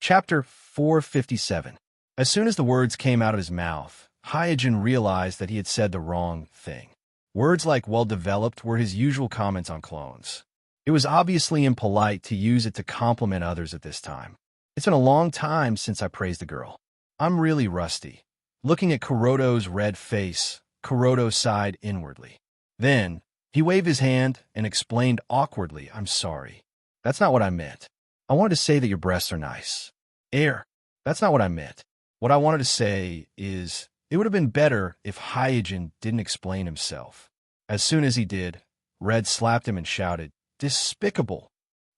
Chapter 457. As soon as the words came out of his mouth, Hyojin realized that he had said the wrong thing. Words like well-developed were his usual comments on clones. It was obviously impolite to use it to compliment others at this time. It's been a long time since I praised a girl. I'm really rusty. Looking at Kuroto's red face, Kuroto sighed inwardly. Then, he waved his hand and explained awkwardly, I'm sorry. That's not what I meant. I wanted to say that your breasts are nice. That's not what I meant. What I wanted to say is, it would have been better if Hyojin didn't explain himself. As soon as he did, Red slapped him and shouted, Despicable!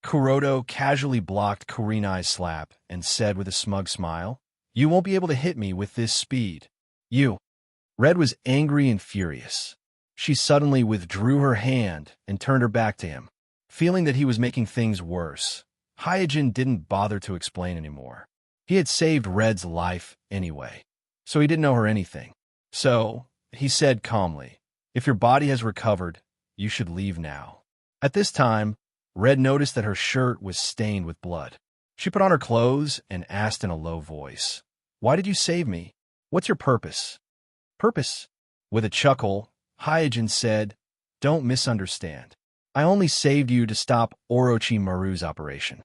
Kuroto casually blocked Kurenai's slap and said with a smug smile, You won't be able to hit me with this speed. You. Red was angry and furious. She suddenly withdrew her hand and turned her back to him. Feeling that he was making things worse, Hyojin didn't bother to explain anymore. He had saved Red's life anyway, so he didn't owe her anything. So, he said calmly, If your body has recovered, you should leave now. At this time, Red noticed that her shirt was stained with blood. She put on her clothes and asked in a low voice, Why did you save me? What's your purpose? Purpose? With a chuckle, Hyojin said, Don't misunderstand. I only saved you to stop Orochimaru's operation.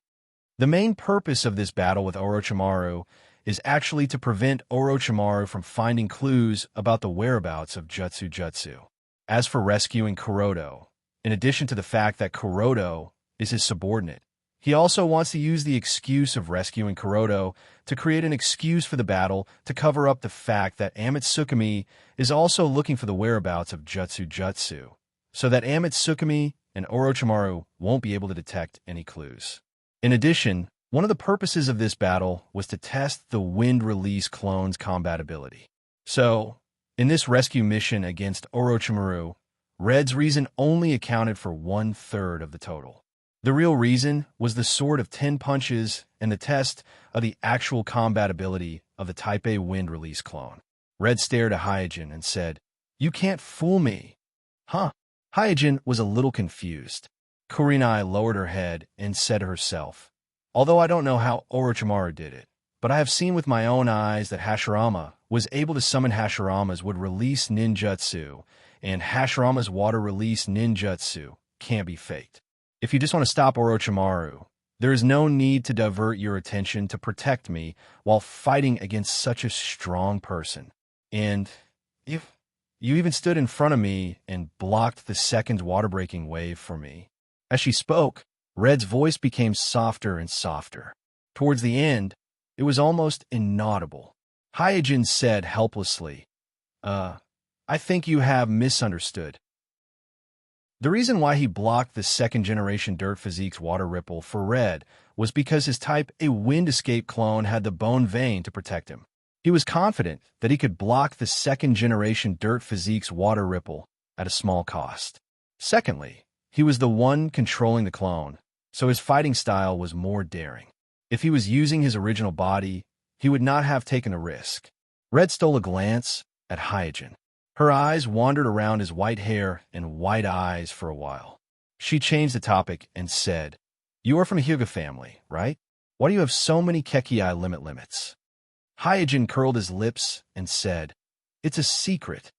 The main purpose of this battle with Orochimaru is actually to prevent Orochimaru from finding clues about the whereabouts of Jutsu. As for rescuing Kuroto, in addition to the fact that Kuroto is his subordinate, he also wants to use the excuse of rescuing Kuroto to create an excuse for the battle to cover up the fact that Amatsukami is also looking for the whereabouts of Jutsu, so that Amatsukami and Orochimaru won't be able to detect any clues. In addition, one of the purposes of this battle was to test the wind release clone's combat ability. So, in this rescue mission against Orochimaru, Red's reason only accounted for 1/3 of the total. The real reason was the Sword of 10 Punches and the test of the actual combat ability of the Type A wind release clone. Red stared at Hyojin and said, You can't fool me. Huh? Hyojin was a little confused. Kurenai lowered her head and said to herself, Although I don't know how Orochimaru did it, but I have seen with my own eyes that Hashirama was able to summon Hashirama's would release ninjutsu, and Hashirama's water release ninjutsu can't be faked. If you just want to stop Orochimaru, there is no need to divert your attention to protect me while fighting against such a strong person. And if you even stood in front of me and blocked the second water-breaking wave for me. As she spoke, Red's voice became softer and softer. Towards the end, it was almost inaudible. Hyojin said helplessly, I think you have misunderstood. The reason why he blocked the second-generation Dirt Physique's water ripple for Red was because his Type A Wind Escape clone had the Bone Vein to protect him. He was confident that he could block the second-generation Dirt Physique's water ripple at a small cost. Secondly, he was the one controlling the clone, so his fighting style was more daring. If he was using his original body, he would not have taken a risk. Red stole a glance at Hyojin. Her eyes wandered around his white hair and white eyes for a while. She changed the topic and said, You are from a Hyuga family, right? Why do you have so many Kekkei limits? Hyojin curled his lips and said, It's a secret.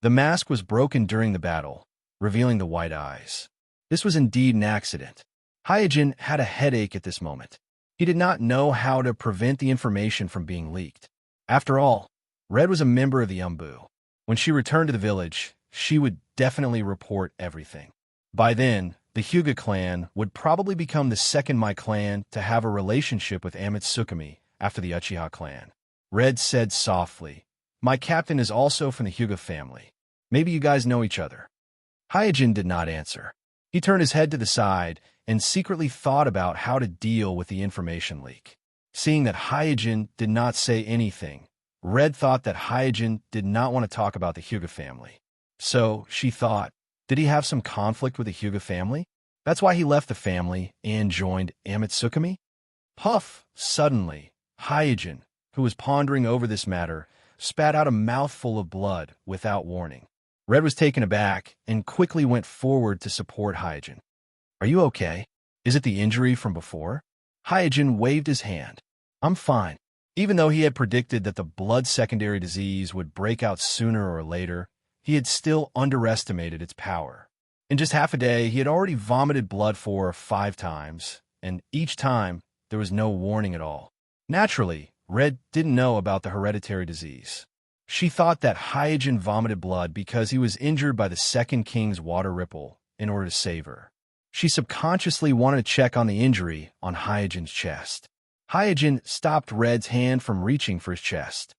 The mask was broken during the battle, revealing the white eyes. This was indeed an accident. Hyojin had a headache at this moment. He did not know how to prevent the information from being leaked. After all, Red was a member of the Umbu. When she returned to the village, she would definitely report everything. By then, the Hyuga clan would probably become the second Mai clan to have a relationship with Amatsukami after the Uchiha clan. Red said softly, My captain is also from the Hyuga family. Maybe you guys know each other. Hyojin did not answer. He turned his head to the side and secretly thought about how to deal with the information leak. Seeing that Hyojin did not say anything, Red thought that Hyojin did not want to talk about the Hyuga family. So, she thought, did he have some conflict with the Hyuga family? That's why he left the family and joined Amatsukami? Puff! Suddenly, Hyojin, who was pondering over this matter, spat out a mouthful of blood without warning. Red was taken aback and quickly went forward to support Hyojin. Are you okay? Is it the injury from before? Hyojin waved his hand. I'm fine. Even though he had predicted that the blood secondary disease would break out sooner or later, he had still underestimated its power. In just half a day, he had already vomited blood 4 or 5 times, and each time, there was no warning at all. Naturally, Red didn't know about the hereditary disease. She thought that Hyojin vomited blood because he was injured by the Second King's water ripple in order to save her. She subconsciously wanted to check on the injury on Hyojin's chest. Hyojin stopped Red's hand from reaching for his chest.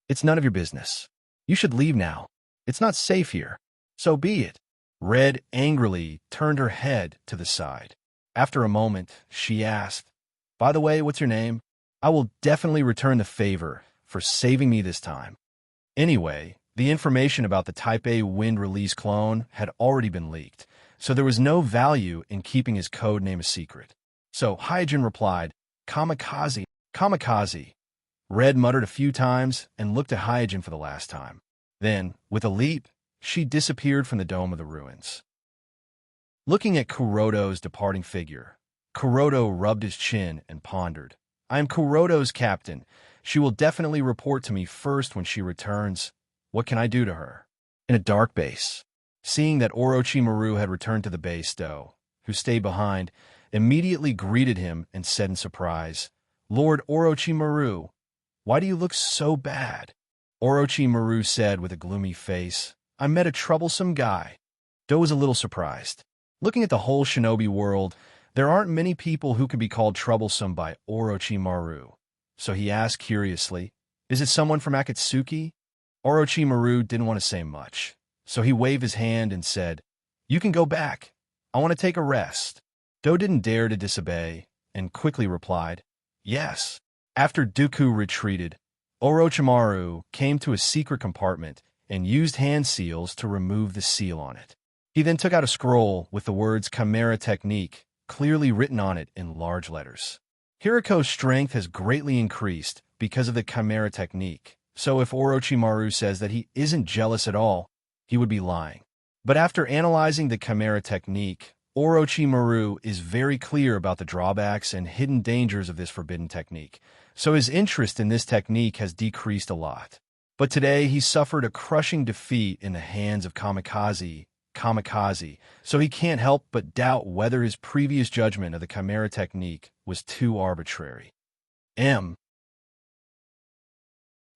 It's none of your business. You should leave now. It's not safe here. So be it. Red angrily turned her head to the side. After a moment, she asked, "By the way, what's your name? I will definitely return the favor for saving me this time." Anyway, the information about the Type A wind release clone had already been leaked, so there was no value in keeping his code name a secret. So Hyojin replied, "Kamikaze, kamikaze." Red muttered a few times and looked at Hyojin for the last time. Then, with a leap, she disappeared from the dome of the ruins. Looking at Kuroto's departing figure, Kuroto rubbed his chin and pondered. "I am Kuroto's captain. She will definitely report to me first when she returns. What can I do to her?" In a dark base. Seeing that Orochimaru had returned to the base, Do, who stayed behind, immediately greeted him and said in surprise, "Lord Orochimaru, why do you look so bad?" Orochimaru said with a gloomy face, "I met a troublesome guy." Do was a little surprised. Looking at the whole shinobi world, there aren't many people who can be called troublesome by Orochimaru. So he asked curiously, "Is it someone from Akatsuki?" Orochimaru didn't want to say much, so he waved his hand and said, "You can go back. I want to take a rest." Do didn't dare to disobey, and quickly replied, "Yes." After Dooku retreated, Orochimaru came to a secret compartment and used hand seals to remove the seal on it. He then took out a scroll with the words Chimera Technique clearly written on it in large letters. Hiriko's strength has greatly increased because of the Chimera Technique, so if Orochimaru says that he isn't jealous at all, he would be lying. But after analyzing the Chimera Technique, Orochimaru is very clear about the drawbacks and hidden dangers of this forbidden technique, so his interest in this technique has decreased a lot. But today he suffered a crushing defeat in the hands of Kamikaze, so he can't help but doubt whether his previous judgment of the Chimera Technique was too arbitrary.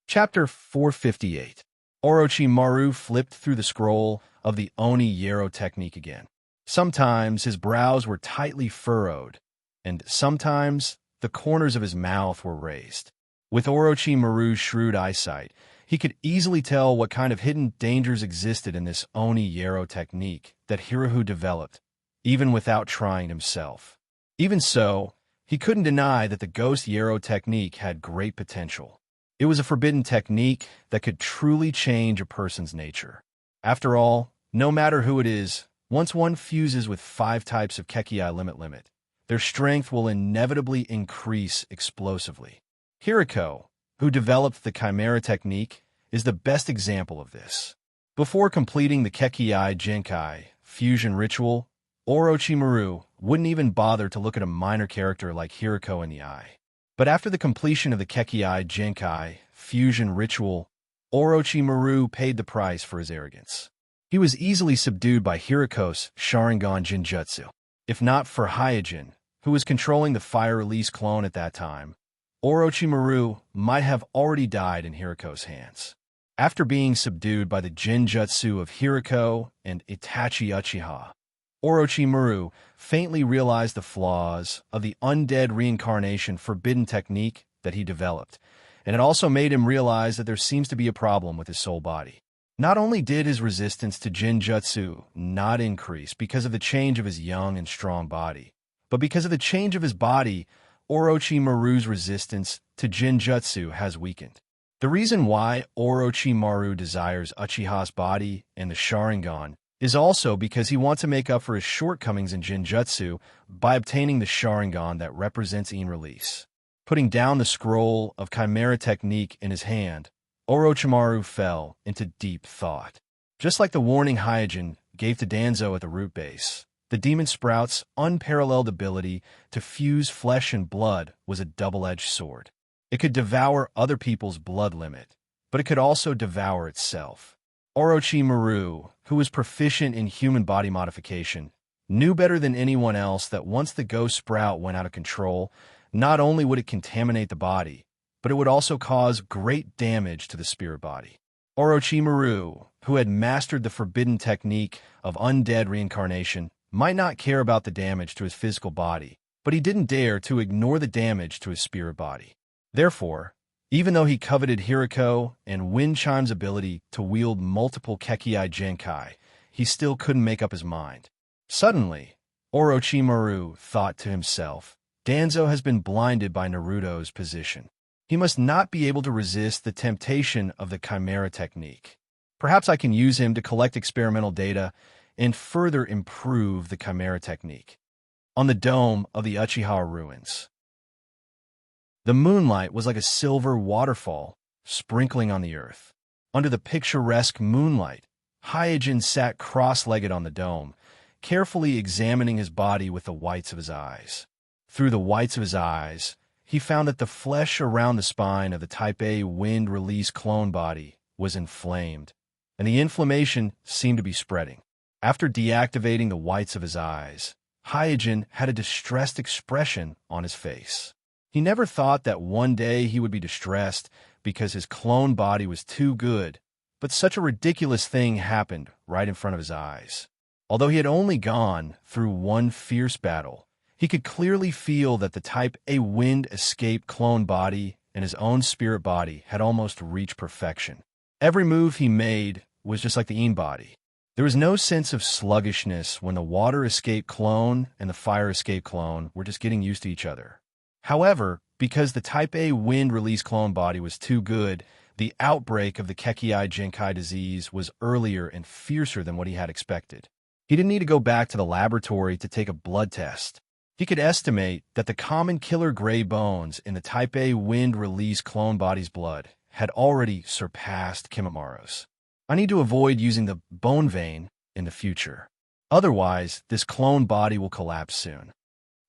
Chapter 458. Orochimaru flipped through the scroll of the Oni-Yero Technique again. Sometimes his brows were tightly furrowed, and sometimes the corners of his mouth were raised. With Orochimaru's shrewd eyesight, he could easily tell what kind of hidden dangers existed in this Oni-Yero technique that Hirohu developed, even without trying himself. Even so, he couldn't deny that the Ghost Yero technique had great potential. It was a forbidden technique that could truly change a person's nature. After all, no matter who it is, once one fuses with 5 types of Kekkei limit, their strength will inevitably increase explosively. Hiriko, who developed the Chimera Technique, is the best example of this. Before completing the Kekkei Genkai fusion ritual, Orochimaru wouldn't even bother to look at a minor character like Hiriko in the eye. But after the completion of the Kekkei Genkai fusion ritual, Orochimaru paid the price for his arrogance. He was easily subdued by Hiriko's Sharingan Jinjutsu. If not for Hyojin, who was controlling the fire release clone at that time, Orochimaru might have already died in Hiriko's hands. After being subdued by the Jinjutsu of Hiriko and Itachi Uchiha, Orochimaru faintly realized the flaws of the undead reincarnation forbidden technique that he developed, and it also made him realize that there seems to be a problem with his soul body. Not only did his resistance to Jinjutsu not increase because of the change of his young and strong body, but because of the change of his body, Orochimaru's resistance to Jinjutsu has weakened. The reason why Orochimaru desires Uchiha's body and the Sharingan is also because he wants to make up for his shortcomings in Jinjutsu by obtaining the Sharingan that represents Ein release. Putting down the scroll of Chimera Technique in his hand, Orochimaru fell into deep thought. Just like the warning Hyojin gave to Danzo at the root base, the demon sprout's unparalleled ability to fuse flesh and blood was a double-edged sword. It could devour other people's blood limit, but it could also devour itself. Orochimaru, who was proficient in human body modification, knew better than anyone else that once the ghost sprout went out of control, not only would it contaminate the body, but it would also cause great damage to the spirit body. Orochimaru, who had mastered the forbidden technique of undead reincarnation, might not care about the damage to his physical body, but he didn't dare to ignore the damage to his spirit body. Therefore, even though he coveted Hiriko and Wind Chime's ability to wield multiple Kekkei Genkai, he still couldn't make up his mind. Suddenly, Orochimaru thought to himself, Danzo has been blinded by Naruto's position. He must not be able to resist the temptation of the Chimera technique. Perhaps I can use him to collect experimental data and further improve the Chimera technique. On the dome of the Uchiha ruins, the moonlight was like a silver waterfall sprinkling on the earth. Under the picturesque moonlight, Hyojin sat cross-legged on the dome, carefully examining his body with the whites of his eyes. Through the whites of his eyes, he found that the flesh around the spine of the Type A wind-release clone body was inflamed, and the inflammation seemed to be spreading. After deactivating the whites of his eyes, Hyojin had a distressed expression on his face. He never thought that one day he would be distressed because his clone body was too good, but such a ridiculous thing happened right in front of his eyes. Although he had only gone through one fierce battle, he could clearly feel that the Type A wind escape clone body and his own spirit body had almost reached perfection. Every move he made was just like the Een body. There was no sense of sluggishness when the water escape clone and the fire escape clone were just getting used to each other. However, because the Type A wind release clone body was too good, the outbreak of the Kekkei Genkai disease was earlier and fiercer than what he had expected. He didn't need to go back to the laboratory to take a blood test. He could estimate that the common killer gray bones in the Type A wind release clone body's blood had already surpassed Kimimara's. I need to avoid using the bone vein in the future. Otherwise, this clone body will collapse soon.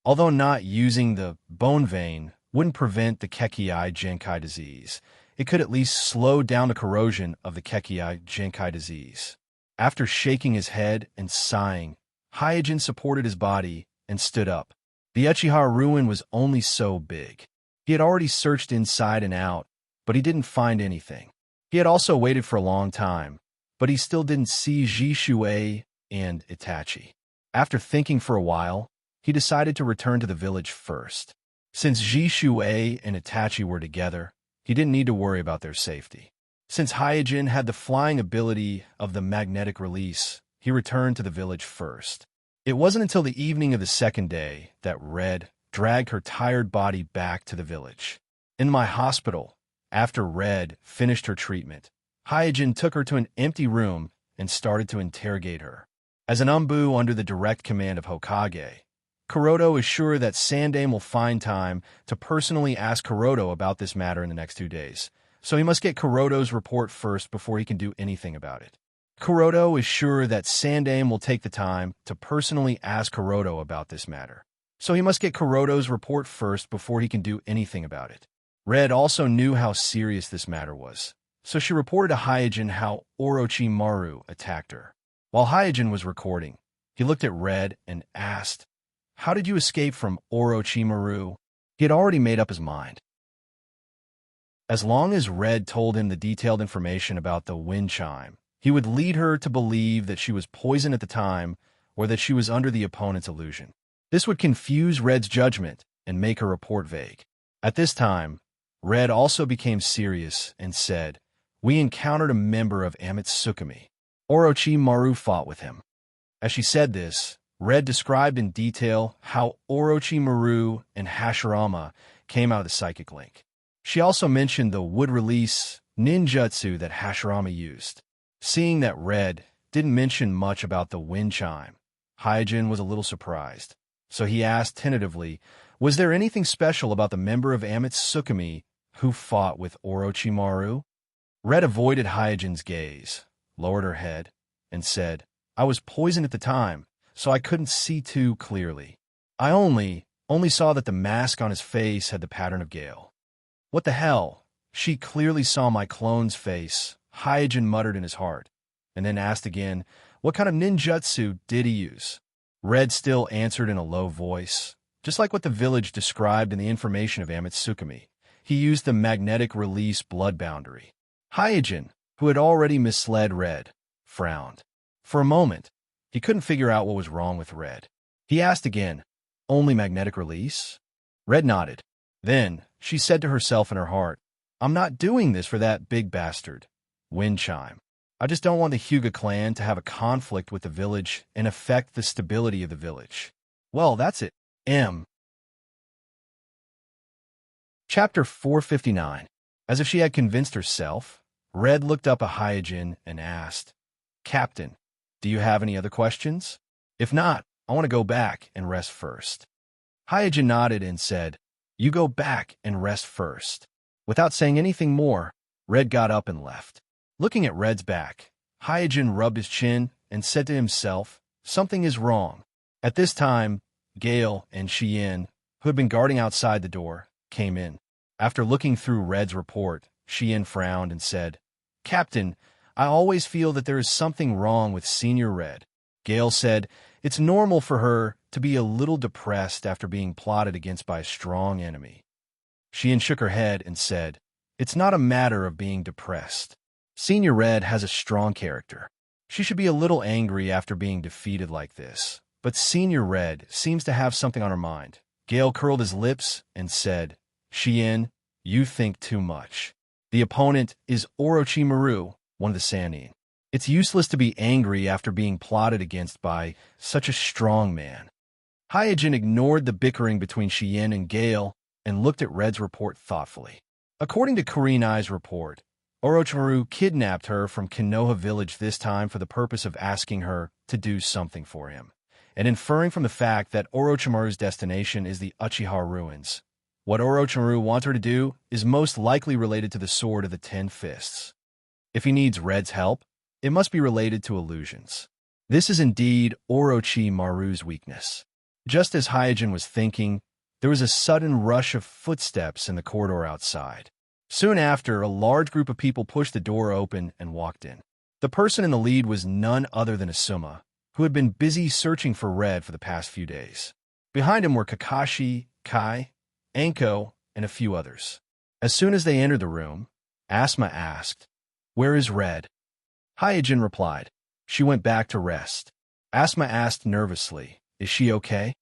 Although not using the bone vein wouldn't prevent the Kekkei Genkai disease, it could at least slow down the corrosion of the Kekkei Genkai disease. After shaking his head and sighing, Hyojin supported his body and stood up. The Uchiha ruin was only so big. He had already searched inside and out, but he didn't find anything. He had also waited for a long time, but he still didn't see Jishuei and Itachi. After thinking for a while, he decided to return to the village first. Since Jishuei and Itachi were together, he didn't need to worry about their safety. Since Hyojin had the flying ability of the magnetic release, he returned to the village first. It wasn't until the evening of the second day that Red dragged her tired body back to the village. In my hospital, after Red finished her treatment, Hyojin took her to an empty room and started to interrogate her. As an Umbu under the direct command of Hokage, Kuroto is sure that Sandame will find time to personally ask Kuroto about this matter in the next 2 days, so he must get Kuroto's report first before he can do anything about it. Kuroto is sure that Sandame will take the time to personally ask Kuroto about this matter, so he must get Kuroto's report first before he can do anything about it. Red also knew how serious this matter was, so she reported to Hyojin how Orochimaru attacked her. While Hyojin was recording, he looked at Red and asked, "How did you escape from Orochimaru?" He had already made up his mind. As long as Red told him the detailed information about the wind chime, he would lead her to believe that she was poisoned at the time or that she was under the opponent's illusion. This would confuse Red's judgment and make her report vague. At this time, Red also became serious and said, "We encountered a member of Amitsukami. Orochimaru fought with him." As she said this, Red described in detail how Orochimaru and Hashirama came out of the psychic link. She also mentioned the wood-release ninjutsu that Hashirama used. Seeing that Red didn't mention much about the wind chime, Hyojin was a little surprised. So he asked tentatively, was there anything special about the member of Amitsukami who fought with Orochimaru? Red avoided Hyojin's gaze, lowered her head, and said, "I was poisoned at the time, so I couldn't see too clearly. I only saw that the mask on his face had the pattern of Gale." What the hell? She clearly saw my clone's face, Hyojin muttered in his heart, and then asked again, what kind of ninjutsu did he use? Red still answered in a low voice, just like what the village described in the information of Amitsukami. He used the magnetic release blood boundary. Hyojin, who had already misled Red, frowned. For a moment, he couldn't figure out what was wrong with Red. He asked again, only magnetic release? Red nodded. Then, she said to herself in her heart, I'm not doing this for that big bastard. Wind chime. I just don't want the Hyuga clan to have a conflict with the village and affect the stability of the village. Well, that's it. Chapter 459. As if she had convinced herself, Red looked up at Hyojin and asked, Captain, do you have any other questions? If not, I want to go back and rest first. Hyojin nodded and said, You go back and rest first. Without saying anything more, Red got up and left. Looking at Red's back, Hyojin rubbed his chin and said to himself, Something is wrong. At this time, Gale and Shien, who had been guarding outside the door, came in. After looking through Red's report, Shien frowned and said, Captain, I always feel that there is something wrong with Senior Red. Gale said, It's normal for her to be a little depressed after being plotted against by a strong enemy. Shien shook her head and said, It's not a matter of being depressed. Senior Red has a strong character. She should be a little angry after being defeated like this, but Senior Red seems to have something on her mind. Gale curled his lips and said, Shien, you think too much. The opponent is Orochimaru, one of the Sannin. It's useless to be angry after being plotted against by such a strong man. Hyojin ignored the bickering between Shien and Gale and looked at Red's report thoughtfully. According to Kurenai's report, Orochimaru kidnapped her from Konoha village this time for the purpose of asking her to do something for him, and inferring from the fact that Orochimaru's destination is the Uchiha ruins. What Orochimaru wants her to do is most likely related to the Sword of the Ten Fists. If he needs Red's help, it must be related to illusions. This is indeed Orochimaru's weakness. Just as Hyojin was thinking, there was a sudden rush of footsteps in the corridor outside. Soon after, a large group of people pushed the door open and walked in. The person in the lead was none other than Asuma, who had been busy searching for Red for the past few days. Behind him were Kakashi, Kai, Anko, and a few others. As soon as they entered the room, Asuma asked, Where is Red? Hyojin replied, She went back to rest. Asuma asked nervously, Is she okay?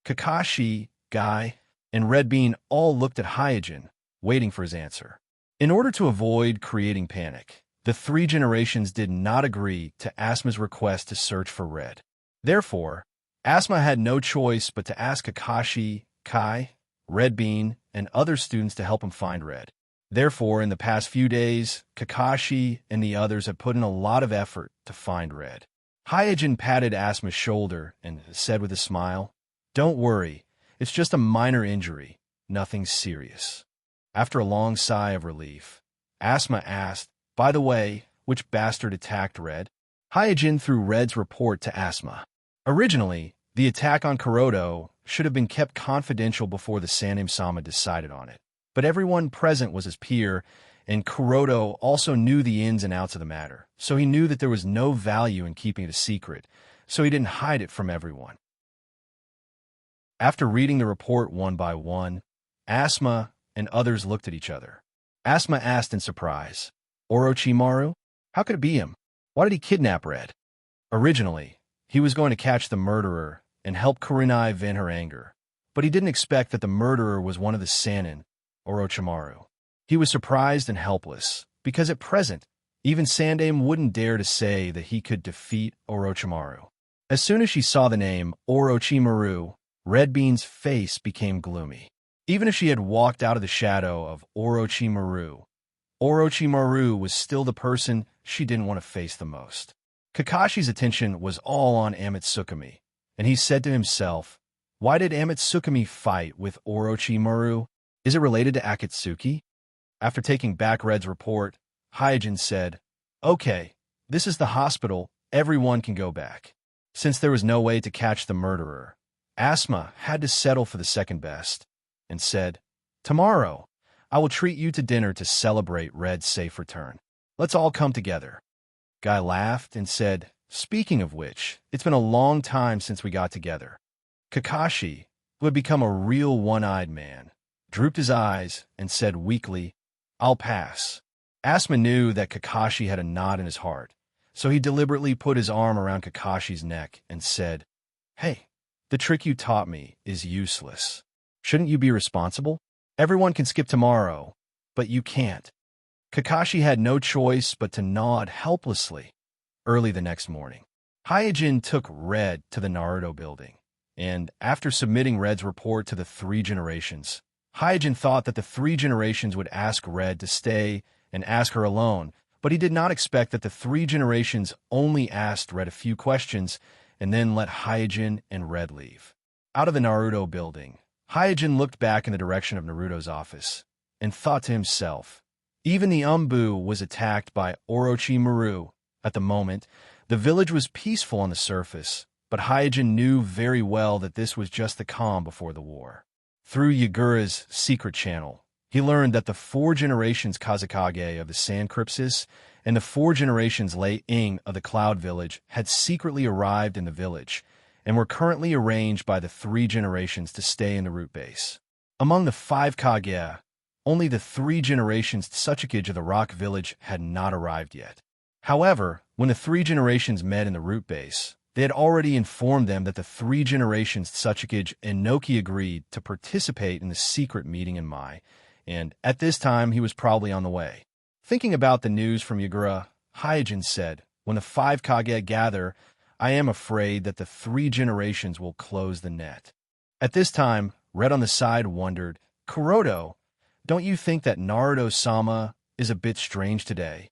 Kakashi, Guy, and Red Bean all looked at Hyojin, waiting for his answer. In order to avoid creating panic, the three generations did not agree to Asuma's request to search for Red. Therefore, Asuma had no choice but to ask Kakashi, Kai, Red Bean, and other students to help him find Red. Therefore, in the past few days, Kakashi and the others have put in a lot of effort to find Red. Hyojin patted Asuma's shoulder and said with a smile, Don't worry, it's just a minor injury, nothing serious. After a long sigh of relief, Asuma asked, By the way, which bastard attacked Red? Hyojin threw Red's report to Asuma. Originally, the attack on Kuroto should have been kept confidential before the Sannin-sama decided on it. But everyone present was his peer, and Kuroto also knew the ins and outs of the matter, so he knew that there was no value in keeping it a secret, so he didn't hide it from everyone. After reading the report one by one, Asuma and others looked at each other. Asuma asked in surprise, Orochimaru? How could it be him? Why did he kidnap Red? Originally, he was going to catch the murderer and help Kurenai vent her anger, but he didn't expect that the murderer was one of the Sannin, Orochimaru. He was surprised and helpless, because at present, even Sandaime wouldn't dare to say that he could defeat Orochimaru. As soon as she saw the name Orochimaru, Red Bean's face became gloomy. Even if she had walked out of the shadow of Orochimaru, Orochimaru was still the person she didn't want to face the most. Kakashi's attention was all on Amitsukami, and he said to himself, Why did Amitsukami fight with Orochimaru? Is it related to Akatsuki? After taking back Red's report, Hyojin said, Okay, this is the hospital, everyone can go back. Since there was no way to catch the murderer, Asuma had to settle for the second best, and said, Tomorrow, I will treat you to dinner to celebrate Red's safe return. Let's all come together." Guy laughed and said, "Speaking of which, it's been a long time since we got together." Kakashi, who had become a real one-eyed man, drooped his eyes and said weakly, "I'll pass." Asuma knew that Kakashi had a knot in his heart, so he deliberately put his arm around Kakashi's neck and said, "Hey, the trick you taught me is useless. Shouldn't you be responsible? Everyone can skip tomorrow, but you can't." Kakashi had no choice but to nod helplessly. Early the next morning, Hyojin took Red to the Naruto building, and after submitting Red's report to the three generations, Hyojin thought that the three generations would ask Red to stay and ask her alone, but he did not expect that the three generations only asked Red a few questions and then let Hyojin and Red leave. Out of the Naruto building, Hyojin looked back in the direction of Naruto's office and thought to himself, even the Umbu was attacked by Orochimaru. At the moment, the village was peaceful on the surface, but Hyojin knew very well that this was just the calm before the war. Through Yagura's secret channel, he learned that the four generations Kazekage of the Sand Crypsis and the four generations Lei Ing of the Cloud Village had secretly arrived in the village and were currently arranged by the three generations to stay in the root base. Among the five Kage, only the three generations Tsuchikage of the Rock Village had not arrived yet. However, when the three generations met in the root base, they had already informed them that the three generations Tsuchikage and Noki agreed to participate in the secret meeting in Mai, and at this time he was probably on the way. Thinking about the news from Yagura, Hyojin said, "When the five Kage gather, I am afraid that the three generations will close the net." At this time, Red on the side wondered, "Kuroto, don't you think that Naruto-sama is a bit strange today?"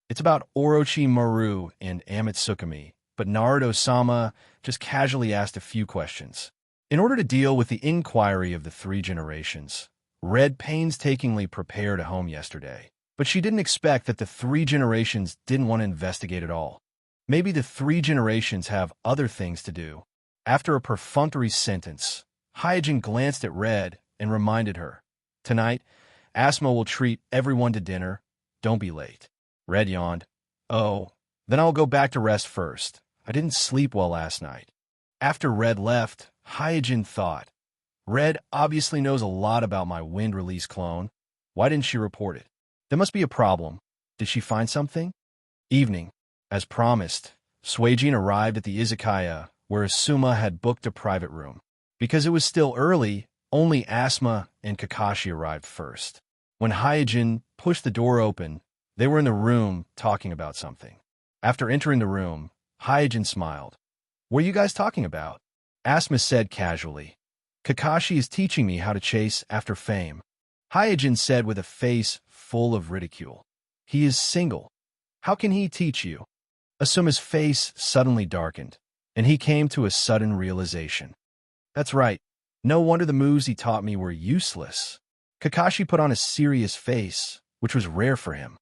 It's about Orochimaru and Amatsukami, but Naruto-sama just casually asked a few questions. In order to deal with the inquiry of the three generations, Red painstakingly prepared a home yesterday, but she didn't expect that the three generations didn't want to investigate at all. Maybe the three generations have other things to do. After a perfunctory sentence, Hyojin glanced at Red and reminded her, "Tonight, Asuma will treat everyone to dinner. Don't be late." Red yawned. "Oh, then I'll go back to rest first. I didn't sleep well last night." After Red left, Hyojin thought, "Red obviously knows a lot about my wind release clone. Why didn't she report it? There must be a problem. Did she find something?" Evening. As promised, Suijin arrived at the izakaya, where Asuma had booked a private room. Because it was still early, only Asuma and Kakashi arrived first. When Hyojin pushed the door open, they were in the room talking about something. After entering the room, Hyojin smiled. "What are you guys talking about?" Asuma said casually. "Kakashi is teaching me how to chase after fame," Hyojin said with a face full of ridicule. "He is single. How can he teach you?" Asuma's face suddenly darkened, and he came to a sudden realization. That's right. No wonder the moves he taught me were useless. Kakashi put on a serious face, which was rare for him.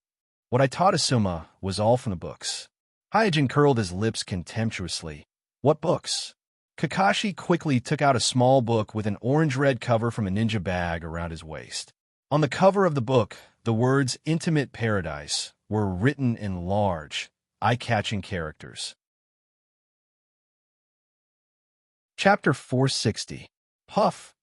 What I taught Asuma was all from the books. Hyojin curled his lips contemptuously. "What books?" Kakashi quickly took out a small book with an orange-red cover from a ninja bag around his waist. On the cover of the book, the words "Intimate Paradise" were written in large, eye-catching characters. Chapter 460. Puff.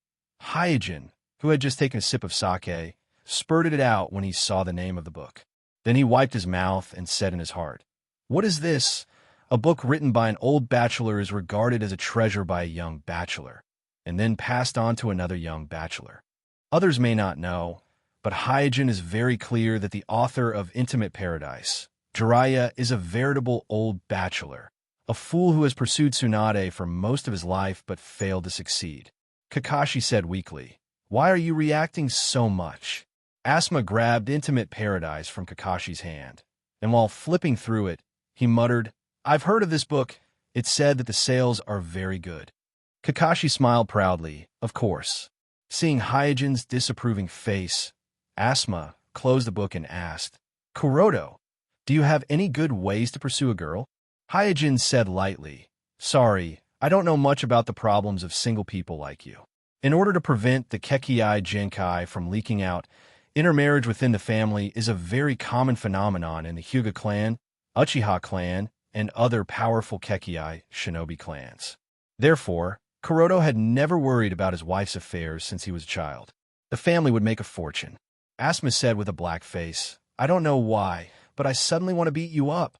Hyojin, who had just taken a sip of sake, spurted it out when he saw the name of the book. Then he wiped his mouth and said in his heart, "What is this? A book written by an old bachelor is regarded as a treasure by a young bachelor, and then passed on to another young bachelor." Others may not know, but Hyojin is very clear that the author of Intimate Paradise, Jiraiya, is a veritable old bachelor, a fool who has pursued Tsunade for most of his life but failed to succeed. Kakashi said weakly, "Why are you reacting so much?" Asuma grabbed Intimate Paradise from Kakashi's hand, and while flipping through it, he muttered, "I've heard of this book. It said that the sales are very good." Kakashi smiled proudly, of course. Seeing Hyojin's disapproving face, Asuma closed the book and asked, "Kuroto, do you have any good ways to pursue a girl?" Hyojin said lightly, "Sorry, I don't know much about the problems of single people like you." In order to prevent the Kekii Genkai from leaking out, intermarriage within the family is a very common phenomenon in the Hyuga clan, Uchiha clan, and other powerful Kekii shinobi clans. Therefore, Kuroto had never worried about his wife's affairs since he was a child. The family would make a fortune. Asuma said with a black face, "I don't know why, but I suddenly want to beat you up."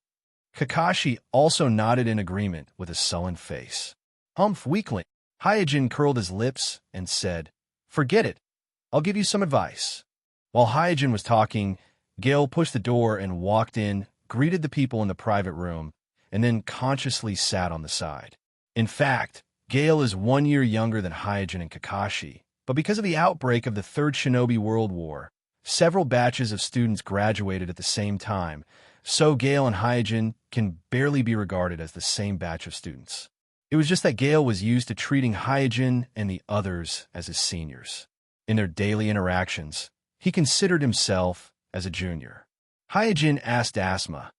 Kakashi also nodded in agreement with a sullen face. "Humph, weakling." Hyojin curled his lips and said, "Forget it. I'll give you some advice." While Hyojin was talking, Gale pushed the door and walked in, greeted the people in the private room, and then consciously sat on the side. In fact, Gale is 1 year younger than Hyojin and Kakashi, but because of the outbreak of the Third Shinobi World War, several batches of students graduated at the same time, so Gale and Hyojin can barely be regarded as the same batch of students. It was just that Gale was used to treating Hyojin and the others as his seniors. In their daily interactions, he considered himself as a junior. Hyojin asked Asuma,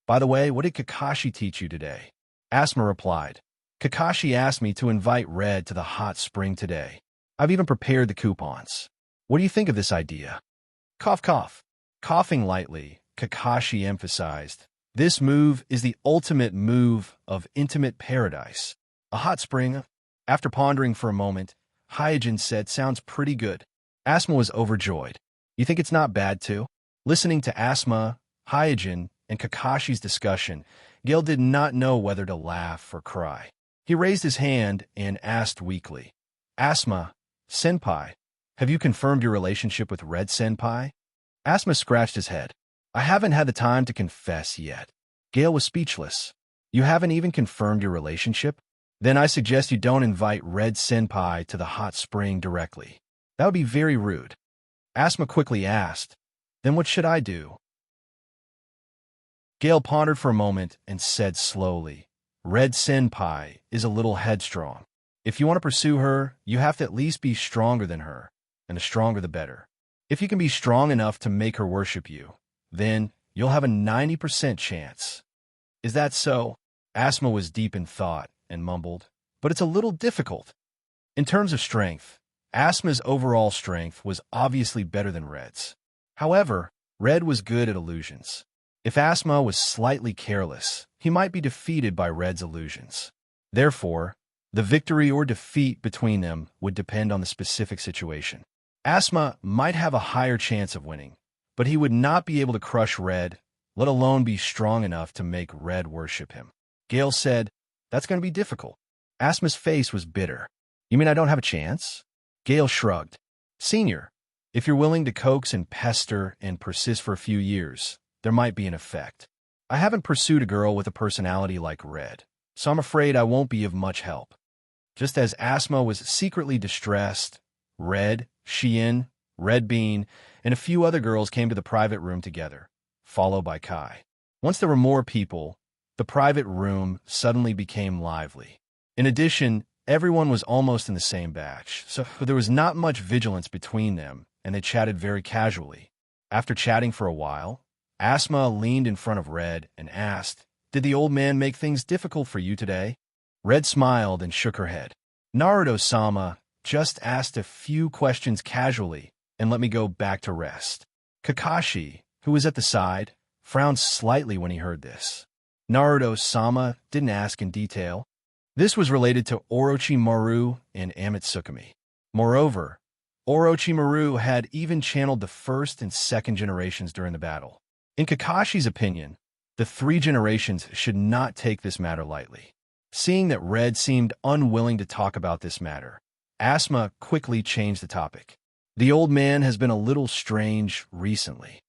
"By the way, what did Kakashi teach you today?" Asuma replied, "Kakashi asked me to invite Red to the hot spring today. I've even prepared the coupons. What do you think of this idea?" Cough, cough. Coughing lightly, Kakashi emphasized, "This move is the ultimate move of intimate paradise. A hot spring." After pondering for a moment, Hyojin said, "Sounds pretty good." Asuma was overjoyed. "You think it's not bad, too?" Listening to Asuma, Hyojin, and Kakashi's discussion, Gale did not know whether to laugh or cry. He raised his hand and asked weakly, "Asuma, senpai, have you confirmed your relationship with Red senpai?" Asuma scratched his head. "I haven't had the time to confess yet." Gale was speechless. "You haven't even confirmed your relationship? Then I suggest you don't invite Red senpai to the hot spring directly. That would be very rude." Asuma quickly asked, "Then what should I do?" Gale pondered for a moment and said slowly, "Red senpai is a little headstrong. If you want to pursue her, you have to at least be stronger than her, and the stronger the better. If you can be strong enough to make her worship you, then you'll have a 90% chance." "Is that so?" Asuma was deep in thought and mumbled, "But it's a little difficult." In terms of strength, Asuma's overall strength was obviously better than Red's. However, Red was good at illusions. If Asuma was slightly careless, he might be defeated by Red's illusions. Therefore, the victory or defeat between them would depend on the specific situation. Asuma might have a higher chance of winning, but he would not be able to crush Red, let alone be strong enough to make Red worship him. Gale said, "That's going to be difficult." Asuma's face was bitter. "You mean I don't have a chance?" Gale shrugged. "Senior, if you're willing to coax and pester and persist for a few years, there might be an effect. I haven't pursued a girl with a personality like Red, so I'm afraid I won't be of much help." Just as Asuma was secretly distressed, Red, Shien, Red Bean, and a few other girls came to the private room together, followed by Kai. Once there were more people, the private room suddenly became lively. In addition, everyone was almost in the same batch, so there was not much vigilance between them, and they chatted very casually. After chatting for a while, Asuma leaned in front of Red and asked, "Did the old man make things difficult for you today?" Red smiled and shook her head. "Naruto-sama just asked a few questions casually and let me go back to rest." Kakashi, who was at the side, frowned slightly when he heard this. Naruto-sama didn't ask in detail. This was related to Orochimaru and Amitsukami. Moreover, Orochimaru had even channeled the first and second generations during the battle. In Kakashi's opinion, the 3 generations should not take this matter lightly. Seeing that Red seemed unwilling to talk about this matter, Asuma quickly changed the topic. "The old man has been a little strange recently."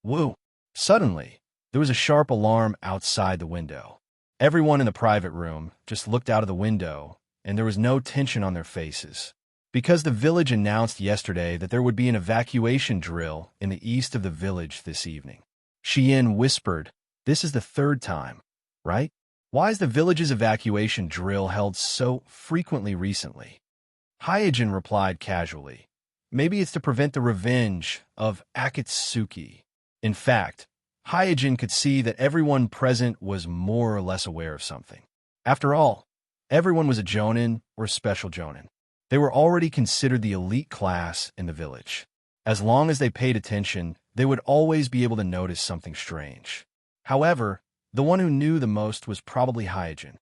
Woo! Suddenly, there was a sharp alarm outside the window. Everyone in the private room just looked out of the window, and there was no tension on their faces. Because the village announced yesterday that there would be an evacuation drill in the east of the village this evening. Shien whispered, "This is the 3rd time, right? Why is the village's evacuation drill held so frequently recently?" Hyojin replied casually, "Maybe it's to prevent the revenge of Akatsuki." In fact, Hyojin could see that everyone present was more or less aware of something. After all, everyone was a jonin or special jonin. They were already considered the elite class in the village. As long as they paid attention, they would always be able to notice something strange. However, the one who knew the most was probably Hyojin.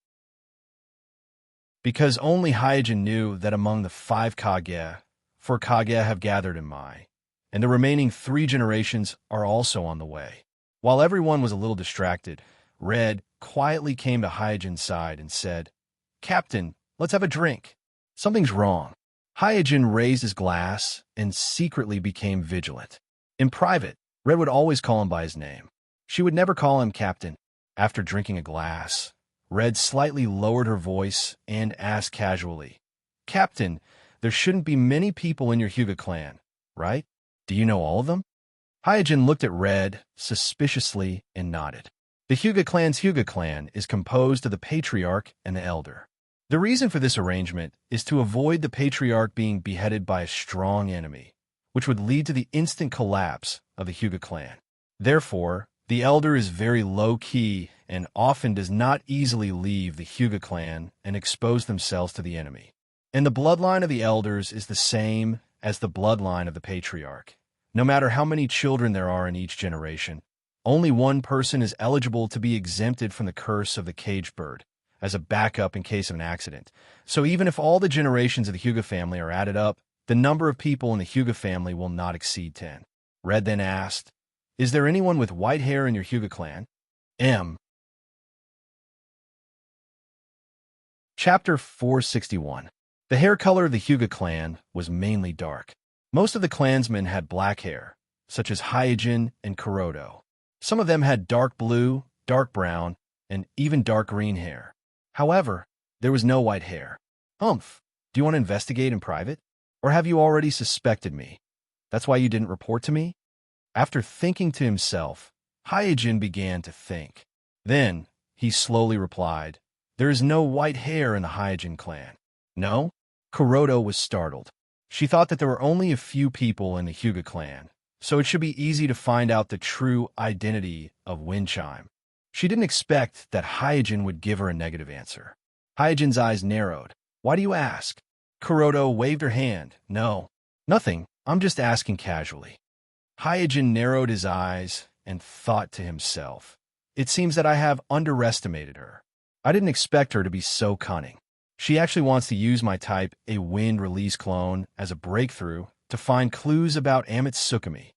Because only Hyojin knew that among the 5 Kage, 4 Kage have gathered in Mai, and the remaining 3 generations are also on the way. While everyone was a little distracted, Red quietly came to Hyojin's side and said, "Captain, let's have a drink. Something's wrong." Hyojin raised his glass and secretly became vigilant. In private, Red would always call him by his name. She would never call him Captain. After drinking a glass, Red slightly lowered her voice and asked casually, "Captain, there shouldn't be many people in your Hyuga clan, right? Do you know all of them?" Hyojin looked at Red suspiciously and nodded. The Hyuga clan's Hyuga clan is composed of the Patriarch and the Elder. The reason for this arrangement is to avoid the Patriarch being beheaded by a strong enemy, which would lead to the instant collapse of the Hyuga clan. Therefore, the Elder is very low-key and often does not easily leave the Hyuga clan and expose themselves to the enemy. And the bloodline of the Elders is the same as the bloodline of the Patriarch. No matter how many children there are in each generation, only one person is eligible to be exempted from the curse of the caged bird as a backup in case of an accident. So even if all the generations of the Hyuga family are added up, the number of people in the Hyuga family will not exceed 10. Red then asked, "Is there anyone with white hair in your Hyuga clan?" Chapter 461. The hair color of the Hyuga clan was mainly dark. Most of the clansmen had black hair, such as Hyojin and Kuroto. Some of them had dark blue, dark brown, and even dark green hair. However, there was no white hair. Do you want to investigate in private? Or have you already suspected me? That's why you didn't report to me? After thinking to himself, Hyojin began to think. Then, he slowly replied, "There is no white hair in the Hyojin clan." "No?" Kuroto was startled. She thought that there were only a few people in the Hyuga clan, so it should be easy to find out the true identity of Wind Chime. She didn't expect that Hyojin would give her a negative answer. Hyojin's eyes narrowed. "Why do you ask?" Kuroto waved her hand. "No, nothing. I'm just asking casually." Hyojin narrowed his eyes and thought to himself, "It seems that I have underestimated her. I didn't expect her to be so cunning. She actually wants to use my type, a wind release clone, as a breakthrough to find clues about Amitsukami."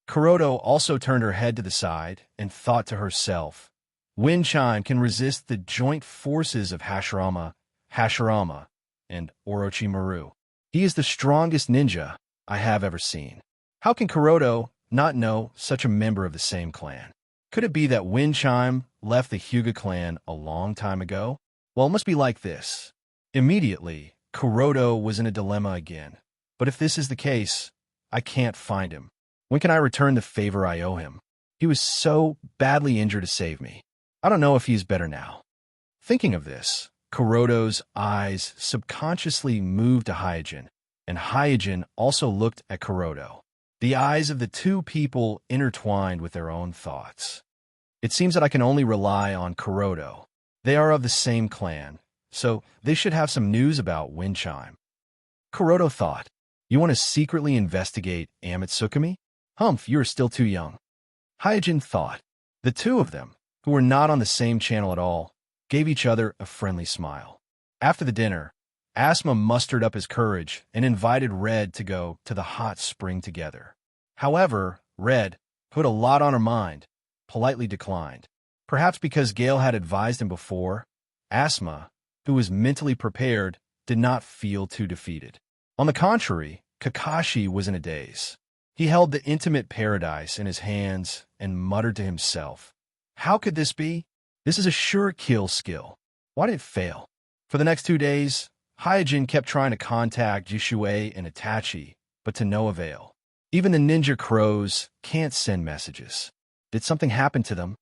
Kuroto also turned her head to the side and thought to herself, "Wind Chime can resist the joint forces of Hashirama, and Orochimaru. He is the strongest ninja I have ever seen. How can Kuroto not know such a member of the same clan? Could it be that Wind Chime left the Hyuga clan a long time ago? Well, it must be like this." Immediately, Kuroto was in a dilemma again. But if this is the case, I can't find him. When can I return the favor I owe him? He was so badly injured to save me. I don't know if he is better now. Thinking of this, Kuroto's eyes subconsciously moved to Hyojin, and Hyojin also looked at Kuroto. The eyes of the two people intertwined with their own thoughts. It seems that I can only rely on Kuroto. They are of the same clan, so they should have some news about Wind Chime. Kuroto thought, "You want to secretly investigate Amitsukami? You're still too young." Hyojin thought. The two of them, who were not on the same channel at all, gave each other a friendly smile. After the dinner, Asma mustered up his courage and invited Red to go to the hot spring together. However, Red, who had a lot on her mind, politely declined. Perhaps because Gale had advised him before, Asma, who was mentally prepared, did not feel too defeated. On the contrary, Kakashi was in a daze. He held the intimate paradise in his hands and muttered to himself, "How could this be? This is a sure kill skill. Why did it fail?" For the next 2 days, Hyojin kept trying to contact Jishue and Itachi, but to no avail. Even the ninja crows can't send messages. Did something happen to them?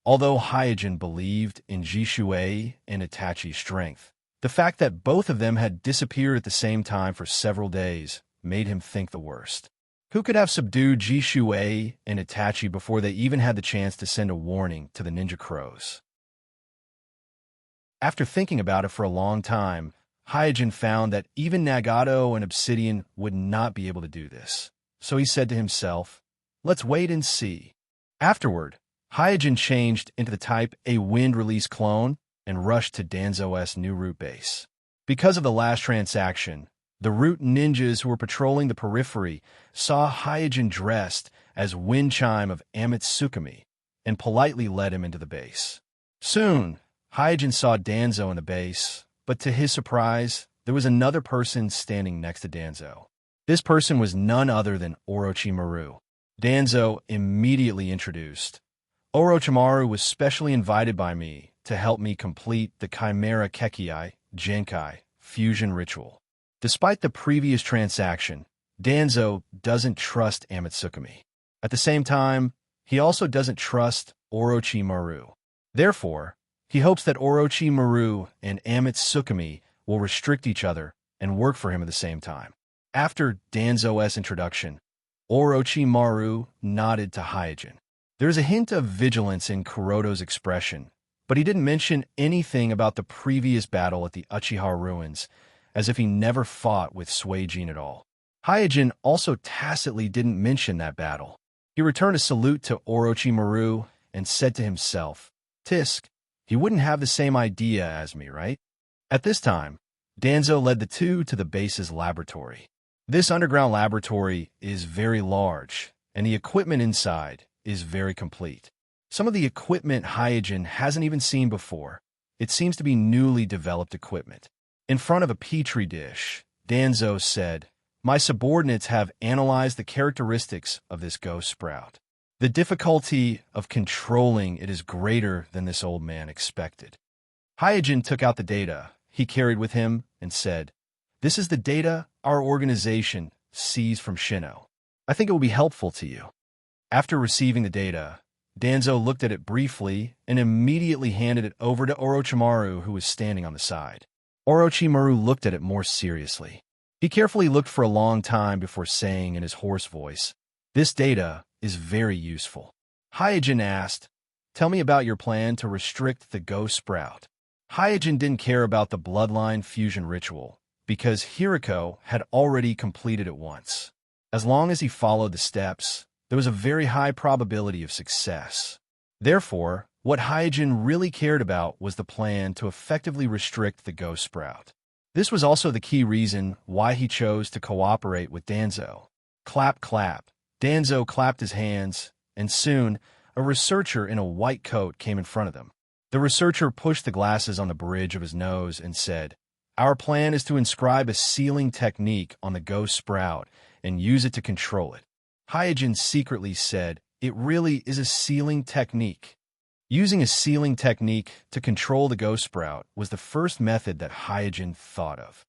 Although Hyojin believed in Jishue and Itachi's strength, the fact that both of them had disappeared at the same time for several days made him think the worst. Who could have subdued Jishue and Itachi before they even had the chance to send a warning to the ninja crows? After thinking about it for a long time, Hyojin found that even Nagato and Obsidian would not be able to do this. So he said to himself, let's wait and see. Afterward, Hyojin changed into the Type A wind release clone and rushed to Danzo's new root base. Because of the last transaction, the root ninjas who were patrolling the periphery saw Hyojin dressed as Wind Chime of Amitsukami and politely led him into the base. Soon, Hyojin saw Danzo in the base, but to his surprise, there was another person standing next to Danzo. This person was none other than Orochimaru. Danzo immediately introduced. Orochimaru was specially invited by me to help me complete the Chimera Kekkei Genkai fusion ritual. Despite the previous transaction, Danzo doesn't trust Amitsukami. At the same time, he also doesn't trust Orochimaru. Therefore, he hopes that Orochimaru and Amitsukami will restrict each other and work for him at the same time. After Danzo's introduction, Orochimaru nodded to Hyojin. There's a hint of vigilance in Kuroto's expression, but he didn't mention anything about the previous battle at the Uchiha ruins, as if he never fought with Suijin at all. Hyojin also tacitly didn't mention that battle. He returned a salute to Orochimaru and said to himself, Tisk, he wouldn't have the same idea as me, right? At this time, Danzo led the two to the base's laboratory. This underground laboratory is very large, and the equipment inside is very complete. Some of the equipment Hyojin hasn't even seen before. It seems to be newly developed equipment. In front of a petri dish, Danzo said, my subordinates have analyzed the characteristics of this ghost sprout. The difficulty of controlling it is greater than this old man expected. Hyojin took out the data he carried with him and said, this is the data our organization seized from Shino. I think it will be helpful to you. After receiving the data, Danzo looked at it briefly and immediately handed it over to Orochimaru, who was standing on the side. Orochimaru looked at it more seriously. He carefully looked for a long time before saying in his hoarse voice, this data is very useful. Hyojin asked, tell me about your plan to restrict the ghost sprout. Hyojin didn't care about the bloodline fusion ritual, because Hiriko had already completed it once. As long as he followed the steps, there was a very high probability of success. Therefore, what Hyojin really cared about was the plan to effectively restrict the ghost sprout. This was also the key reason why he chose to cooperate with Danzo. Clap, clap. Danzo clapped his hands, and soon, a researcher in a white coat came in front of them. The researcher pushed the glasses on the bridge of his nose and said, our plan is to inscribe a sealing technique on the ghost sprout and use it to control it. Hyojin secretly said, it really is a sealing technique. Using a sealing technique to control the ghost sprout was the first method that Hyojin thought of.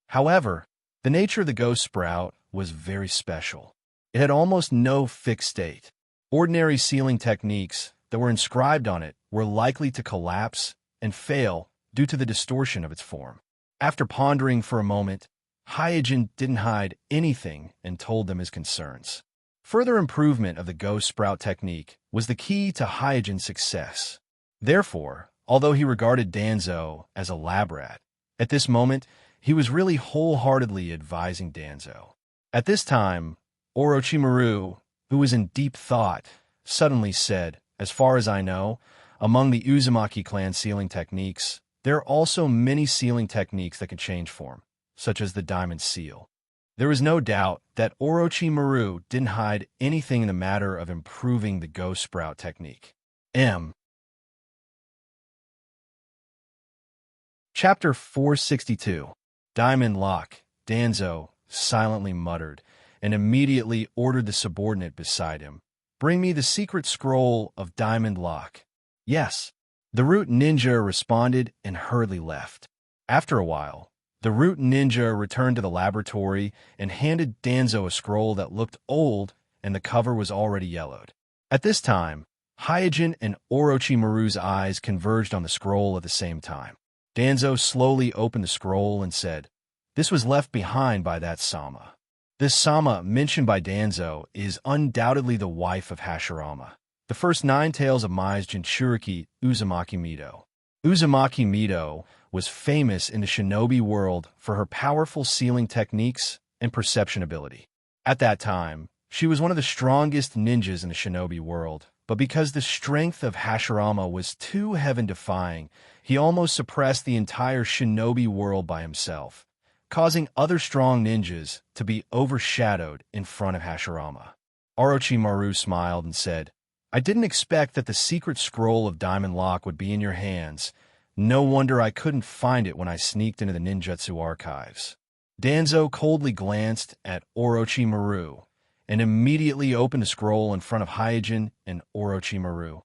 However, the nature of the ghost sprout was very special. It had almost no fixed state. Ordinary sealing techniques that were inscribed on it were likely to collapse and fail due to the distortion of its form. After pondering for a moment, Hyojin didn't hide anything and told them his concerns. Further improvement of the ghost sprout technique was the key to Hyojin's success. Therefore, although he regarded Danzo as a lab rat, at this moment, he was really wholeheartedly advising Danzo. At this time, Orochimaru, who was in deep thought, suddenly said, as far as I know, among the Uzumaki clan sealing techniques, there are also many sealing techniques that can change form, such as the diamond seal. There is no doubt that Orochimaru didn't hide anything in the matter of improving the ghost sprout technique. Chapter 462. Diamond Lock. Danzo silently muttered and immediately ordered the subordinate beside him, bring me the secret scroll of Diamond Lock. Yes. The root ninja responded and hurriedly left. After a while, the root ninja returned to the laboratory and handed Danzo a scroll that looked old and the cover was already yellowed. At this time, Hyojin and Orochimaru's eyes converged on the scroll at the same time. Danzo slowly opened the scroll and said, this was left behind by that Sama. This Sama mentioned by Danzo is undoubtedly the wife of Hashirama, the first 9 tales of Mai's Jinchuriki Uzumaki Mido. Uzumaki Mido was famous in the shinobi world for her powerful sealing techniques and perception ability. At that time, she was one of the strongest ninjas in the shinobi world, but because the strength of Hashirama was too heaven-defying, he almost suppressed the entire shinobi world by himself, causing other strong ninjas to be overshadowed in front of Hashirama. Orochimaru smiled and said, "I didn't expect that the secret scroll of Diamond Lock would be in your hands. No wonder I couldn't find it when I sneaked into the ninjutsu archives." Danzo coldly glanced at Orochimaru and immediately opened the scroll in front of Hyojin and Orochimaru.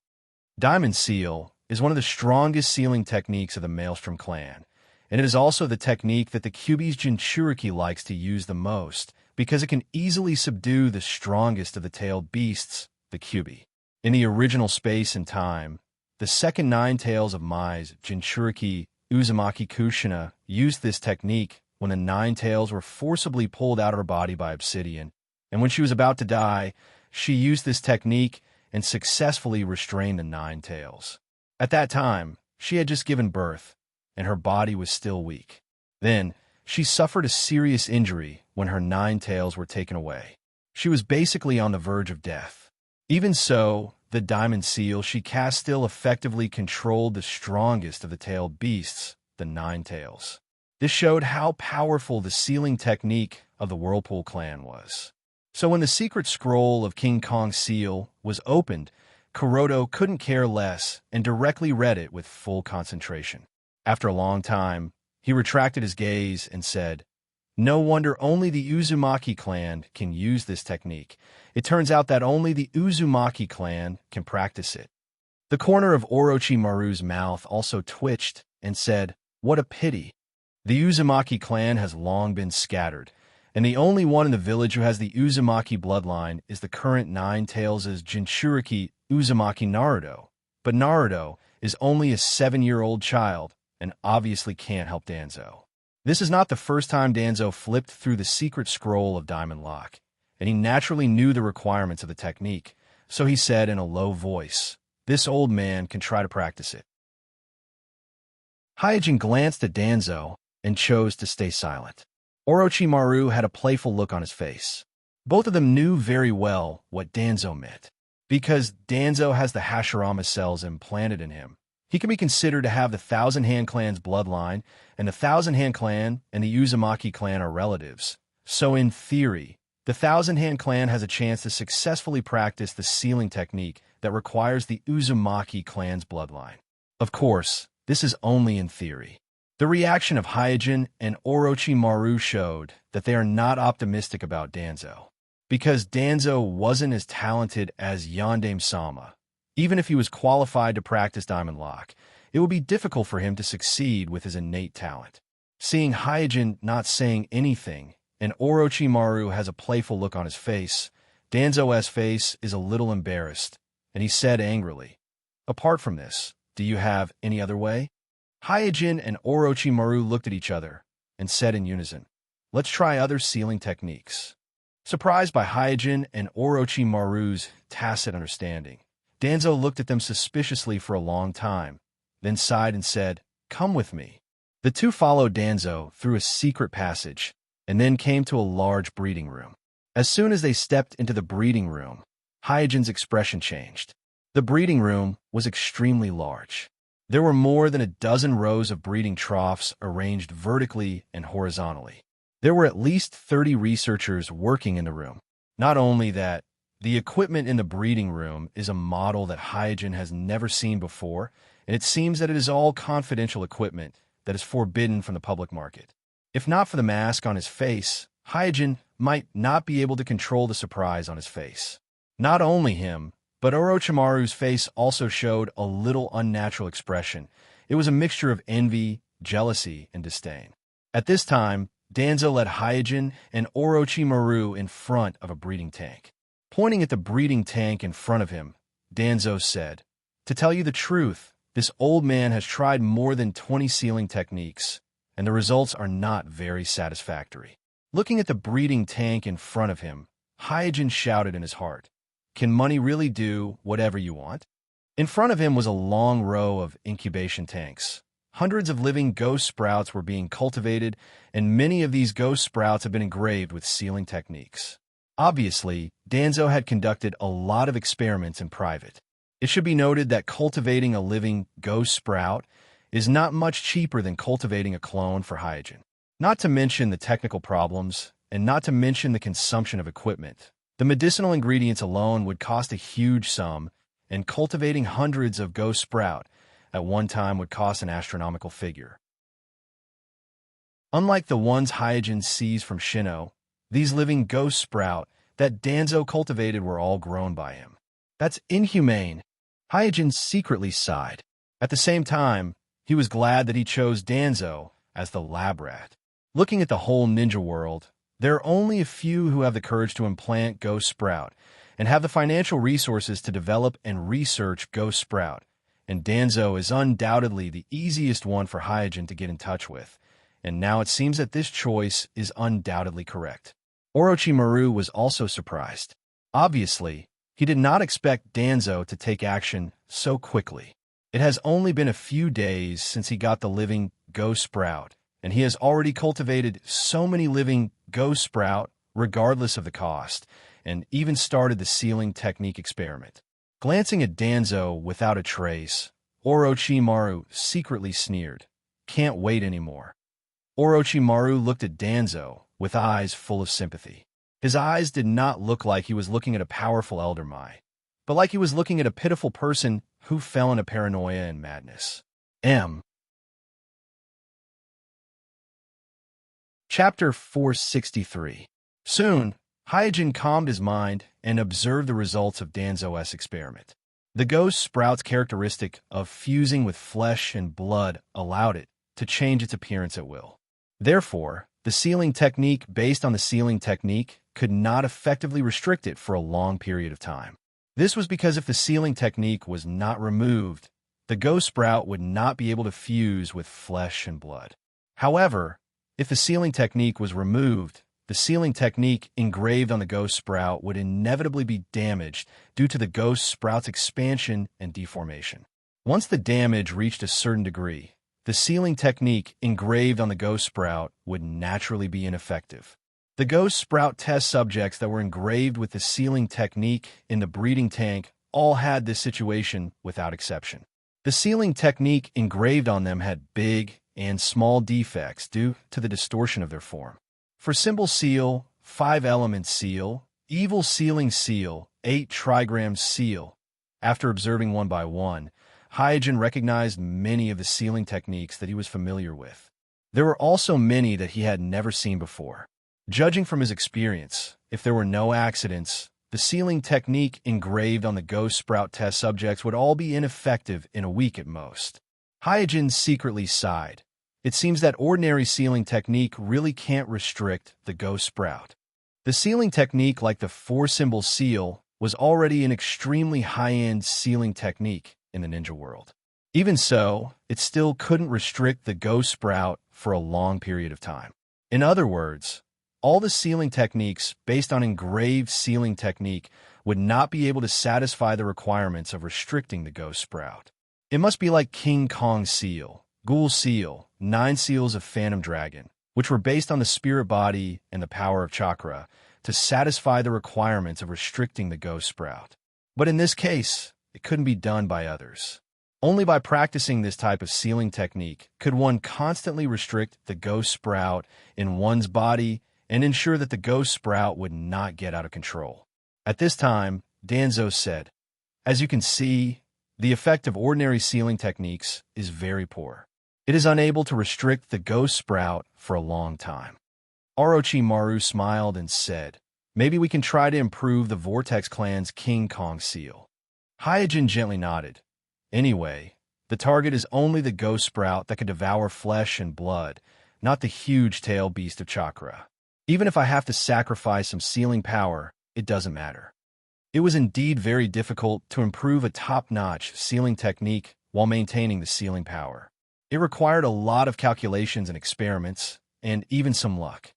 Diamond Seal is one of the strongest sealing techniques of the Maelstrom clan, and it is also the technique that the Kyuubi's Jinchuriki likes to use the most because it can easily subdue the strongest of the tailed beasts, the Kyuubi. In the original space and time, the second nine tails of Mai's Jinchuriki Uzumaki Kushina used this technique when the nine tails were forcibly pulled out of her body by Obsidian, and when she was about to die, she used this technique and successfully restrained the nine tails. At that time, she had just given birth, and her body was still weak. Then, she suffered a serious injury when her nine tails were taken away. She was basically on the verge of death. Even so, the Diamond Seal she cast still effectively controlled the strongest of the tailed beasts, the nine tails. This showed how powerful the sealing technique of the Whirlpool clan was. So when the secret scroll of King Kong's seal was opened, Kuroto couldn't care less and directly read it with full concentration. After a long time, he retracted his gaze and said, "No wonder only the Uzumaki clan can use this technique. It turns out that only the Uzumaki clan can practice it." The corner of Orochimaru's mouth also twitched and said, "What a pity. The Uzumaki clan has long been scattered, and the only one in the village who has the Uzumaki bloodline is the current Nine Tails' Jinchuriki Uzumaki Naruto. But Naruto is only a 7-year-old child and obviously can't help Danzo." This is not the first time Danzo flipped through the secret scroll of Diamond Lock, and he naturally knew the requirements of the technique, so he said in a low voice, "This old man can try to practice it." Hyojin glanced at Danzo and chose to stay silent. Orochimaru had a playful look on his face. Both of them knew very well what Danzo meant. Because Danzo has the Hashirama cells implanted in him, he can be considered to have the Thousand Hand Clan's bloodline, and the Thousand Hand Clan and the Uzumaki clan are relatives. So in theory, the Thousand Hand Clan has a chance to successfully practice the sealing technique that requires the Uzumaki clan's bloodline. Of course, this is only in theory. The reaction of Hyojin and Orochimaru showed that they are not optimistic about Danzo. Because Danzo wasn't as talented as Yondaime-sama. Even if he was qualified to practice Diamond Lock, it would be difficult for him to succeed with his innate talent. Seeing Hyojin not saying anything, and Orochimaru has a playful look on his face, Danzo's face is a little embarrassed, and he said angrily, "Apart from this, do you have any other way?" Hyojin and Orochimaru looked at each other and said in unison, "Let's try other sealing techniques." Surprised by Hyojin and Orochimaru's tacit understanding, Danzo looked at them suspiciously for a long time, then sighed and said, "Come with me." The two followed Danzo through a secret passage and then came to a large breeding room. As soon as they stepped into the breeding room, Hyojin's expression changed. The breeding room was extremely large. There were more than a dozen rows of breeding troughs arranged vertically and horizontally. There were at least 30 researchers working in the room. Not only that, the equipment in the breeding room is a model that Hyojin has never seen before, and it seems that it is all confidential equipment that is forbidden from the public market. If not for the mask on his face, Hyojin might not be able to control the surprise on his face. Not only him, but Orochimaru's face also showed a little unnatural expression. It was a mixture of envy, jealousy, and disdain. At this time, Danzo led Hyojin and Orochimaru in front of a breeding tank. Pointing at the breeding tank in front of him, Danzo said, "To tell you the truth, this old man has tried more than 20 sealing techniques, and the results are not very satisfactory." Looking at the breeding tank in front of him, Hyojin shouted in his heart, "Can money really do whatever you want?" In front of him was a long row of incubation tanks. Hundreds of living ghost sprouts were being cultivated, and many of these ghost sprouts have been engraved with sealing techniques. Obviously, Danzo had conducted a lot of experiments in private. It should be noted that cultivating a living ghost sprout is not much cheaper than cultivating a clone for Hyojin. Not to mention the technical problems, and not to mention the consumption of equipment. The medicinal ingredients alone would cost a huge sum, and cultivating hundreds of ghost sprout at one time would cost an astronomical figure. Unlike the ones Hyojin sees from Shino, these living ghost sprout that Danzo cultivated were all grown by him. That's inhumane. Hyojin secretly sighed. At the same time, he was glad that he chose Danzo as the lab rat. Looking at the whole ninja world, there are only a few who have the courage to implant ghost sprout and have the financial resources to develop and research ghost sprout, and Danzo is undoubtedly the easiest one for Hyojin to get in touch with, and now it seems that this choice is undoubtedly correct. Orochimaru was also surprised. Obviously, he did not expect Danzo to take action so quickly. It has only been a few days since he got the living ghost sprout, and he has already cultivated so many living ghost sprout, regardless of the cost, and even started the sealing technique experiment. Glancing at Danzo without a trace, Orochimaru secretly sneered. Can't wait anymore. Orochimaru looked at Danzo with eyes full of sympathy. His eyes did not look like he was looking at a powerful elder Mai, but like he was looking at a pitiful person who fell into paranoia and madness. Chapter 463. Soon, Hyojin calmed his mind and observed the results of Danzo's experiment. The ghost sprout's characteristic of fusing with flesh and blood allowed it to change its appearance at will. Therefore, the sealing technique based on the sealing technique could not effectively restrict it for a long period of time. This was because if the sealing technique was not removed, the ghost sprout would not be able to fuse with flesh and blood. However, if the sealing technique was removed, the sealing technique engraved on the ghost sprout would inevitably be damaged due to the ghost sprout's expansion and deformation. Once the damage reached a certain degree, the sealing technique engraved on the ghost sprout would naturally be ineffective. The ghost sprout test subjects that were engraved with the sealing technique in the breeding tank all had this situation without exception. The sealing technique engraved on them had big and small defects due to the distortion of their form. For symbol seal, 5-element seal, evil sealing seal, 8 trigram seal. After observing one by one, Hyojin recognized many of the sealing techniques that he was familiar with. There were also many that he had never seen before. Judging from his experience, if there were no accidents, the sealing technique engraved on the ghost sprout test subjects would all be ineffective in a week at most. Hyojin secretly sighed. It seems that ordinary sealing technique really can't restrict the ghost sprout. The sealing technique, like the 4-symbol seal, was already an extremely high-end sealing technique in the ninja world. Even so, it still couldn't restrict the ghost sprout for a long period of time. In other words, all the sealing techniques based on engraved sealing technique would not be able to satisfy the requirements of restricting the ghost sprout. It must be like King Kong seal, Ghoul seal, 9 seals of Phantom Dragon, which were based on the spirit body and the power of chakra, to satisfy the requirements of restricting the ghost sprout. But in this case, it couldn't be done by others. Only by practicing this type of sealing technique could one constantly restrict the ghost sprout in one's body and ensure that the ghost sprout would not get out of control. At this time, Danzo said, "As you can see, the effect of ordinary sealing techniques is very poor. It is unable to restrict the ghost sprout for a long time." Orochimaru smiled and said, "Maybe we can try to improve the Vortex Clan's King Kong seal." Hyojin gently nodded. Anyway, the target is only the ghost sprout that could devour flesh and blood, not the huge tail beast of chakra. Even if I have to sacrifice some sealing power, it doesn't matter. It was indeed very difficult to improve a top-notch sealing technique while maintaining the sealing power. It required a lot of calculations and experiments, and even some luck.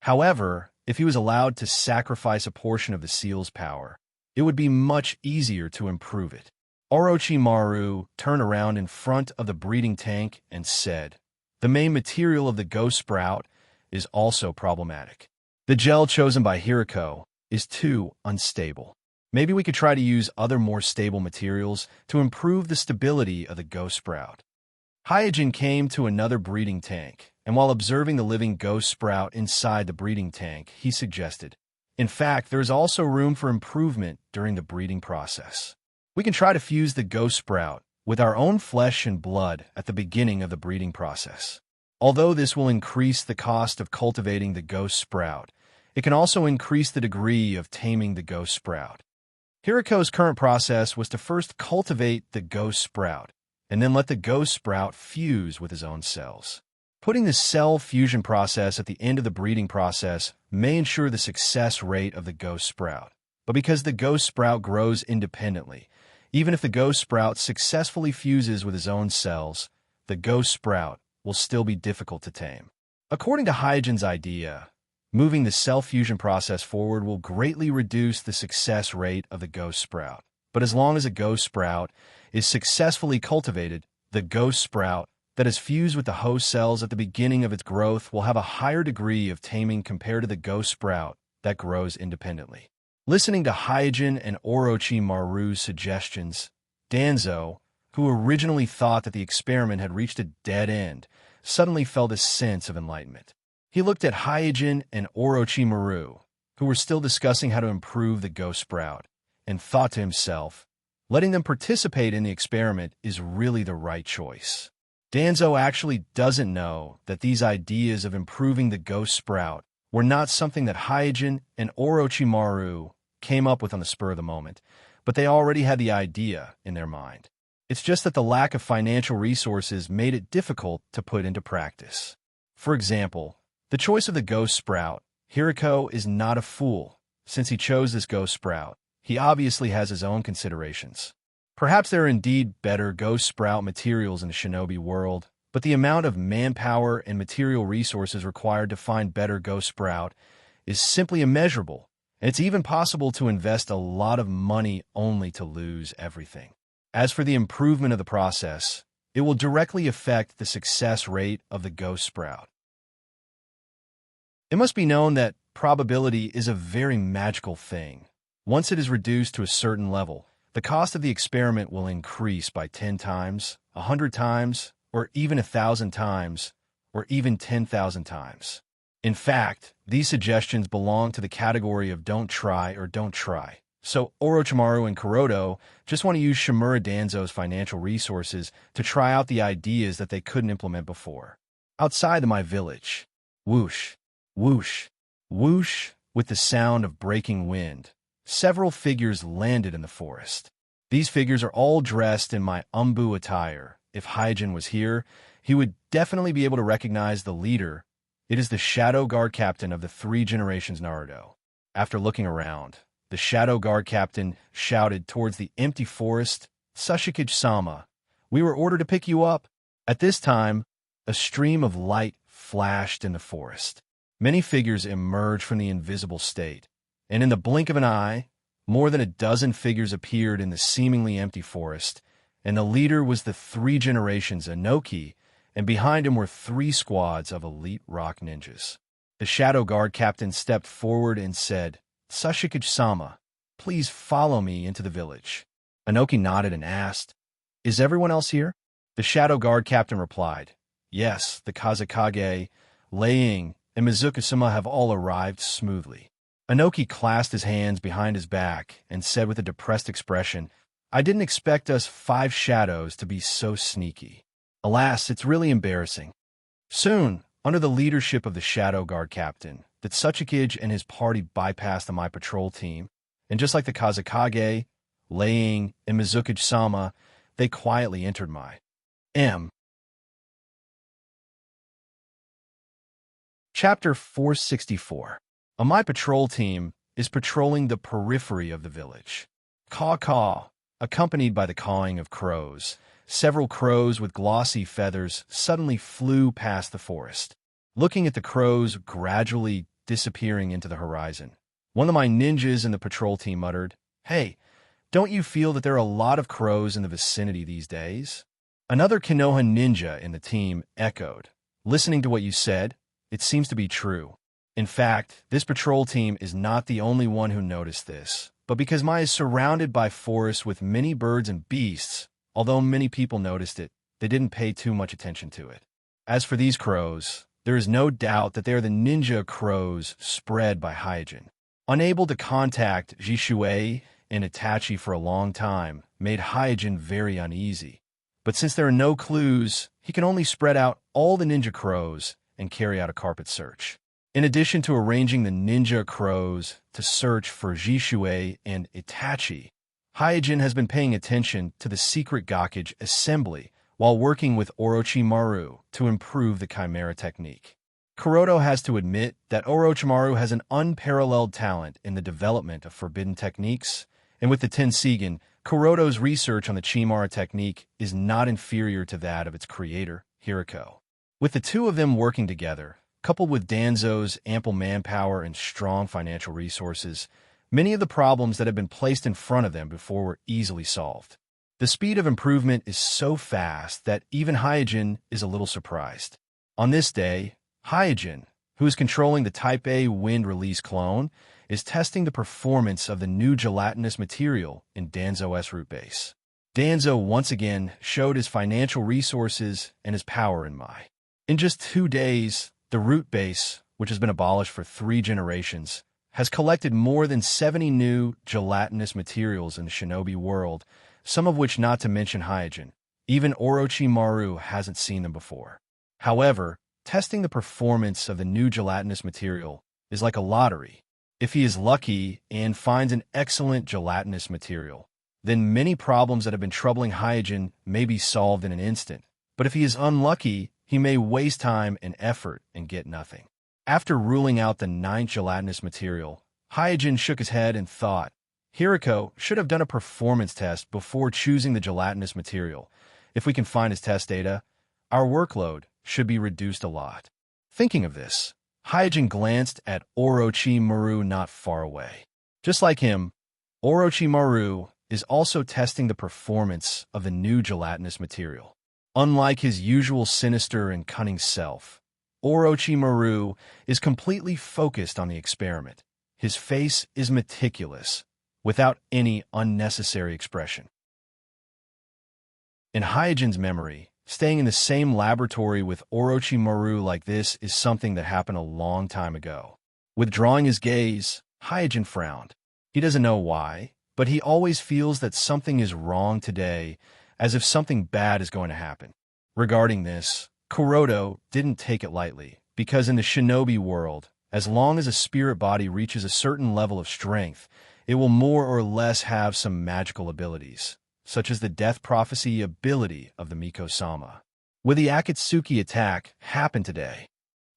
However, if he was allowed to sacrifice a portion of the seal's power, it would be much easier to improve it. Orochimaru turned around in front of the breeding tank and said, "The main material of the ghost sprout is also problematic. The gel chosen by Hiriko is too unstable. Maybe we could try to use other more stable materials to improve the stability of the ghost sprout." Hyojin came to another breeding tank, and while observing the living ghost sprout inside the breeding tank, he suggested, "In fact, there is also room for improvement during the breeding process. We can try to fuse the ghost sprout with our own flesh and blood at the beginning of the breeding process. Although this will increase the cost of cultivating the ghost sprout, it can also increase the degree of taming the ghost sprout." Hiriko's current process was to first cultivate the ghost sprout, and then let the ghost sprout fuse with his own cells. Putting the cell fusion process at the end of the breeding process may ensure the success rate of the ghost sprout, but because the ghost sprout grows independently, even if the ghost sprout successfully fuses with his own cells, the ghost sprout will still be difficult to tame. According to Hyojin's idea, moving the cell fusion process forward will greatly reduce the success rate of the ghost sprout. But as long as a ghost sprout is successfully cultivated, the ghost sprout that is fused with the host cells at the beginning of its growth will have a higher degree of taming compared to the ghost sprout that grows independently. Listening to Hyojin and Orochimaru's suggestions, Danzo, who originally thought that the experiment had reached a dead end, suddenly felt a sense of enlightenment. He looked at Hyojin and Orochimaru, who were still discussing how to improve the ghost sprout, and thought to himself, letting them participate in the experiment is really the right choice. Danzo actually doesn't know that these ideas of improving the ghost sprout were not something that Hyojin and Orochimaru came up with on the spur of the moment, but they already had the idea in their mind. It's just that the lack of financial resources made it difficult to put into practice. For example, the choice of the ghost sprout. Hiriko is not a fool. Since he chose this ghost sprout, he obviously has his own considerations. Perhaps there are indeed better ghost sprout materials in the shinobi world, but the amount of manpower and material resources required to find better ghost sprout is simply immeasurable, and it's even possible to invest a lot of money only to lose everything. As for the improvement of the process, it will directly affect the success rate of the ghost sprout. It must be known that probability is a very magical thing. Once it is reduced to a certain level, the cost of the experiment will increase by 10 times, 100 times, or even 1,000 times, or even 10,000 times. In fact, these suggestions belong to the category of don't try or don't try. So Orochimaru and Kuroda just want to use Shimura Danzo's financial resources to try out the ideas that they couldn't implement before. Outside of my village, whoosh, whoosh, whoosh, with the sound of breaking wind, several figures landed in the forest. These figures are all dressed in my umbu attire. If Hyojin was here, he would definitely be able to recognize the leader. It is the Shadow Guard Captain of the 3 Generations Naruto. After looking around, the Shadow Guard Captain shouted towards the empty forest, "Sashikage-sama, we were ordered to pick you up." At this time, a stream of light flashed in the forest. Many figures emerged from the invisible state, and in the blink of an eye, more than a dozen figures appeared in the seemingly empty forest, and the leader was the 3 Generations Inoki, and behind him were 3 squads of elite rock ninjas. The Shadow Guard Captain stepped forward and said, "Sashikage-sama, please follow me into the village." Inoki nodded and asked, "Is everyone else here?" The Shadow Guard Captain replied, "Yes, the Kazekage, Laying, and Mizuki-sama have all arrived smoothly." Inoki clasped his hands behind his back and said with a depressed expression, "I didn't expect us 5 shadows to be so sneaky. Alas, it's really embarrassing." Soon, under the leadership of the Shadow Guard Captain, the Tsuchikage and his party bypassed the My Patrol team, and just like the Kazekage, Laying, and Mizuki-sama, they quietly entered my M. Chapter 464. A My Patrol team is patrolling the periphery of the village. Caw-caw, accompanied by the cawing of crows. Several crows with glossy feathers suddenly flew past the forest. Looking at the crows gradually disappearing into the horizon, one of my ninjas in the patrol team muttered, Hey, don't you feel that there are a lot of crows in the vicinity these days? Another Konoha ninja in the team echoed. Listening to what you said, it seems to be true. In fact, this patrol team is not the only one who noticed this, but because Mai is surrounded by forests with many birds and beasts, although many people noticed it, they didn't pay too much attention to it. As for these crows, there is no doubt that they are the ninja crows spread by Hyojin. Unable to contact Jishuei and Itachi for a long time made Hyojin very uneasy. But since there are no clues, he can only spread out all the ninja crows and carry out a carpet search. In addition to arranging the ninja crows to search for Jishuei and Itachi, Hyojin has been paying attention to the secret Gakage assembly while working with Orochimaru to improve the Chimera technique. Kuroto has to admit that Orochimaru has an unparalleled talent in the development of forbidden techniques, and with the Tenseigan, Kuroto's research on the Chimera technique is not inferior to that of its creator, Hiriko. With the two of them working together, coupled with Danzo's ample manpower and strong financial resources, many of the problems that have been placed in front of them before were easily solved. The speed of improvement is so fast that even Hyojin is a little surprised. On this day, Hyojin, who is controlling the Type A wind release clone, is testing the performance of the new gelatinous material in Danzo's root base. Danzo once again showed his financial resources and his power in Mai. In just 2 days, the root base, which has been abolished for 3 generations, has collected more than 70 new gelatinous materials in the shinobi world, some of which not to mention Hyojin. Even Orochimaru hasn't seen them before. However, testing the performance of the new gelatinous material is like a lottery. If he is lucky and finds an excellent gelatinous material, then many problems that have been troubling Hyojin may be solved in an instant. But if he is unlucky, he may waste time and effort and get nothing. After ruling out the 9th gelatinous material, Hyojin shook his head and thought, Hiriko should have done a performance test before choosing the gelatinous material. If we can find his test data, our workload should be reduced a lot. Thinking of this, Hyojin glanced at Orochimaru not far away. Just like him, Orochimaru is also testing the performance of the new gelatinous material. Unlike his usual sinister and cunning self, Orochimaru is completely focused on the experiment. His face is meticulous, without any unnecessary expression. In Hyojin's memory, staying in the same laboratory with Orochimaru like this is something that happened a long time ago. Withdrawing his gaze, Hyojin frowned. He doesn't know why, but he always feels that something is wrong today, as if something bad is going to happen. Regarding this, Kuroto didn't take it lightly, because in the shinobi world, as long as a spirit body reaches a certain level of strength, it will more or less have some magical abilities, such as the death prophecy ability of the Miko-sama. Will the Akatsuki attack happen today?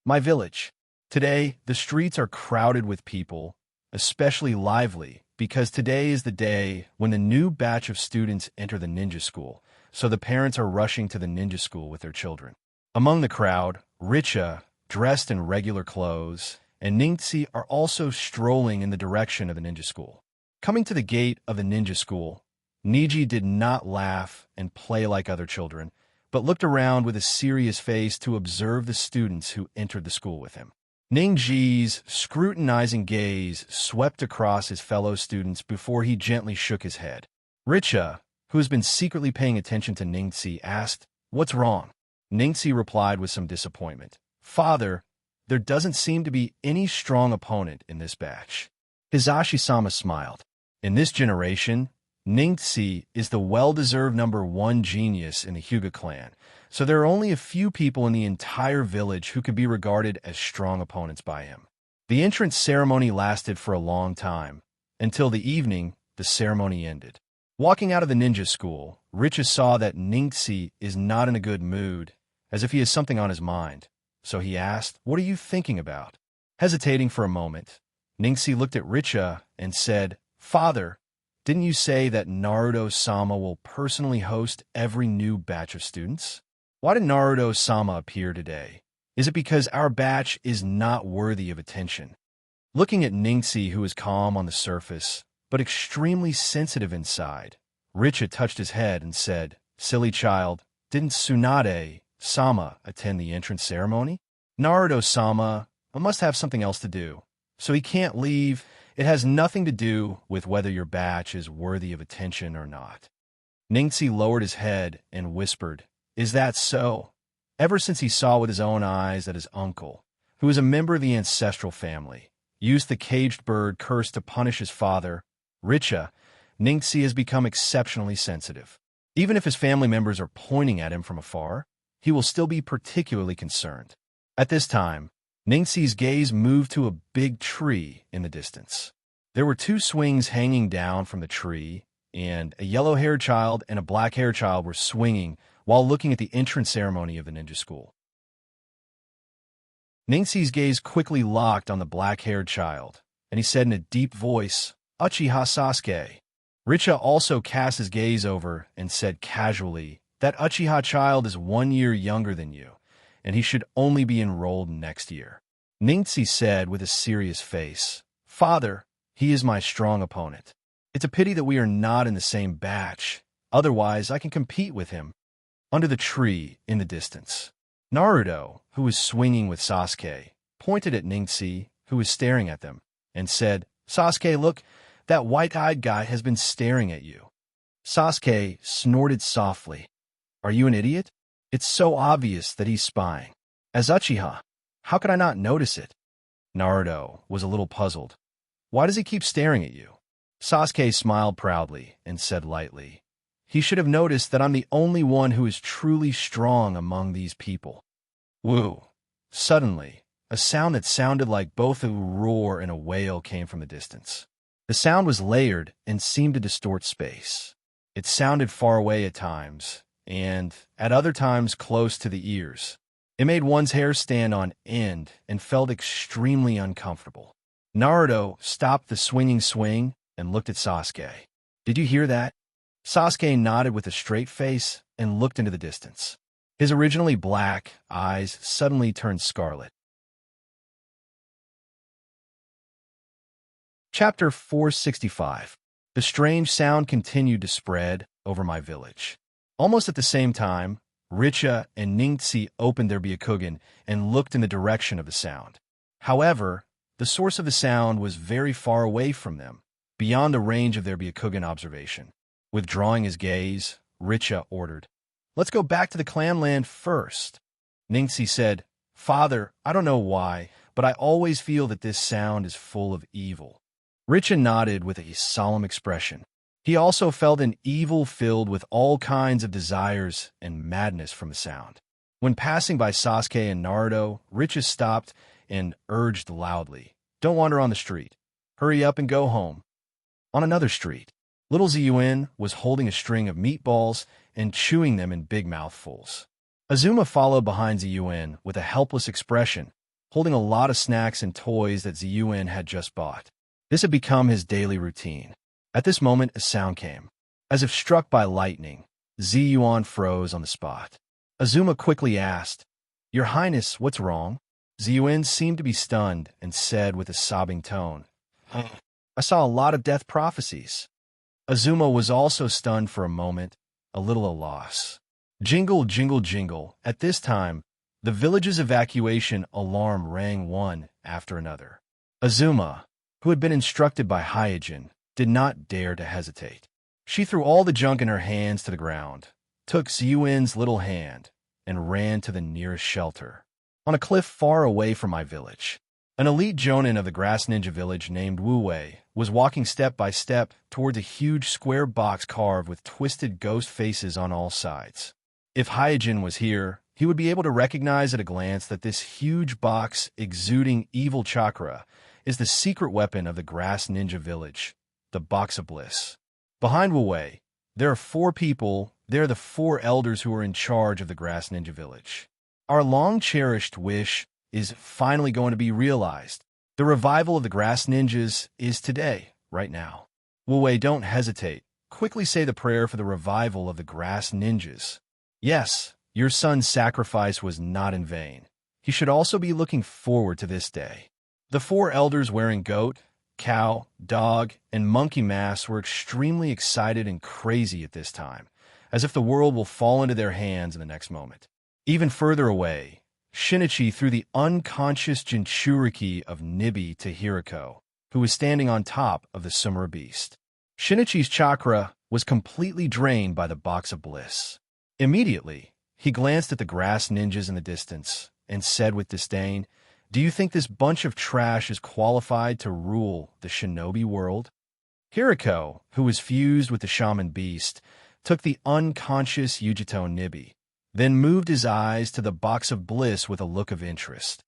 My village. Today, the streets are crowded with people, especially lively, because today is the day when the new batch of students enter the ninja school, so the parents are rushing to the ninja school with their children. Among the crowd, Richa, dressed in regular clothes, and Ningtsi are also strolling in the direction of the ninja school. Coming to the gate of the ninja school, Niji did not laugh and play like other children, but looked around with a serious face to observe the students who entered the school with him. Ningji's scrutinizing gaze swept across his fellow students before he gently shook his head. Richa, who has been secretly paying attention to Ningtsi, asked, "What's wrong?" Ningtsi replied with some disappointment, "Father, there doesn't seem to be any strong opponent in this batch." Hizashi-sama smiled. In this generation, Ningtsi is the well-deserved #1 genius in the Hyuga clan, so there are only a few people in the entire village who could be regarded as strong opponents by him. The entrance ceremony lasted for a long time. Until the evening, the ceremony ended. Walking out of the ninja school, Richa saw that Ningtsi is not in a good mood, as if he has something on his mind. So he asked, "What are you thinking about?" Hesitating for a moment, Ningtsi looked at Richa and said, "Father, didn't you say that Naruto-sama will personally host every new batch of students? Why did Naruto-sama appear today? Is it because our batch is not worthy of attention?" Looking at Ningtsi, who is calm on the surface, but extremely sensitive inside. Richa touched his head and said, "Silly child, didn't Tsunade-sama attend the entrance ceremony? Naruto-sama must have something else to do, so he can't leave. It has nothing to do with whether your batch is worthy of attention or not." Ningxi lowered his head and whispered, "Is that so?" Ever since he saw with his own eyes that his uncle, who was a member of the ancestral family, used the caged bird curse to punish his father, Richa, Ningxi has become exceptionally sensitive. Even if his family members are pointing at him from afar, he will still be particularly concerned. At this time, Ningxi's gaze moved to a big tree in the distance. There were two swings hanging down from the tree, and a yellow-haired child and a black-haired child were swinging while looking at the entrance ceremony of the ninja school. Ningxi's gaze quickly locked on the black-haired child, and he said in a deep voice, "Uchiha Sasuke." Richa also cast his gaze over and said casually, "That Uchiha child is 1 year younger than you, and he should only be enrolled next year." Ningxi said with a serious face, "Father, he is my strong opponent. It's a pity that we are not in the same batch, otherwise I can compete with him." Under the tree, in the distance, Naruto, who was swinging with Sasuke, pointed at Ningxi, who was staring at them, and said, "Sasuke, look, that white-eyed guy has been staring at you." Sasuke snorted softly. "Are you an idiot? It's so obvious that he's spying. As Uchiha, how could I not notice it?" Naruto was a little puzzled. "Why does he keep staring at you?" Sasuke smiled proudly and said lightly, "He should have noticed that I'm the only one who is truly strong among these people." Woo! Suddenly, a sound that sounded like both a roar and a wail came from the distance. The sound was layered and seemed to distort space. It sounded far away at times, and at other times close to the ears. It made one's hair stand on end and felt extremely uncomfortable. Naruto stopped the swinging swing and looked at Sasuke. "Did you hear that?" Sasuke nodded with a straight face and looked into the distance. His originally black eyes suddenly turned scarlet. Chapter 465. The strange sound continued to spread over my village. Almost at the same time, Richa and Ningxi opened their Byakugan and looked in the direction of the sound. However, the source of the sound was very far away from them, beyond the range of their Byakugan observation. Withdrawing his gaze, Richa ordered, "Let's go back to the clanland first." Ningxi said, "Father, I don't know why, but I always feel that this sound is full of evil." Richa nodded with a solemn expression. He also felt an evil filled with all kinds of desires and madness from the sound. When passing by Sasuke and Naruto, Richa stopped and urged loudly, "Don't wander on the street. Hurry up and go home." On another street, little Ziyuan was holding a string of meatballs and chewing them in big mouthfuls. Azuma followed behind Ziyuan with a helpless expression, holding a lot of snacks and toys that Ziyuan had just bought. This had become his daily routine. At this moment, a sound came. As if struck by lightning, Ziyuan froze on the spot. Azuma quickly asked, "Your Highness, what's wrong?" Ziyuan seemed to be stunned and said with a sobbing tone, "I saw a lot of death prophecies." Azuma was also stunned for a moment, a little at a loss. Jingle, jingle, jingle. At this time, the village's evacuation alarm rang one after another. Azuma, who had been instructed by Hyojin, did not dare to hesitate. She threw all the junk in her hands to the ground, took Ziyuan's little hand, and ran to the nearest shelter. On a cliff far away from my village, an elite jonin of the grass ninja village named Wu Wei was walking step by step towards a huge square box carved with twisted ghost faces on all sides. If Hyojin was here, he would be able to recognize at a glance that this huge box exuding evil chakra is the secret weapon of the grass ninja village, the Box of Bliss. Behind Wu Wei, there are 4 people. They're the 4 elders who are in charge of the grass ninja village. Our long-cherished wish is finally going to be realized. The revival of the grass ninjas is today, right now. Wu Wei, don't hesitate. Quickly say the prayer for the revival of the grass ninjas. Yes, your son's sacrifice was not in vain. He should also be looking forward to this day. The 4 elders wearing goat, cow, dog, and monkey masks were extremely excited and crazy at this time, as if the world will fall into their hands in the next moment. Even further away, Shinichi threw the unconscious Jinchuriki of Nibi to Hiriko, who was standing on top of the Sumera beast. Shinichi's chakra was completely drained by the box of bliss. Immediately, he glanced at the grass ninjas in the distance and said with disdain, "Do you think this bunch of trash is qualified to rule the shinobi world?" Hiriko, who was fused with the shaman beast, took the unconscious Yujito Nibi, then moved his eyes to the box of bliss with a look of interest.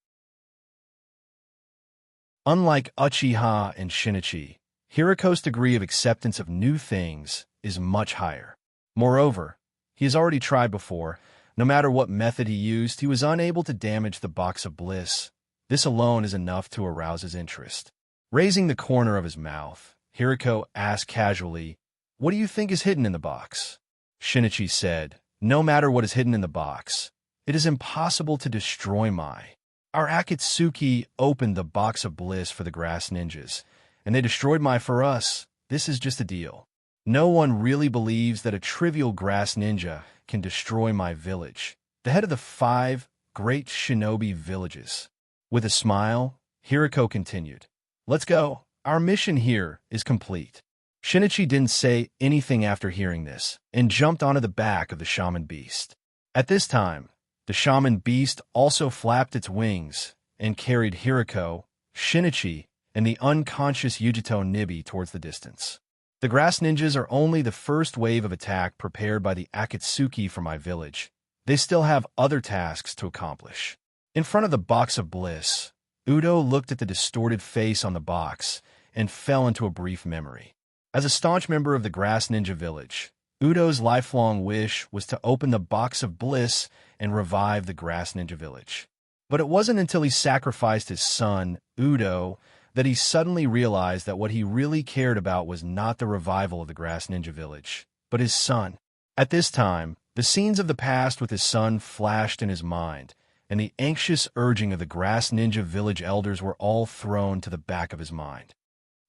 Unlike Uchiha and Shinichi, Hiriko's degree of acceptance of new things is much higher. Moreover, he has already tried before. No matter what method he used, he was unable to damage the box of bliss. This alone is enough to arouse his interest. Raising the corner of his mouth, Hiriko asked casually, "What do you think is hidden in the box?" Shinichi said, "No matter what is hidden in the box, it is impossible to destroy my." Our Akatsuki opened the box of bliss for the grass ninjas, and they destroyed my for us. This is just a deal. No one really believes that a trivial grass ninja can destroy my village, the head of the 5 great shinobi villages. With a smile, Hiriko continued, "Let's go. Our mission here is complete." Shinichi didn't say anything after hearing this, and jumped onto the back of the shaman beast. At this time, the shaman beast also flapped its wings and carried Hiriko, Shinichi, and the unconscious Yujito Nibi towards the distance. The grass ninjas are only the first wave of attack prepared by the Akatsuki for my village. They still have other tasks to accomplish. In front of the box of bliss, Udo looked at the distorted face on the box and fell into a brief memory. As a staunch member of the grass ninja village, Udo's lifelong wish was to open the box of bliss and revive the grass ninja village. But it wasn't until he sacrificed his son, Udo, that he suddenly realized that what he really cared about was not the revival of the grass ninja village, but his son. At this time, the scenes of the past with his son flashed in his mind, and the anxious urging of the grass ninja village elders were all thrown to the back of his mind.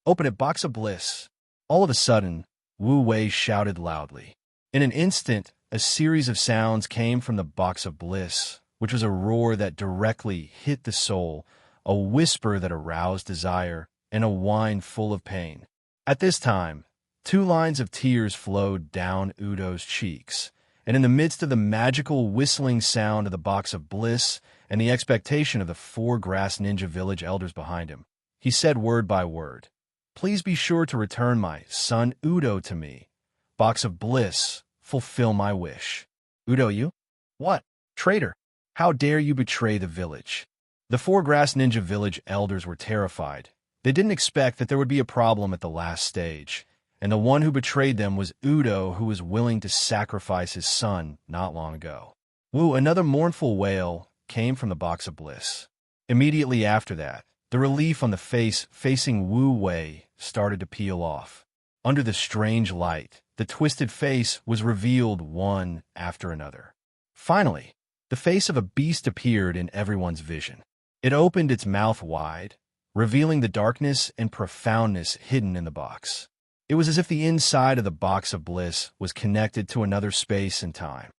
"Open it, box of bliss." All of a sudden, Wu Wei shouted loudly. In an instant, a series of sounds came from the box of bliss, which was a roar that directly hit the soul, a whisper that aroused desire, and a whine full of pain. At this time, 2 lines of tears flowed down Udo's cheeks, and in the midst of the magical whistling sound of the box of bliss and the expectation of the 4 grass ninja village elders behind him, he said word by word, "Please be sure to return my son Udo to me. Box of bliss, fulfill my wish." "Udo, you? What? Traitor! How dare you betray the village?" The 4 grass ninja village elders were terrified. They didn't expect that there would be a problem at the last stage, and the one who betrayed them was Udo, who was willing to sacrifice his son not long ago. Woo, another mournful wail came from the box of bliss. Immediately after that, the relief on the face facing Wu Wei started to peel off. Under the strange light, the twisted face was revealed one after another. Finally, the face of a beast appeared in everyone's vision. It opened its mouth wide, revealing the darkness and profoundness hidden in the box. It was as if the inside of the box of bliss was connected to another space and time.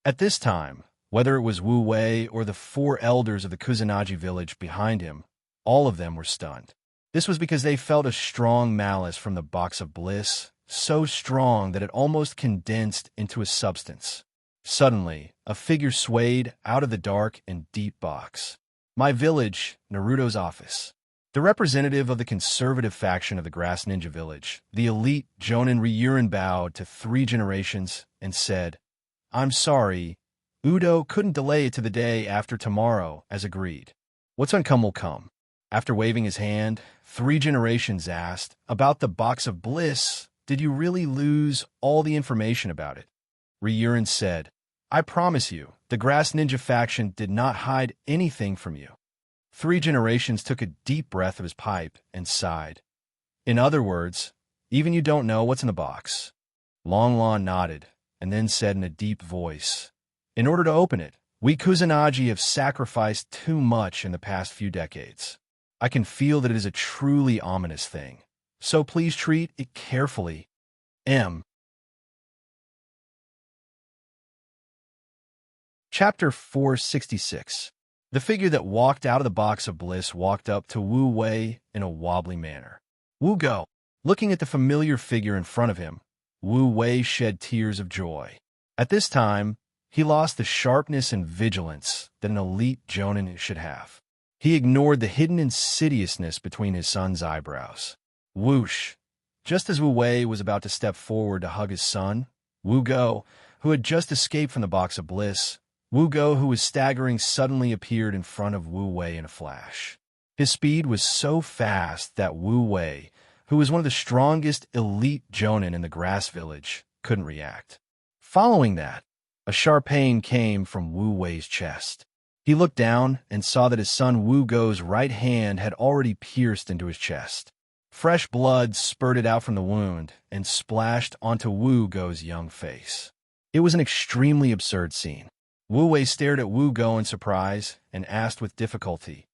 At this time, whether it was Wu Wei or the 4 elders of the Kusanagi village behind him, all of them were stunned. This was because they felt a strong malice from the box of bliss, so strong that it almost condensed into a substance. Suddenly, a figure swayed out of the dark and deep box. "My village, Naruto's office." The representative of the conservative faction of the Grass Ninja Village, the elite Jonin Ryurin, bowed to 3 generations and said, "I'm sorry, Udo couldn't delay it to the day after tomorrow as agreed. What's come will come." After waving his hand, 3 generations asked, "About the box of bliss, did you really lose all the information about it?" Ryurin said, "I promise you, the Grass Ninja faction did not hide anything from you." 3 generations took a deep breath of his pipe and sighed. "In other words, even you don't know what's in the box." Long Lon nodded, and then said in a deep voice, "In order to open it, we Kusanagi have sacrificed too much in the past few decades. I can feel that it is a truly ominous thing. So please treat it carefully. M. Chapter 466. The figure that walked out of the box of bliss walked up to Wu Wei in a wobbly manner. Wu Go. Looking at the familiar figure in front of him, Wu Wei shed tears of joy. At this time, he lost the sharpness and vigilance that an elite jonin should have. He ignored the hidden insidiousness between his son's eyebrows. Whoosh! Just as Wu Wei was about to step forward to hug his son, Wu Go, who had just escaped from the box of bliss, Wu Go, who was staggering, suddenly appeared in front of Wu Wei in a flash. His speed was so fast that Wu Wei, who was one of the strongest elite jonin in the grass village, couldn't react. Following that, a sharp pain came from Wu Wei's chest. He looked down and saw that his son Wu Go's right hand had already pierced into his chest. Fresh blood spurted out from the wound and splashed onto Wu Go's young face. It was an extremely absurd scene. Wu Wei stared at Wu Go in surprise and asked with difficulty,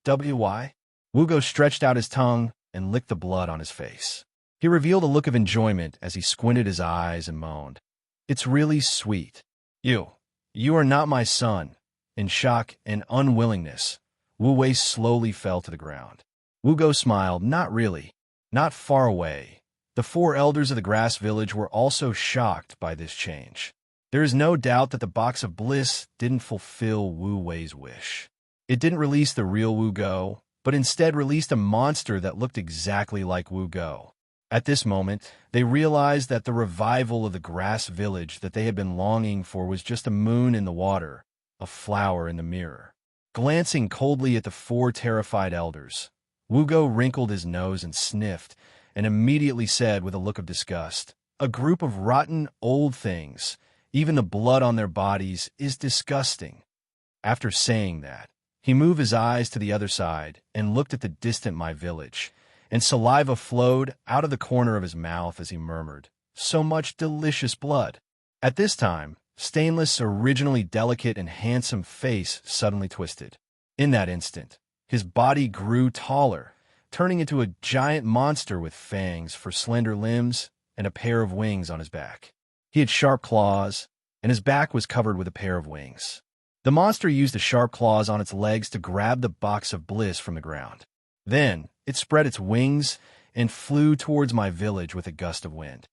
"Why?" Wu Go stretched out his tongue and licked the blood on his face. He revealed a look of enjoyment as he squinted his eyes and moaned, "It's really sweet. You are not my son." In shock and unwillingness, Wu Wei slowly fell to the ground. Wu Go smiled, "Not really." Not far away, the 4 elders of the grass village were also shocked by this change. There is no doubt that the box of bliss didn't fulfill Wu Wei's wish. It didn't release the real Wu Go, but instead released a monster that looked exactly like Wu Go. At this moment, they realized that the revival of the grass village that they had been longing for was just a moon in the water, a flower in the mirror. Glancing coldly at the 4 terrified elders, Wu Go wrinkled his nose and sniffed, and immediately said with a look of disgust, "A group of rotten old things. Even the blood on their bodies is disgusting." After saying that, he moved his eyes to the other side and looked at the distant my village, and saliva flowed out of the corner of his mouth as he murmured, "So much delicious blood." At this time, Stainless' originally delicate and handsome face suddenly twisted. In that instant, his body grew taller, turning into a giant monster with fangs for slender limbs and a pair of wings on his back. He had sharp claws, and his back was covered with a pair of wings. The monster used the sharp claws on its legs to grab the box of bliss from the ground. Then, it spread its wings and flew towards my village with a gust of wind.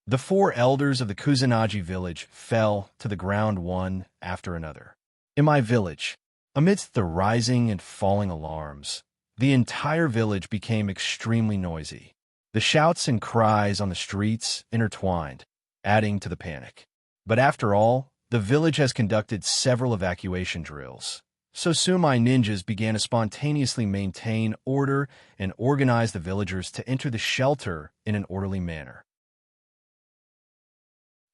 The 4 elders of the Kusanagi village fell to the ground one after another. In my village, amidst the rising and falling alarms, the entire village became extremely noisy. The shouts and cries on the streets intertwined, adding to the panic. But after all, the village has conducted several evacuation drills. So soon my ninjas began to spontaneously maintain order and organize the villagers to enter the shelter in an orderly manner.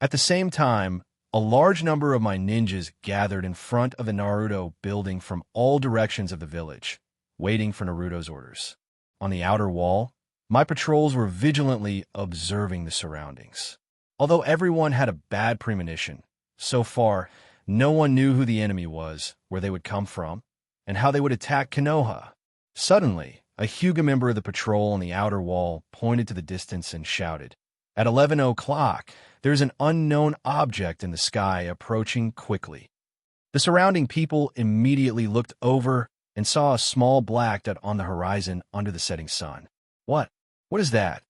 At the same time, a large number of my ninjas gathered in front of the Naruto building from all directions of the village, waiting for Naruto's orders. On the outer wall, my patrols were vigilantly observing the surroundings. Although everyone had a bad premonition, so far, no one knew who the enemy was, where they would come from, and how they would attack Konoha. Suddenly, a Hyuga member of the patrol on the outer wall pointed to the distance and shouted, "At 11 o'clock, there's an unknown object in the sky approaching quickly." The surrounding people immediately looked over and saw a small black dot on the horizon under the setting sun. What is that?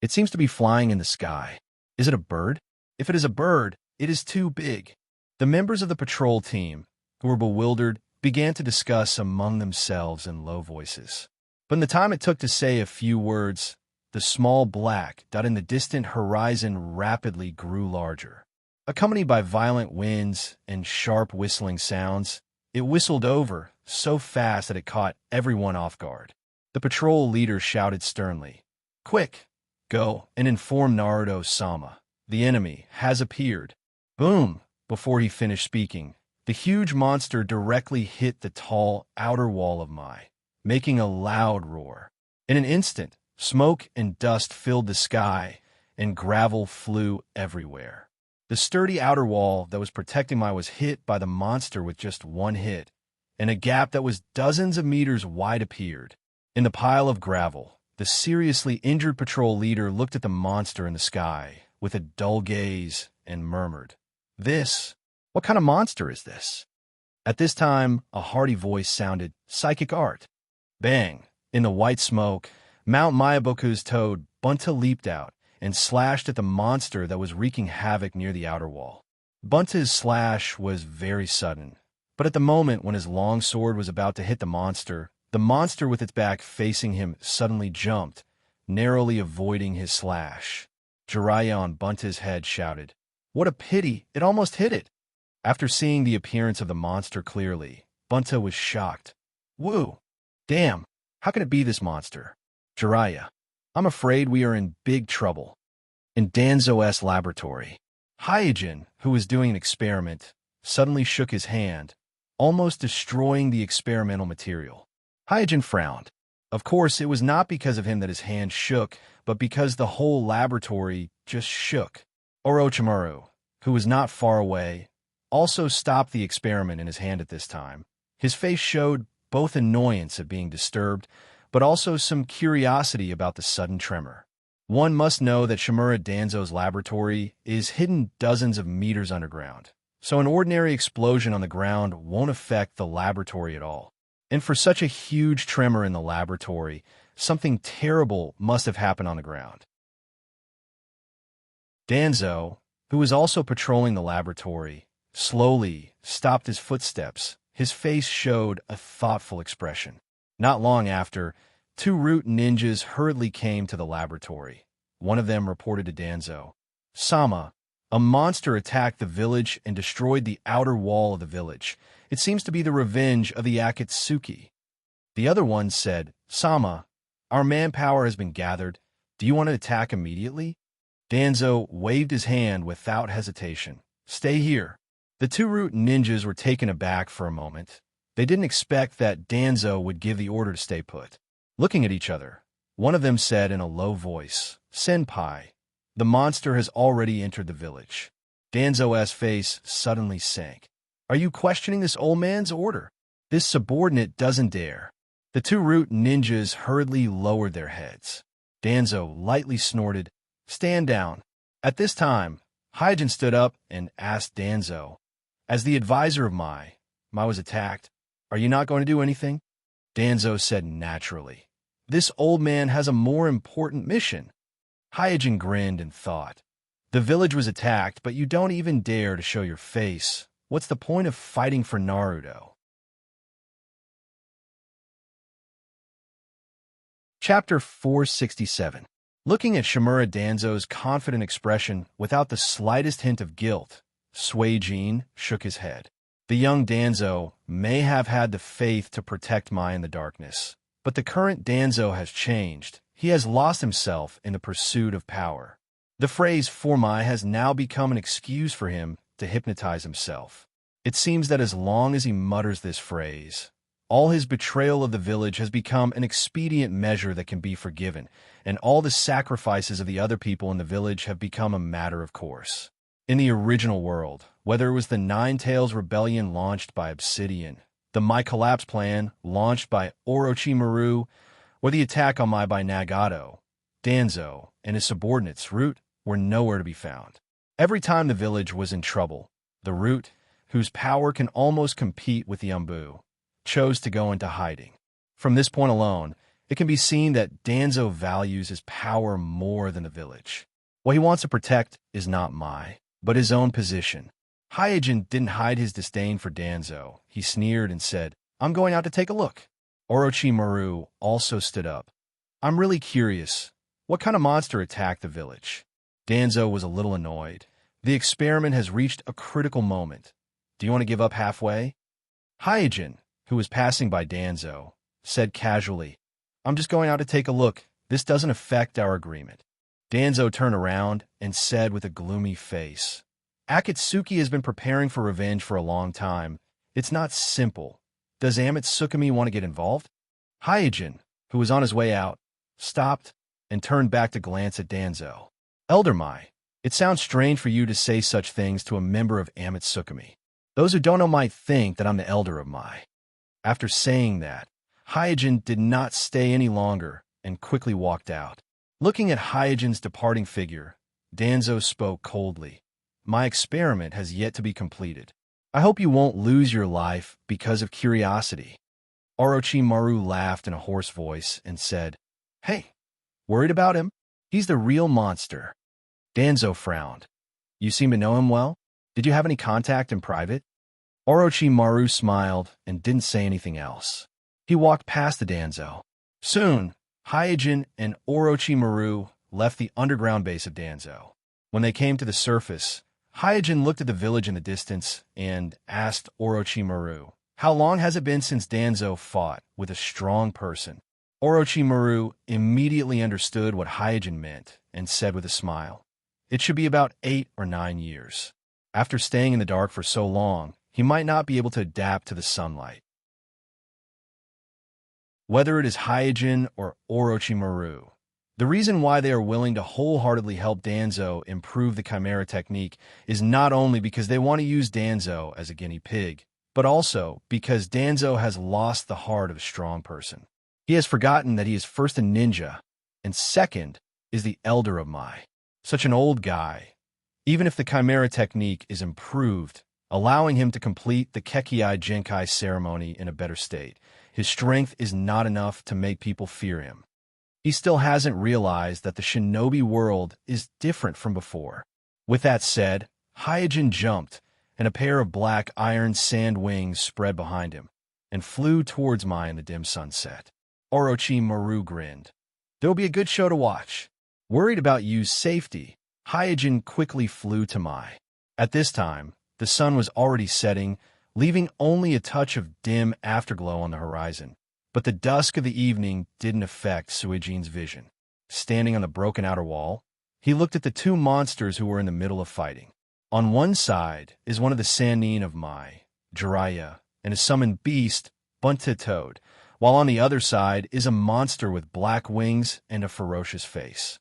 It seems to be flying in the sky. Is it a bird? If it is a bird, it is too big. The members of the patrol team, who were bewildered, began to discuss among themselves in low voices. But in the time it took to say a few words, the small black dot in the distant horizon rapidly grew larger. Accompanied by violent winds and sharp whistling sounds, it whistled over so fast that it caught everyone off guard. The patrol leader shouted sternly, "Quick, go and inform Naruto-sama. The enemy has appeared." Boom! Before he finished speaking, the huge monster directly hit the tall outer wall of Mai, making a loud roar. In an instant, smoke and dust filled the sky, and gravel flew everywhere. The sturdy outer wall that was protecting Mai was hit by the monster with just one hit, and a gap that was dozens of meters wide appeared. In the pile of gravel, the seriously injured patrol leader looked at the monster in the sky with a dull gaze and murmured, "This? What kind of monster is this?" At this time, a hearty voice sounded, "Psychic art." Bang! In the white smoke, Mount Mayaboku's toad, Bunta, leaped out and slashed at the monster that was wreaking havoc near the outer wall. Bunta's slash was very sudden, but at the moment when his long sword was about to hit the monster with its back facing him suddenly jumped, narrowly avoiding his slash. Jiraiya on Bunta's head shouted, "What a pity, it almost hit it!" After seeing the appearance of the monster clearly, Bunta was shocked. "Woo! Damn, how can it be this monster?" "Jiraiya, I'm afraid we are in big trouble." In Danzo's laboratory, Hyojin, who was doing an experiment, suddenly shook his hand, almost destroying the experimental material. Hyojin frowned. Of course, it was not because of him that his hand shook, but because the whole laboratory just shook. Orochimaru, who was not far away, also stopped the experiment in his hand at this time. His face showed both annoyance at being disturbed, but also some curiosity about the sudden tremor. One must know that Shimura Danzo's laboratory is hidden dozens of meters underground, so an ordinary explosion on the ground won't affect the laboratory at all. And for such a huge tremor in the laboratory, something terrible must have happened on the ground. Danzo, who was also patrolling the laboratory, slowly stopped his footsteps. His face showed a thoughtful expression. Not long after, 2 root ninjas hurriedly came to the laboratory. One of them reported to Danzo, "Sama, a monster attacked the village and destroyed the outer wall of the village. It seems to be the revenge of the Akatsuki." The other one said, "Sama, our manpower has been gathered. Do you want to attack immediately?" Danzo waved his hand without hesitation. "Stay here." The 2 root ninjas were taken aback for a moment. They didn't expect that Danzo would give the order to stay put. Looking at each other, one of them said in a low voice, "Senpai, the monster has already entered the village." Danzo's face suddenly sank. "Are you questioning this old man's order? This subordinate doesn't dare." The 2 root ninjas hurriedly lowered their heads. Danzo lightly snorted, "Stand down." At this time, Hyojin stood up and asked Danzo, "As the advisor of Mai was attacked, are you not going to do anything?" Danzo said naturally, "This old man has a more important mission." Hyojin grinned and thought, "The village was attacked, but you don't even dare to show your face. What's the point of fighting for Naruto?" Chapter 467. Looking at Shimura Danzo's confident expression without the slightest hint of guilt, Suijin shook his head. The young Danzo may have had the faith to protect Mai in the darkness, but the current Danzo has changed. He has lost himself in the pursuit of power. The phrase "for Mai" has now become an excuse for him to hypnotize himself. It seems that as long as he mutters this phrase, all his betrayal of the village has become an expedient measure that can be forgiven, and all the sacrifices of the other people in the village have become a matter of course. In the original world, whether it was the Nine Tails Rebellion launched by Obsidian, the Mai Collapse Plan launched by Orochimaru, or the attack on Mai by Nagato, Danzo and his subordinates, Root, were nowhere to be found. Every time the village was in trouble, the Root, whose power can almost compete with the Umbu, chose to go into hiding. From this point alone, it can be seen that Danzo values his power more than the village. What he wants to protect is not Mai, but his own position. Hyojin didn't hide his disdain for Danzo. He sneered and said, "I'm going out to take a look." Orochimaru also stood up. "I'm really curious. What kind of monster attacked the village?" Danzo was a little annoyed. The experiment has reached a critical moment. "Do you want to give up halfway?" Hyojin, who was passing by Danzo, said casually, "I'm just going out to take a look. This doesn't affect our agreement." Danzo turned around and said with a gloomy face, "Akatsuki has been preparing for revenge for a long time. It's not simple. Does Amatsukami want to get involved?" Hyojin, who was on his way out, stopped and turned back to glance at Danzo. "Elder Mai, it sounds strange for you to say such things to a member of Amatsukami. Those who don't know might think that I'm the elder of Mai." After saying that, Hyojin did not stay any longer and quickly walked out. Looking at Hyojin's departing figure, Danzo spoke coldly. My experiment has yet to be completed. I hope you won't lose your life because of curiosity. Orochimaru laughed in a hoarse voice and said, Hey, worried about him? He's the real monster. Danzo frowned. You seem to know him well? Did you have any contact in private? Orochimaru smiled and didn't say anything else. He walked past the Danzo. Soon, Hyojin and Orochimaru left the underground base of Danzo. When they came to the surface, Hyojin looked at the village in the distance and asked Orochimaru, How long has it been since Danzo fought with a strong person? Orochimaru immediately understood what Hyojin meant and said with a smile, It should be about 8 or 9 years. After staying in the dark for so long, he might not be able to adapt to the sunlight. Whether it is Hyojin or Orochimaru, the reason why they are willing to wholeheartedly help Danzo improve the Chimera technique is not only because they want to use Danzo as a guinea pig, but also because Danzo has lost the heart of a strong person. He has forgotten that he is first a ninja, and second is the elder of Mai. Such an old guy, even if the Chimera technique is improved, allowing him to complete the Kekkei Genkai ceremony in a better state, his strength is not enough to make people fear him. He still hasn't realized that the shinobi world is different from before. With that said, Hyojin jumped, and a pair of black iron sand wings spread behind him, and flew towards Mai in the dim sunset. Orochimaru grinned. There'll be a good show to watch. Worried about Yu's safety, Hyojin quickly flew to Mai. At this time, the sun was already setting, leaving only a touch of dim afterglow on the horizon. But the dusk of the evening didn't affect Suijin's vision. Standing on the broken outer wall, he looked at the two monsters who were in the middle of fighting. On one side is one of the Sannin of Mai, Jiraiya, and a summoned beast, Buntitoad, while on the other side is a monster with black wings and a ferocious face.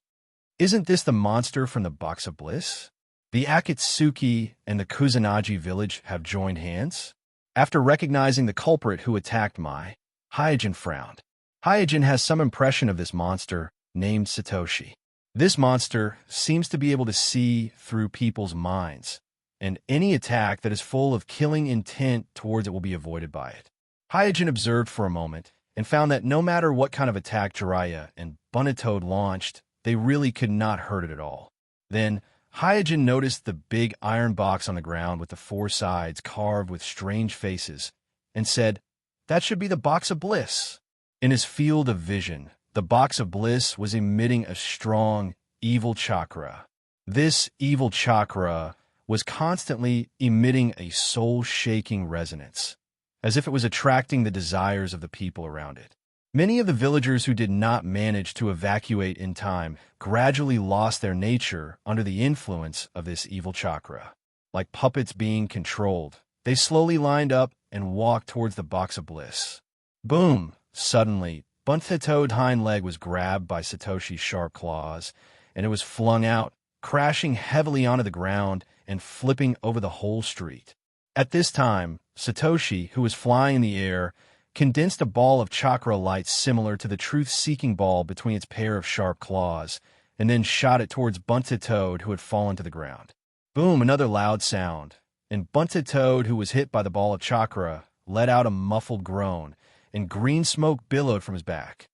Isn't this the monster from the Box of Bliss? The Akatsuki and the Kusanagi village have joined hands? After recognizing the culprit who attacked Mai, Hyojin frowned. Hyojin has some impression of this monster, named Satoshi. This monster seems to be able to see through people's minds, and any attack that is full of killing intent towards it will be avoided by it. Hyojin observed for a moment and found that no matter what kind of attack Jiraiya and Buntitoad launched, they really could not hurt it at all. Then, Hyojin noticed the big iron box on the ground with the 4 sides carved with strange faces, and said, That should be the Box of Bliss. In his field of vision, the Box of Bliss was emitting a strong, evil chakra. This evil chakra was constantly emitting a soul-shaking resonance, as if it was attracting the desires of the people around it. Many of the villagers who did not manage to evacuate in time gradually lost their nature under the influence of this evil chakra. Like puppets being controlled, they slowly lined up and walked towards the Box of Bliss. Boom! Suddenly, Buntitoad's hind leg was grabbed by Satoshi's sharp claws, and it was flung out, crashing heavily onto the ground and flipping over the whole street. At this time, Satoshi, who was flying in the air, condensed a ball of chakra light similar to the truth-seeking ball between its pair of sharp claws, and then shot it towards Buntitoad, who had fallen to the ground. Boom! Another loud sound, and Buntitoad, who was hit by the ball of chakra, let out a muffled groan, and green smoke billowed from his back.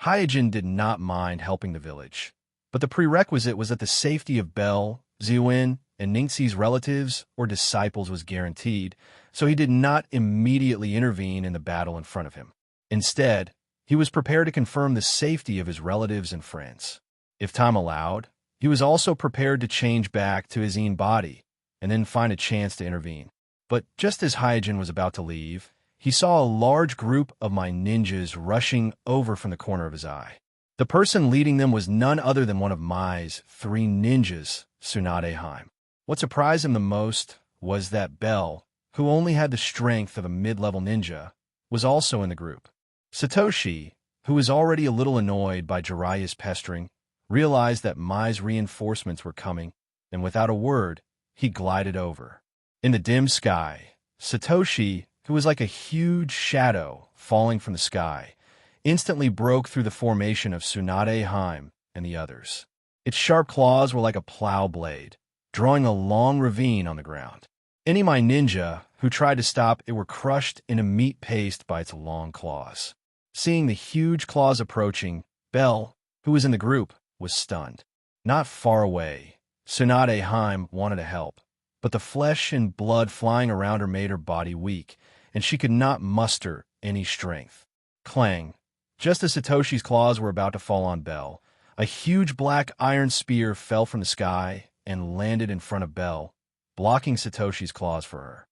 Hyojin did not mind helping the village, but the prerequisite was that the safety of Bell, Ziwin, and Ningxi's relatives or disciples was guaranteed, so he did not immediately intervene in the battle in front of him. Instead, he was prepared to confirm the safety of his relatives and friends. If time allowed, he was also prepared to change back to his own body and then find a chance to intervene. But just as Hyojin was about to leave, he saw a large group of my ninjas rushing over from the corner of his eye. The person leading them was none other than one of Mai's 3 ninjas, Tsunade Heim. What surprised him the most was that Bell, who only had the strength of a mid-level ninja, was also in the group. Satoshi, who was already a little annoyed by Jiraiya's pestering, realized that Mai's reinforcements were coming, and without a word, he glided over. In the dim sky, Satoshi, who was like a huge shadow falling from the sky, instantly broke through the formation of Tsunade Haim and the others. Its sharp claws were like a plow blade, drawing a long ravine on the ground. Any my ninja who tried to stop it were crushed in a meat paste by its long claws. Seeing the huge claws approaching, Belle, who was in the group, was stunned. Not far away, Tsunade Haim wanted to help, but the flesh and blood flying around her made her body weak, and she could not muster any strength. Clang! Just as Satoshi's claws were about to fall on Belle, a huge black iron spear fell from the sky and landed in front of Belle, blocking Satoshi's claws for her.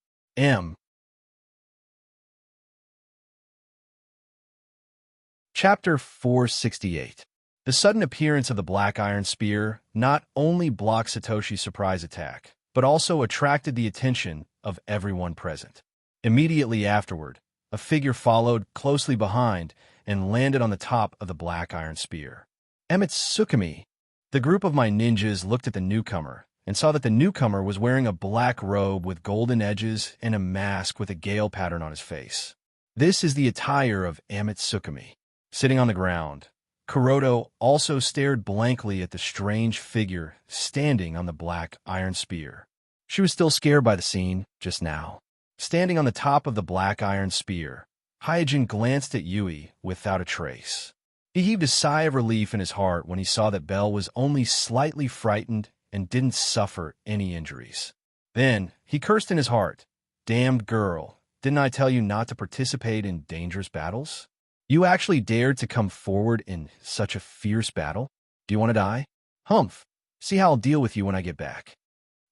Chapter 468. The sudden appearance of the black iron spear not only blocked Satoshi's surprise attack, but also attracted the attention of everyone present. Immediately afterward, a figure followed closely behind and landed on the top of the black iron spear. Emitsukami. The group of my ninjas looked at the newcomer and saw that the newcomer was wearing a black robe with golden edges and a mask with a gale pattern on his face. This is the attire of Emitsukami. Sitting on the ground, Kuroto also stared blankly at the strange figure standing on the black iron spear. She was still scared by the scene just now. Standing on the top of the black iron spear, Hyojin glanced at Yui without a trace. He heaved a sigh of relief in his heart when he saw that Belle was only slightly frightened and didn't suffer any injuries. Then he cursed in his heart. Damned girl, didn't I tell you not to participate in dangerous battles? You actually dared to come forward in such a fierce battle? Do you want to die? Humph. See how I'll deal with you when I get back.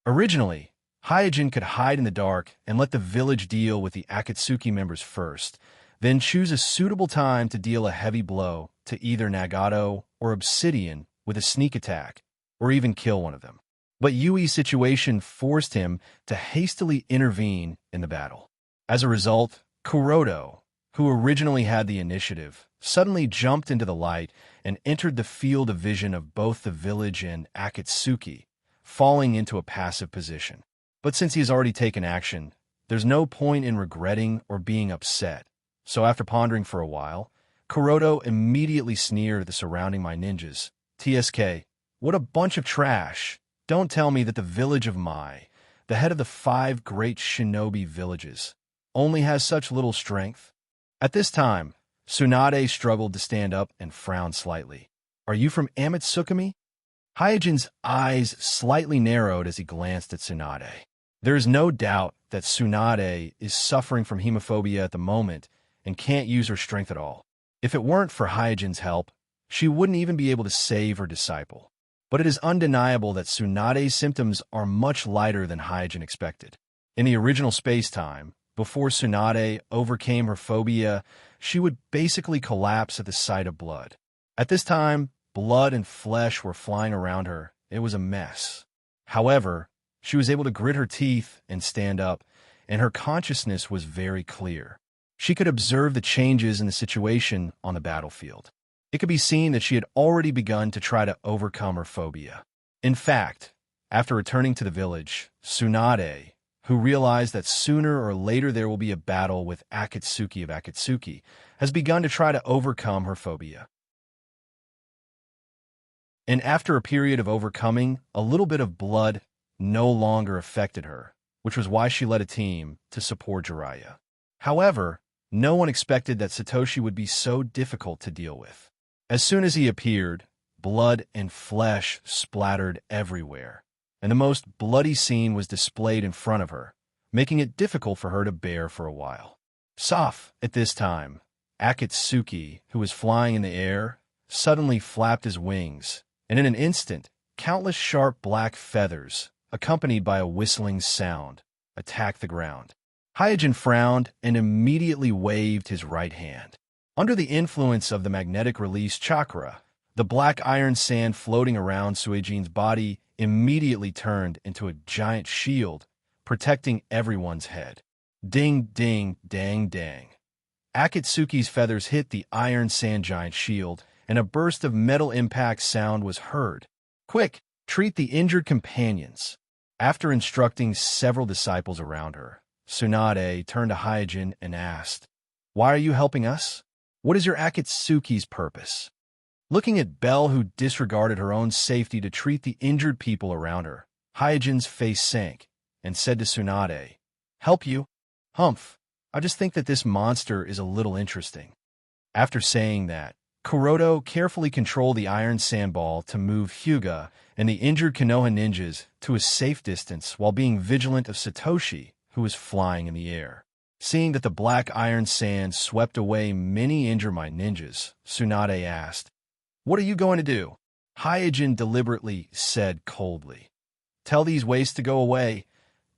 Originally, Hyojin could hide in the dark and let the village deal with the Akatsuki members first, then choose a suitable time to deal a heavy blow to either Nagato or Obsidian with a sneak attack, or even kill one of them. But Yui's situation forced him to hastily intervene in the battle. As a result, Kuroto, who originally had the initiative, suddenly jumped into the light and entered the field of vision of both the village and Akatsuki, falling into a passive position. But since he has already taken action, there's no point in regretting or being upset. So after pondering for a while, Kuroto immediately sneered at the surrounding my ninjas. TSK, what a bunch of trash. Don't tell me that the village of Mai, the head of the 5 great shinobi villages, only has such little strength. At this time, Tsunade struggled to stand up and frowned slightly. Are you from Emitsukami? Hyojin's eyes slightly narrowed as he glanced at Tsunade. There is no doubt that Tsunade is suffering from hemophobia at the moment and can't use her strength at all. If it weren't for Hyojin's help, she wouldn't even be able to save her disciple. But it is undeniable that Tsunade's symptoms are much lighter than Hyojin expected. In the original space-time, before Tsunade overcame her phobia, she would basically collapse at the sight of blood. At this time, blood and flesh were flying around her. It was a mess. However, she was able to grit her teeth and stand up, and her consciousness was very clear. She could observe the changes in the situation on the battlefield. It could be seen that she had already begun to try to overcome her phobia. In fact, after returning to the village, Tsunade, who realized that sooner or later there will be a battle with Akatsuki of Akatsuki, has begun to try to overcome her phobia. And after a period of overcoming, a little bit of blood no longer affected her, which was why she led a team to support Jiraiya. However, no one expected that Satoshi would be so difficult to deal with. As soon as he appeared, blood and flesh splattered everywhere, and the most bloody scene was displayed in front of her, making it difficult for her to bear for a while. Soph, at this time, Akatsuki, who was flying in the air, suddenly flapped his wings, and in an instant, countless sharp black feathers, accompanied by a whistling sound, attacked the ground. Hyojin frowned and immediately waved his right hand. Under the influence of the magnetic release chakra, the black iron sand floating around Suijin's body immediately turned into a giant shield, protecting everyone's head. Ding, ding, dang, dang. Akatsuki's feathers hit the iron sand giant shield, and a burst of metal impact sound was heard. Quick, treat the injured companions. After instructing several disciples around her, Tsunade turned to Hyojin and asked, "Why are you helping us? What is your Akatsuki's purpose?" Looking at Belle, who disregarded her own safety to treat the injured people around her, Hyojin's face sank and said to Tsunade, "Help you? Humph, I just think that this monster is a little interesting." After saying that, Kuroto carefully controlled the iron sandball to move Hyuga and the injured Konoha ninjas to a safe distance while being vigilant of Satoshi, who was flying in the air. Seeing that the black iron sand swept away many injured my ninjas, Tsunade asked, "What are you going to do?" Hyojin deliberately said coldly, "Tell these wastes to go away.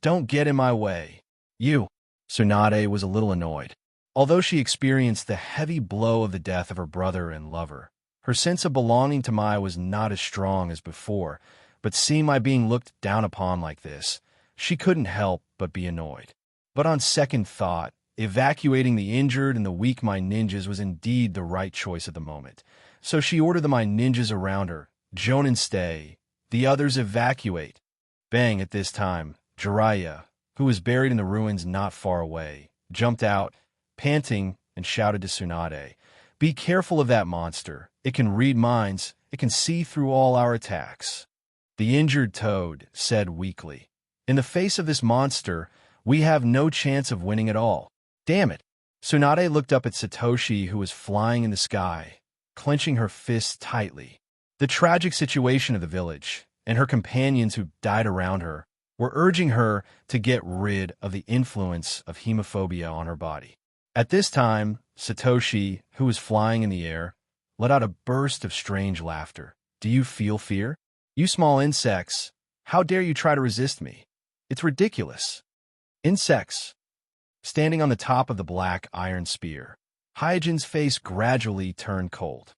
Don't get in my way." "You." Tsunade was a little annoyed. Although she experienced the heavy blow of the death of her brother and lover, her sense of belonging to Mai was not as strong as before, but seeing Mai being looked down upon like this, she couldn't help but be annoyed. But on second thought, evacuating the injured and the weak Mai ninjas was indeed the right choice at the moment. So she ordered the Mai ninjas around her, "Jonin stay, the others evacuate." Bang! At this time, Jiraiya, who was buried in the ruins not far away, jumped out, panting, and shouted to Tsunade, "Be careful of that monster. It can read minds. It can see through all our attacks." The injured toad said weakly, "In the face of this monster, we have no chance of winning at all." "Damn it." Tsunade looked up at Satoshi, who was flying in the sky, clenching her fists tightly. The tragic situation of the village, and her companions who died around her, were urging her to get rid of the influence of hemophobia on her body. At this time, Satoshi, who was flying in the air, let out a burst of strange laughter. "Do you feel fear? You small insects, how dare you try to resist me? It's ridiculous." Insects. Standing on the top of the black iron spear, Hyojin's face gradually turned cold.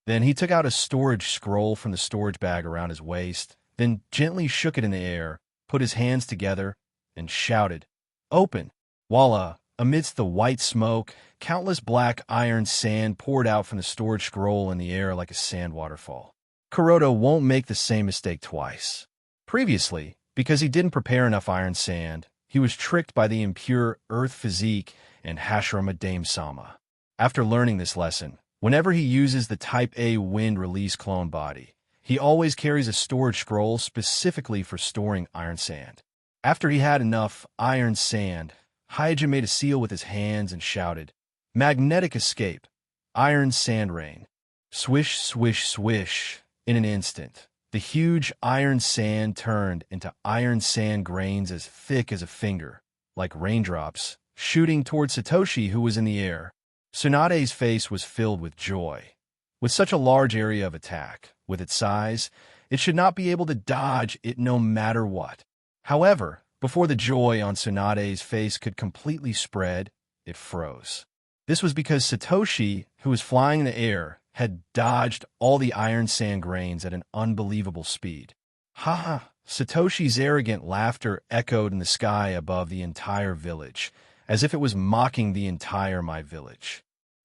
Then he took out a storage scroll from the storage bag around his waist, then gently shook it in the air, put his hands together, and shouted, "Open!" Voila! Amidst the white smoke, countless black iron sand poured out from the storage scroll in the air like a sand waterfall. Kuroto won't make the same mistake twice. Previously, because he didn't prepare enough iron sand, he was tricked by the impure earth physique and Hashirama Dame-sama. After learning this lesson, whenever he uses the Type A wind release clone body, he always carries a storage scroll specifically for storing iron sand. After he had enough iron sand, Hyojin made a seal with his hands and shouted, "Magnetic escape! Iron sand rain!" Swish, swish, swish. In an instant, the huge iron sand turned into iron sand grains as thick as a finger, like raindrops, shooting towards Satoshi, who was in the air. Tsunade's face was filled with joy. With such a large area of attack, with its size, it should not be able to dodge it no matter what. However, before the joy on Tsunade's face could completely spread, it froze. This was because Satoshi, who was flying in the air, had dodged all the iron sand grains at an unbelievable speed. "Ha ha!" Satoshi's arrogant laughter echoed in the sky above the entire village, as if it was mocking the entire my village.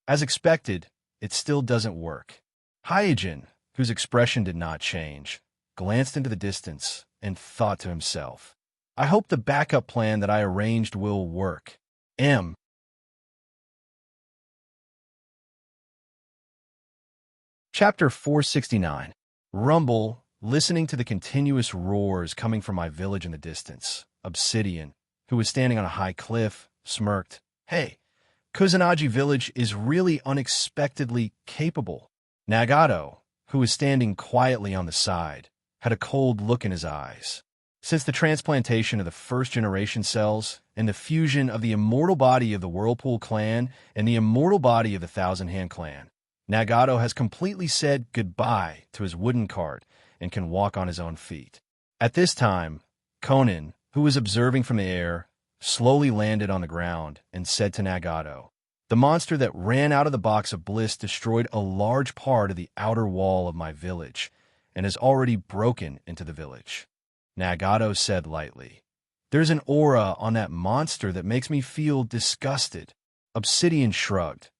As expected, it still doesn't work. Hyojin, whose expression did not change, glanced into the distance and thought to himself, "I hope the backup plan that I arranged will work." Chapter 469. Rumble, listening to the continuous roars coming from my village in the distance. Obsidian, who was standing on a high cliff, smirked. "Hey, Kusanagi village is really unexpectedly capable." Nagato, who was standing quietly on the side, had a cold look in his eyes. Since the transplantation of the first-generation cells and the fusion of the immortal body of the Whirlpool clan and the immortal body of the Thousand Hand clan, Nagato has completely said goodbye to his wooden cart and can walk on his own feet. At this time, Conan, who was observing from the air, slowly landed on the ground and said to Nagato, "The monster that ran out of the box of bliss destroyed a large part of the outer wall of my village and has already broken into the village." Nagato said lightly, "There's an aura on that monster that makes me feel disgusted." Obsidian shrugged.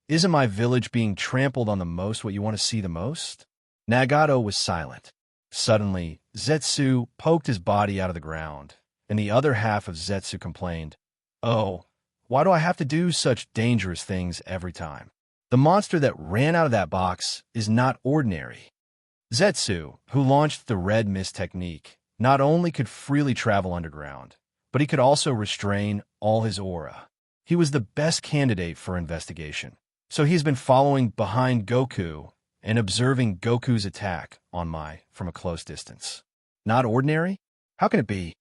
"Isn't my village being trampled on the most what you want to see the most?" Nagato was silent. Suddenly, Zetsu poked his body out of the ground, and the other half of Zetsu complained, "Oh, why do I have to do such dangerous things every time? The monster that ran out of that box is not ordinary." Zetsu, who launched the red mist technique, not only could freely travel underground, but he could also restrain all his aura. He was the best candidate for investigation, so he's been following behind Goku and observing Goku's attack on Mai from a close distance. Not ordinary? How can it be?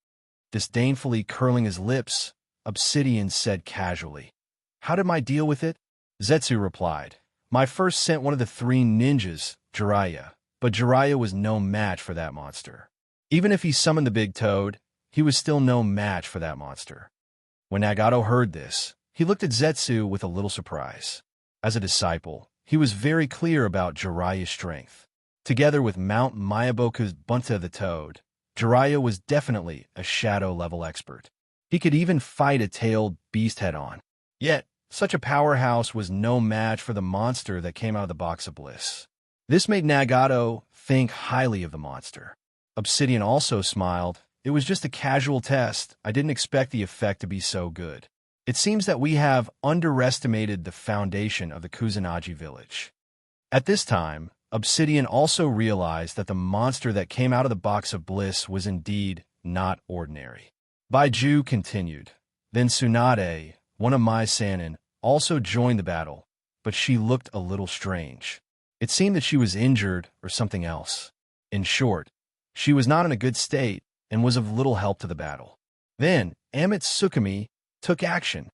Disdainfully curling his lips, Obsidian said casually. "How did Mai deal with it?" Zetsu replied, "Mai first sent one of the three ninjas, Jiraiya, but Jiraiya was no match for that monster. Even if he summoned the big toad, he was still no match for that monster." When Nagato heard this, he looked at Zetsu with a little surprise. As a disciple, he was very clear about Jiraiya's strength. Together with Mount Mayaboku's Bunta the Toad, Jiraiya was definitely a shadow-level expert. He could even fight a tailed beast head-on. Yet, such a powerhouse was no match for the monster that came out of the Box of Bliss. This made Nagato think highly of the monster. Obsidian also smiled. "It was just a casual test. I didn't expect the effect to be so good. It seems that we have underestimated the foundation of the Kusanagi village." At this time, Obsidian also realized that the monster that came out of the Box of Bliss was indeed not ordinary. Baiju continued. Then Tsunade, one of Mai Sanin, also joined the battle, but she looked a little strange. It seemed that she was injured or something else. In short, she was not in a good state and was of little help to the battle. Then Amitsukami took action.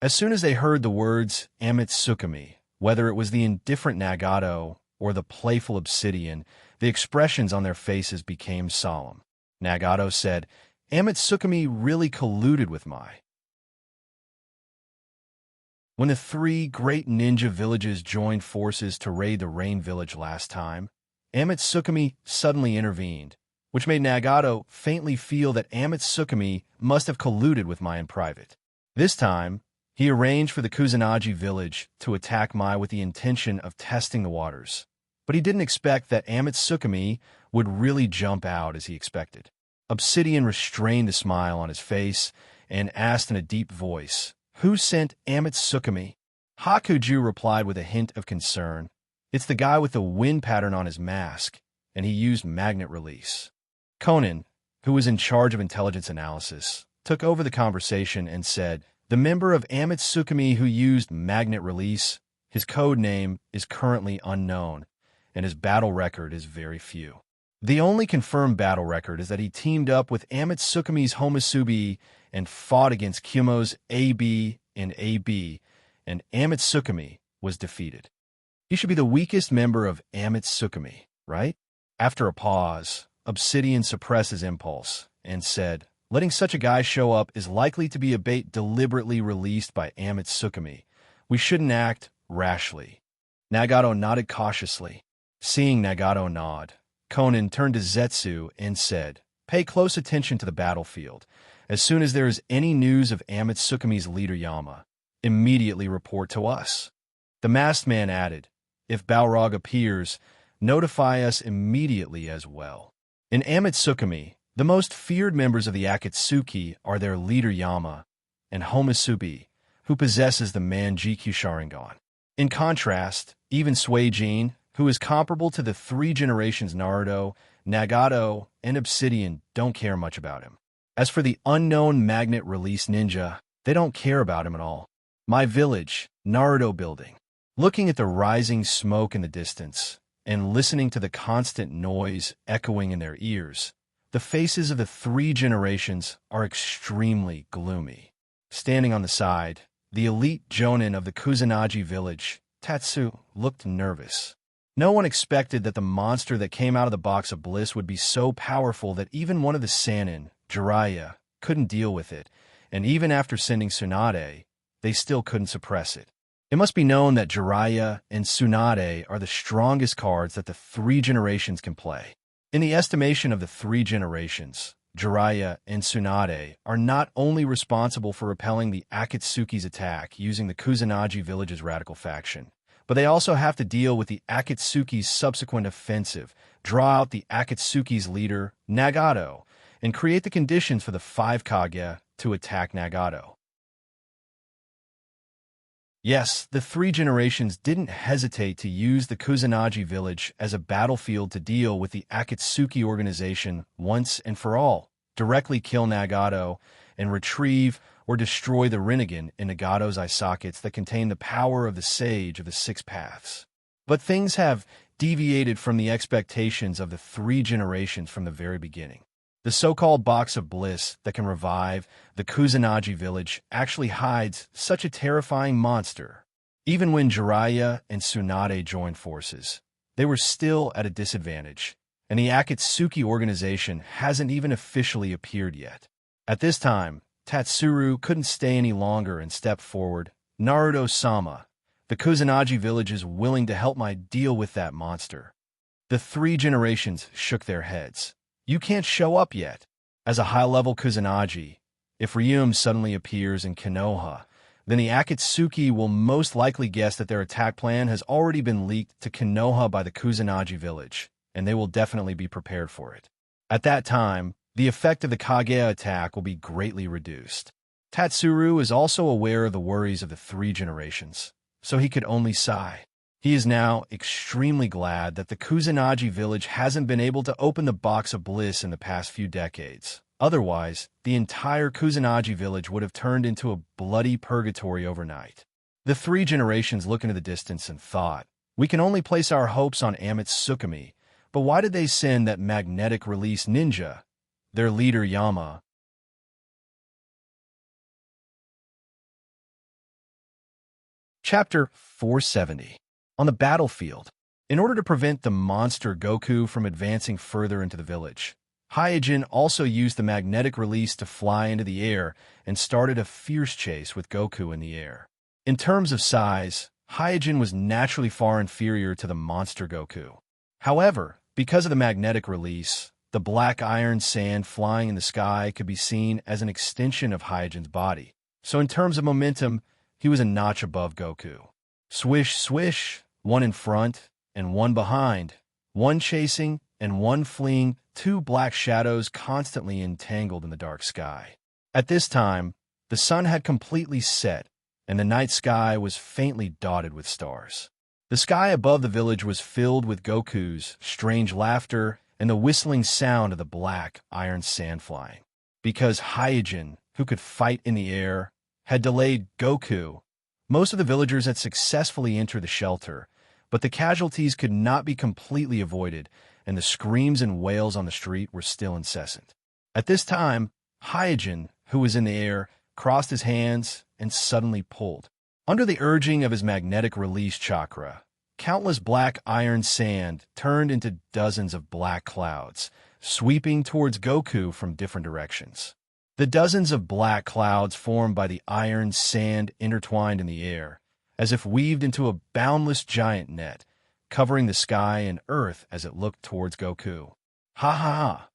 As soon as they heard the words Amitsukami, whether it was the indifferent Nagato or the playful Obsidian, the expressions on their faces became solemn. Nagato said, "Amitsukami really colluded with Mai." When the three great ninja villages joined forces to raid the Rain Village last time, Amitsukami suddenly intervened, which made Nagato faintly feel that Amitsukami must have colluded with Mai in private. This time, he arranged for the Kusanagi village to attack Mai with the intention of testing the waters, but he didn't expect that Amitsukami would really jump out as he expected. Obsidian restrained the smile on his face and asked in a deep voice, "Who sent Amitsukami?" Hakuju replied with a hint of concern, "It's the guy with the wind pattern on his mask, and he used magnet release." Conan, who was in charge of intelligence analysis, took over the conversation and said, "The member of Amitsukami who used magnet release, his code name is currently unknown, and his battle record is very few. The only confirmed battle record is that he teamed up with Amitsukami's Homusubi and fought against Kyumo's AB and AB, and Amitsukami was defeated. He should be the weakest member of Amitsukami, right?" After a pause, Obsidian suppressed his impulse and said, "Letting such a guy show up is likely to be a bait deliberately released by Amitsukami. We shouldn't act rashly." Nagato nodded cautiously. Seeing Nagato nod, Conan turned to Zetsu and said, "Pay close attention to the battlefield. As soon as there is any news of Amitsukami's leader Yama, immediately report to us." The masked man added, "If Balrog appears, notify us immediately as well." In Amitsukami, the most feared members of the Akatsuki are their leader Yama and Homusubi, who possesses the Manjikyu Sharingan. In contrast, even Suijin, who is comparable to the three generations Naruto, Nagato, and Obsidian, don't care much about him. As for the unknown magnet release ninja, they don't care about him at all. My village, Naruto building. Looking at the rising smoke in the distance and listening to the constant noise echoing in their ears, the faces of the three generations are extremely gloomy. Standing on the side, the elite jonin of the Kusanagi village, Tatsu, looked nervous. No one expected that the monster that came out of the Box of Bliss would be so powerful that even one of the Sannin, Jiraiya, couldn't deal with it, and even after sending Tsunade, they still couldn't suppress it. It must be known that Jiraiya and Tsunade are the strongest cards that the three generations can play. In the estimation of the three generations, Jiraiya and Tsunade are not only responsible for repelling the Akatsuki's attack using the Kusanagi village's radical faction, but they also have to deal with the Akatsuki's subsequent offensive, draw out the Akatsuki's leader, Nagato, and create the conditions for the 5 Kage to attack Nagato. Yes, the 3 generations didn't hesitate to use the Kusanagi village as a battlefield to deal with the Akatsuki organization once and for all, directly kill Nagato, and retrieve or destroy the Rinnegan in Nagato's eye sockets that contain the power of the Sage of the 6 Paths. But things have deviated from the expectations of the 3 generations from the very beginning. The so-called Box of Bliss that can revive the Kusanagi village actually hides such a terrifying monster. Even when Jiraiya and Tsunade joined forces, they were still at a disadvantage, and the Akatsuki organization hasn't even officially appeared yet. At this time, Tatsuru couldn't stay any longer and stepped forward. Naruto-sama, the Kusanagi village is willing to help my deal with that monster. The 3 generations shook their heads. You can't show up yet. As a high-level Kusanagi, if Ryum suddenly appears in Konoha, then the Akatsuki will most likely guess that their attack plan has already been leaked to Konoha by the Kusanagi village, and they will definitely be prepared for it. At that time, the effect of the Kage attack will be greatly reduced. Tatsuru is also aware of the worries of the 3 generations, so he could only sigh. He is now extremely glad that the Kusanagi village hasn't been able to open the Box of Bliss in the past few decades. Otherwise, the entire Kusanagi village would have turned into a bloody purgatory overnight. The 3 generations looked into the distance and thought, we can only place our hopes on Amatsukami, but why did they send that magnetic release ninja, their leader Yama? Chapter 470. On the battlefield. In order to prevent the monster Goku from advancing further into the village, Hyojin also used the magnetic release to fly into the air and started a fierce chase with Goku in the air. In terms of size, Hyojin was naturally far inferior to the monster Goku. However, because of the magnetic release, the black iron sand flying in the sky could be seen as an extension of Hyojin's body. So in terms of momentum, he was a notch above Goku. Swish, swish, one in front and one behind, one chasing and one fleeing, 2 black shadows constantly entangled in the dark sky. At this time, the sun had completely set, and the night sky was faintly dotted with stars. The sky above the village was filled with Goku's strange laughter and the whistling sound of the black iron sand flying. Because Hyojin, who could fight in the air, had delayed Goku, most of the villagers had successfully entered the shelter, but the casualties could not be completely avoided, and the screams and wails on the street were still incessant. At this time, Hyojin, who was in the air, crossed his hands and suddenly pulled. Under the urging of his magnetic release chakra, countless black iron sand turned into dozens of black clouds, sweeping towards Goku from different directions. The dozens of black clouds formed by the iron sand intertwined in the air, as if weaved into a boundless giant net, covering the sky and earth as it looked towards Goku. Ha ha ha!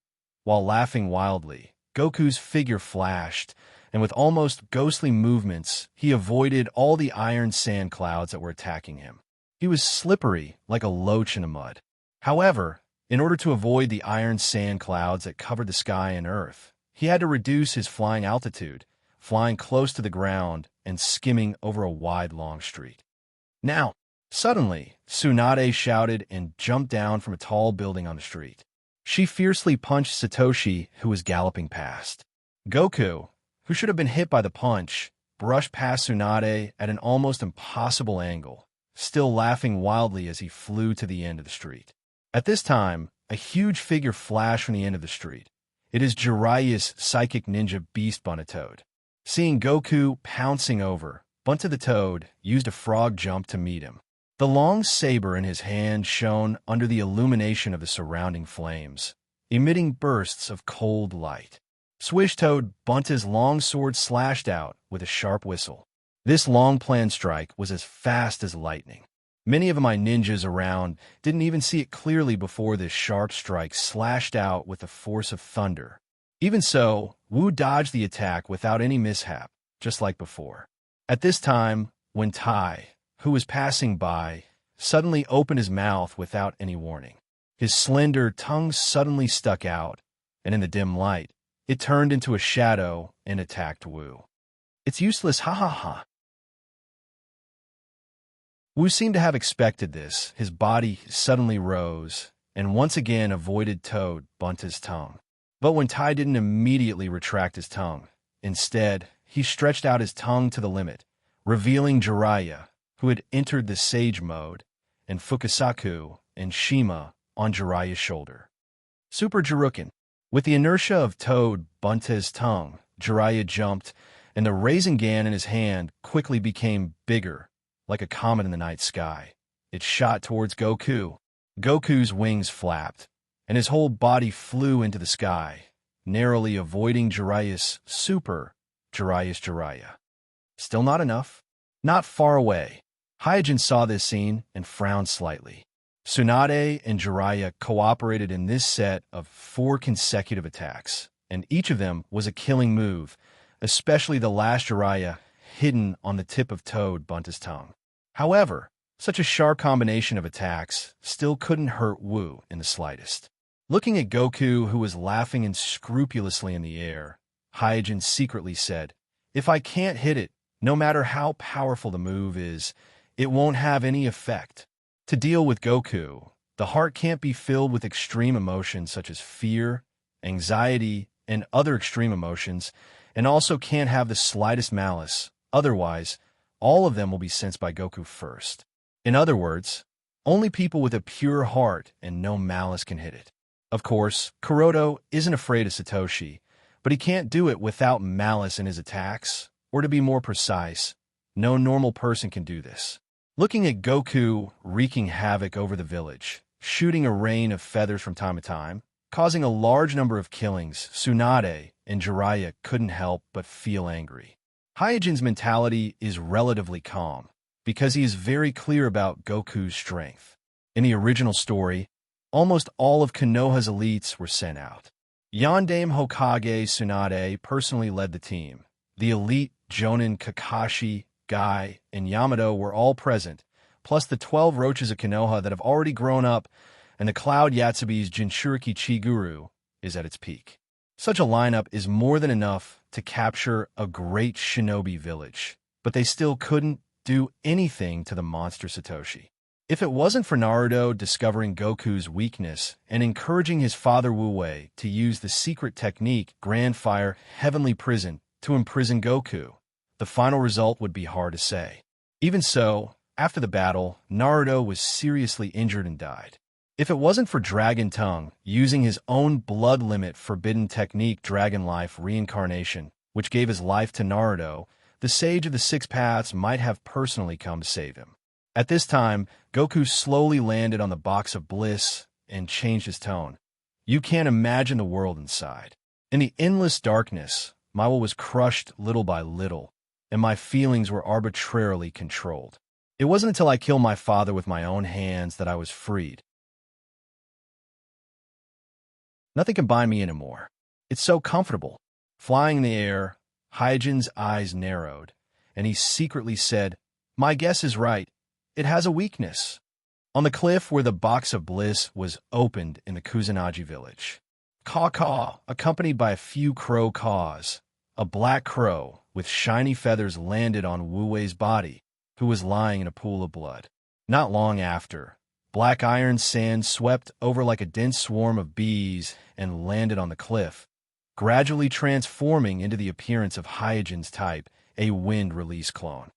While laughing wildly, Goku's figure flashed, and with almost ghostly movements, he avoided all the iron sand clouds that were attacking him. He was slippery like a loach in the mud. However, in order to avoid the iron sand clouds that covered the sky and earth, he had to reduce his flying altitude, flying close to the ground and skimming over a wide, long street. Now, suddenly, Tsunade shouted and jumped down from a tall building on the street. She fiercely punched Satoshi, who was galloping past. Goku, who should have been hit by the punch, brushed past Tsunade at an almost impossible angle, still laughing wildly as he flew to the end of the street. At this time, a huge figure flashed from the end of the street. It is Jiraiya's psychic ninja beast Buntoad. Seeing Goku pouncing over, Bunta the Toad used a frog jump to meet him. The long saber in his hand shone under the illumination of the surrounding flames, emitting bursts of cold light. Swish Toad Bunta's long sword slashed out with a sharp whistle. This long-planned strike was as fast as lightning. Many of my ninjas around didn't even see it clearly before this sharp strike slashed out with the force of thunder. Even so, Wu dodged the attack without any mishap, just like before. At this time, when Tai, who was passing by, suddenly opened his mouth without any warning. His slender tongue suddenly stuck out, and in the dim light, it turned into a shadow and attacked Wu. It's useless, ha ha ha. Wu seemed to have expected this. His body suddenly rose, and once again avoided Toad Bunta's tongue. But when Tai didn't immediately retract his tongue, instead, he stretched out his tongue to the limit, revealing Jiraiya, who had entered the Sage mode, and Fukasaku and Shima on Jiraiya's shoulder. Super Jiruken. With the inertia of Toad Bunta's tongue, Jiraiya jumped, and the Rasengan in his hand quickly became bigger, like a comet in the night sky. It shot towards Goku. Goku's wings flapped, and his whole body flew into the sky, narrowly avoiding Jiraiya's Jiraiya. Still not enough. Not far away. Hyojin saw this scene and frowned slightly. Tsunade and Jiraiya cooperated in this set of 4 consecutive attacks, and each of them was a killing move, especially the last Jiraiya hidden on the tip of Toad Bunta's tongue. However, such a sharp combination of attacks still couldn't hurt Wu in the slightest. Looking at Goku, who was laughing unscrupulously in the air, Hyojin secretly said, "If I can't hit it, no matter how powerful the move is, it won't have any effect." To deal with Goku, the heart can't be filled with extreme emotions such as fear, anxiety, and other extreme emotions, and also can't have the slightest malice. Otherwise, all of them will be sensed by Goku first. In other words, only people with a pure heart and no malice can hit it. Of course, Kuroto isn't afraid of Satoshi, but he can't do it without malice in his attacks, or to be more precise, no normal person can do this. Looking at Goku wreaking havoc over the village, shooting a rain of feathers from time to time, causing a large number of killings, Tsunade and Jiraiya couldn't help but feel angry. Hyojin's mentality is relatively calm, because he is very clear about Goku's strength. In the original story, almost all of Konoha's elites were sent out. Yondaime Hokage Tsunade personally led the team. The elite Jonin Kakashi, Guy, and Yamato were all present, plus the 12 roaches of Konoha that have already grown up, and the Cloud Yatsubi's Jinchuriki Chiguru is at its peak. Such a lineup is more than enough to capture a great shinobi village, but they still couldn't do anything to the monster Satoshi. If it wasn't for Naruto discovering Goku's weakness and encouraging his father Wu Wei to use the secret technique Grand Fire Heavenly Prison to imprison Goku, the final result would be hard to say. Even so, after the battle, Naruto was seriously injured and died. If it wasn't for Dragon Tongue using his own blood limit forbidden technique Dragon Life Reincarnation, which gave his life to Naruto, the Sage of the Six Paths might have personally come to save him. At this time, Goku slowly landed on the box of bliss and changed his tone. You can't imagine the world inside. In the endless darkness, my will was crushed little by little, and my feelings were arbitrarily controlled. It wasn't until I killed my father with my own hands that I was freed. Nothing can bind me anymore. It's so comfortable. Flying in the air, Hyojin's eyes narrowed, and he secretly said, "My guess is right. It has a weakness." On the cliff where the box of bliss was opened in the Kusanagi village, Caw-caw, accompanied by a few crow caws, a black crow with shiny feathers landed on Wu Wei's body, who was lying in a pool of blood. Not long after, black iron sand swept over like a dense swarm of bees and landed on the cliff, gradually transforming into the appearance of Hyojin's type, a wind-release clone.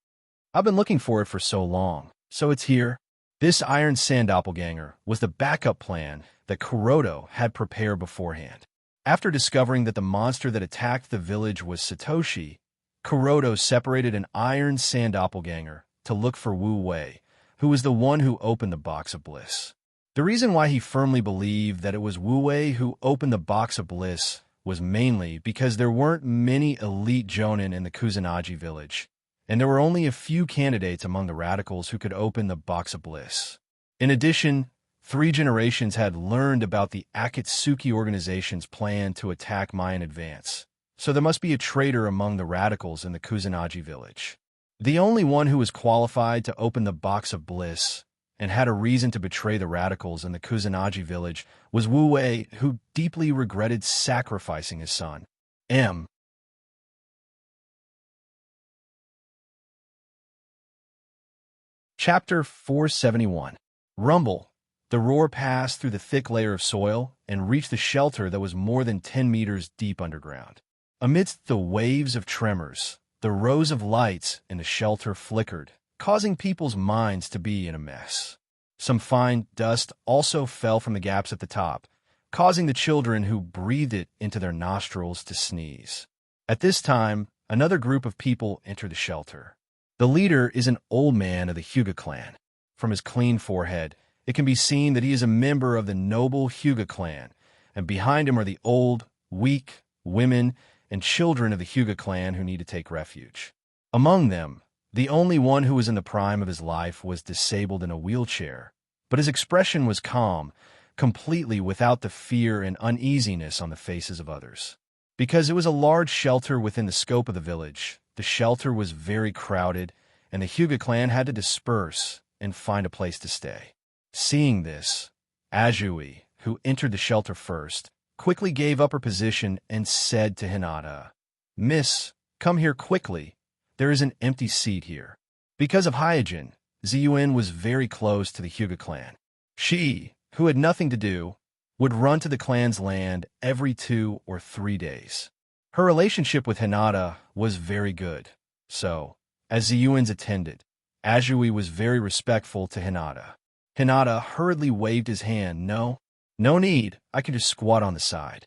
I've been looking for it for so long, so it's here. This iron sand doppelganger was the backup plan that Kuroto had prepared beforehand. After discovering that the monster that attacked the village was Satoshi, Kuroto separated an iron sand doppelganger to look for Wu Wei, who was the one who opened the box of bliss. The reason why he firmly believed that it was Wu Wei who opened the box of bliss was mainly because there weren't many elite Jonin in the Kusanagi village, and there were only a few candidates among the radicals who could open the box of bliss. In addition, 3 generations had learned about the Akatsuki organization's plan to attack Mayan advance, so there must be a traitor among the radicals in the Kusanagi village. The only one who was qualified to open the box of bliss and had a reason to betray the radicals in the Kusanagi village was Wu Wei, who deeply regretted sacrificing his son. M. Chapter 471. Rumble. The roar passed through the thick layer of soil and reached the shelter that was more than 10 meters deep underground. Amidst the waves of tremors, the rows of lights in the shelter flickered, causing people's minds to be in a mess. Some fine dust also fell from the gaps at the top, causing the children who breathed it into their nostrils to sneeze. At this time, another group of people entered the shelter. The leader is an old man of the Hyuga clan. From his clean forehead, it can be seen that he is a member of the noble Hyuga clan, and behind him are the old, weak, women, and children of the Hyuga clan who need to take refuge. Among them, the only one who was in the prime of his life was disabled in a wheelchair, but his expression was calm, completely without the fear and uneasiness on the faces of others. Because it was a large shelter within the scope of the village, the shelter was very crowded, and the Hyuga clan had to disperse and find a place to stay. Seeing this, Azui, who entered the shelter first, quickly gave up her position and said to Hinata, "Miss, come here quickly. There is an empty seat here." Because of Hyojin, Ziyuan was very close to the Hyuga clan. She, who had nothing to do, would run to the clan's land every 2 or 3 days. Her relationship with Hinata was very good, so, as Ziyuan's attendant, Azui was very respectful to Hinata. Hinata hurriedly waved his hand. No need, I can just squat on the side."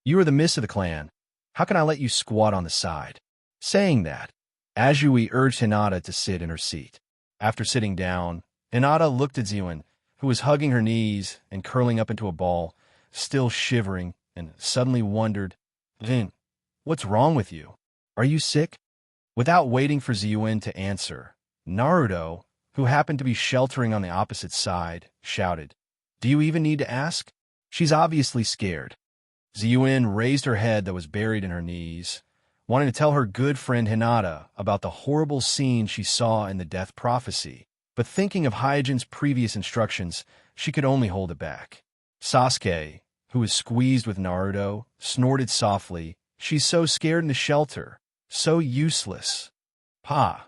"You are the miss of the clan. How can I let you squat on the side?" Saying that, Azui urged Hinata to sit in her seat. After sitting down, Hinata looked at Ziyuan, who was hugging her knees and curling up into a ball, still shivering, and suddenly wondered, "What's wrong with you? Are you sick?" Without waiting for Ziyuan to answer, Naruto, who happened to be sheltering on the opposite side, shouted, "Do you even need to ask? She's obviously scared." Ziyuan raised her head that was buried in her knees, wanting to tell her good friend Hinata about the horrible scene she saw in the death prophecy, but thinking of Hyojin's previous instructions, she could only hold it back. Sasuke, who was squeezed with Naruto, snorted softly, "She's so scared in the shelter, so useless." "Pa."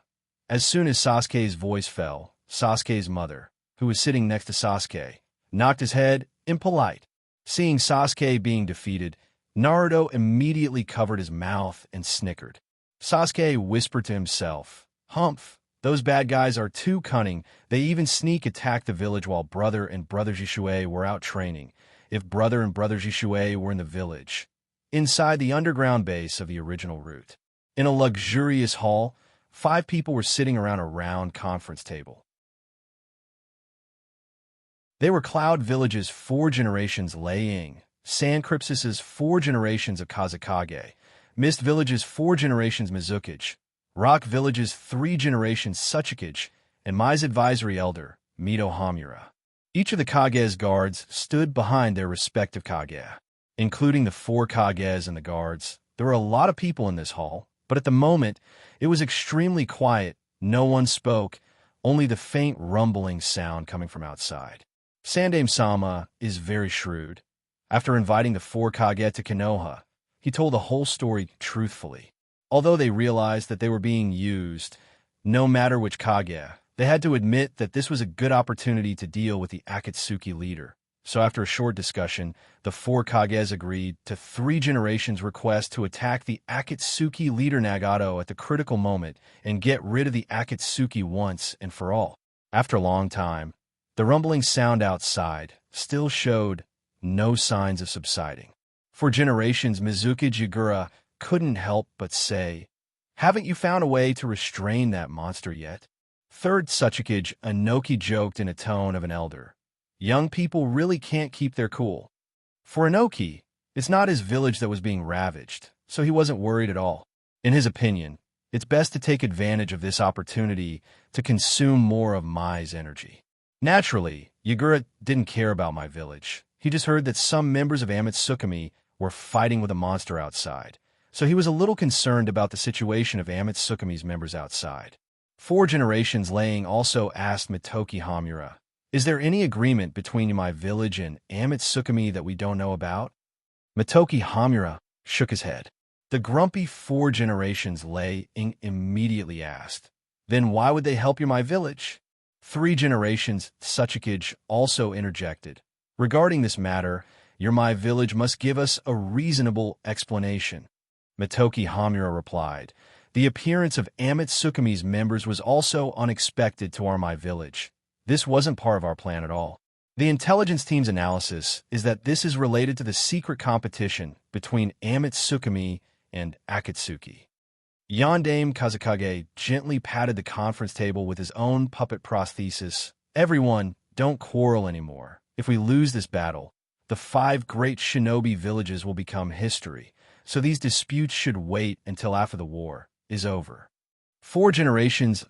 As soon as Sasuke's voice fell, Sasuke's mother, who was sitting next to Sasuke, knocked his head, impolite. Seeing Sasuke being defeated, Naruto immediately covered his mouth and snickered. Sasuke whispered to himself, "Humph, those bad guys are too cunning. They even sneak attacked the village while Brother and Brother Jishue were out training. If Brother and Brother Jishue were in the village, inside the underground base of the original route." In a luxurious hall, 5 people were sitting around a round conference table. They were Cloud Village's 4 generations Laying, Sand Crypsis' 4 generations of Kazekage, Mist Village's 4 generations Mizukage, Rock Village's 3 generations Suchikage, and Mai's advisory elder, Mito Hamura. Each of the Kage's guards stood behind their respective Kage. Including the 4 Kages and the guards, there were a lot of people in this hall, but at the moment, it was extremely quiet. No one spoke, only the faint rumbling sound coming from outside. Sandaime-sama is very shrewd. After inviting the 4 Kage to Konoha, he told the whole story truthfully. Although they realized that they were being used, no matter which Kage, they had to admit that this was a good opportunity to deal with the Akatsuki leader. So after a short discussion, the 4 Kages agreed to 3 generations' request to attack the Akatsuki leader Nagato at the critical moment and get rid of the Akatsuki once and for all. After a long time, the rumbling sound outside still showed no signs of subsiding. For generations, Mizukage Yagura couldn't help but say, "Haven't you found a way to restrain that monster yet?" Third Suchikage Inoki joked in a tone of an elder. Young people really can't keep their cool. For Inoki, it's not his village that was being ravaged, so he wasn't worried at all. In his opinion, it's best to take advantage of this opportunity to consume more of Mai's energy. Naturally, Yagura didn't care about my village. He just heard that some members of Amitsukami were fighting with a monster outside, so he was a little concerned about the situation of Amitsukami's members outside. 4 generations Laying also asked Mitoki Hamura, "Is there any agreement between my village and Amitsukami that we don't know about?" Mitoki Hamura shook his head. The grumpy 4 generations immediately asked. Then why would they help you my village? 3 generations Suchikage also interjected. Regarding this matter, your my village must give us a reasonable explanation. Mitoki Hamura replied. The appearance of Amatsukumi's members was also unexpected to our my village. This wasn't part of our plan at all. The intelligence team's analysis is that this is related to the secret competition between Amatsukumi and Akatsuki. Yondaime Kazukage gently patted the conference table with his own puppet prosthesis. Everyone, don't quarrel anymore. If we lose this battle, the 5 great shinobi villages will become history, so these disputes should wait until after the war is over. 4 generations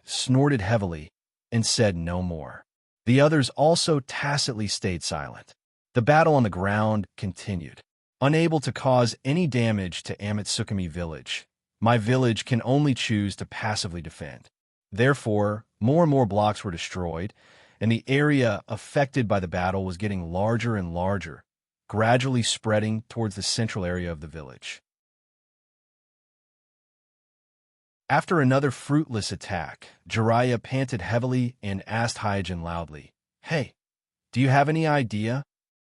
snorted heavily and said no more. The others also tacitly stayed silent. The battle on the ground continued. Unable to cause any damage to Amatsukumi village, my village can only choose to passively defend. Therefore, more and more blocks were destroyed, and the area affected by the battle was getting larger and larger, gradually spreading towards the central area of the village. After another fruitless attack, Jiraiya panted heavily and asked Hyojin loudly, Hey, do you have any idea?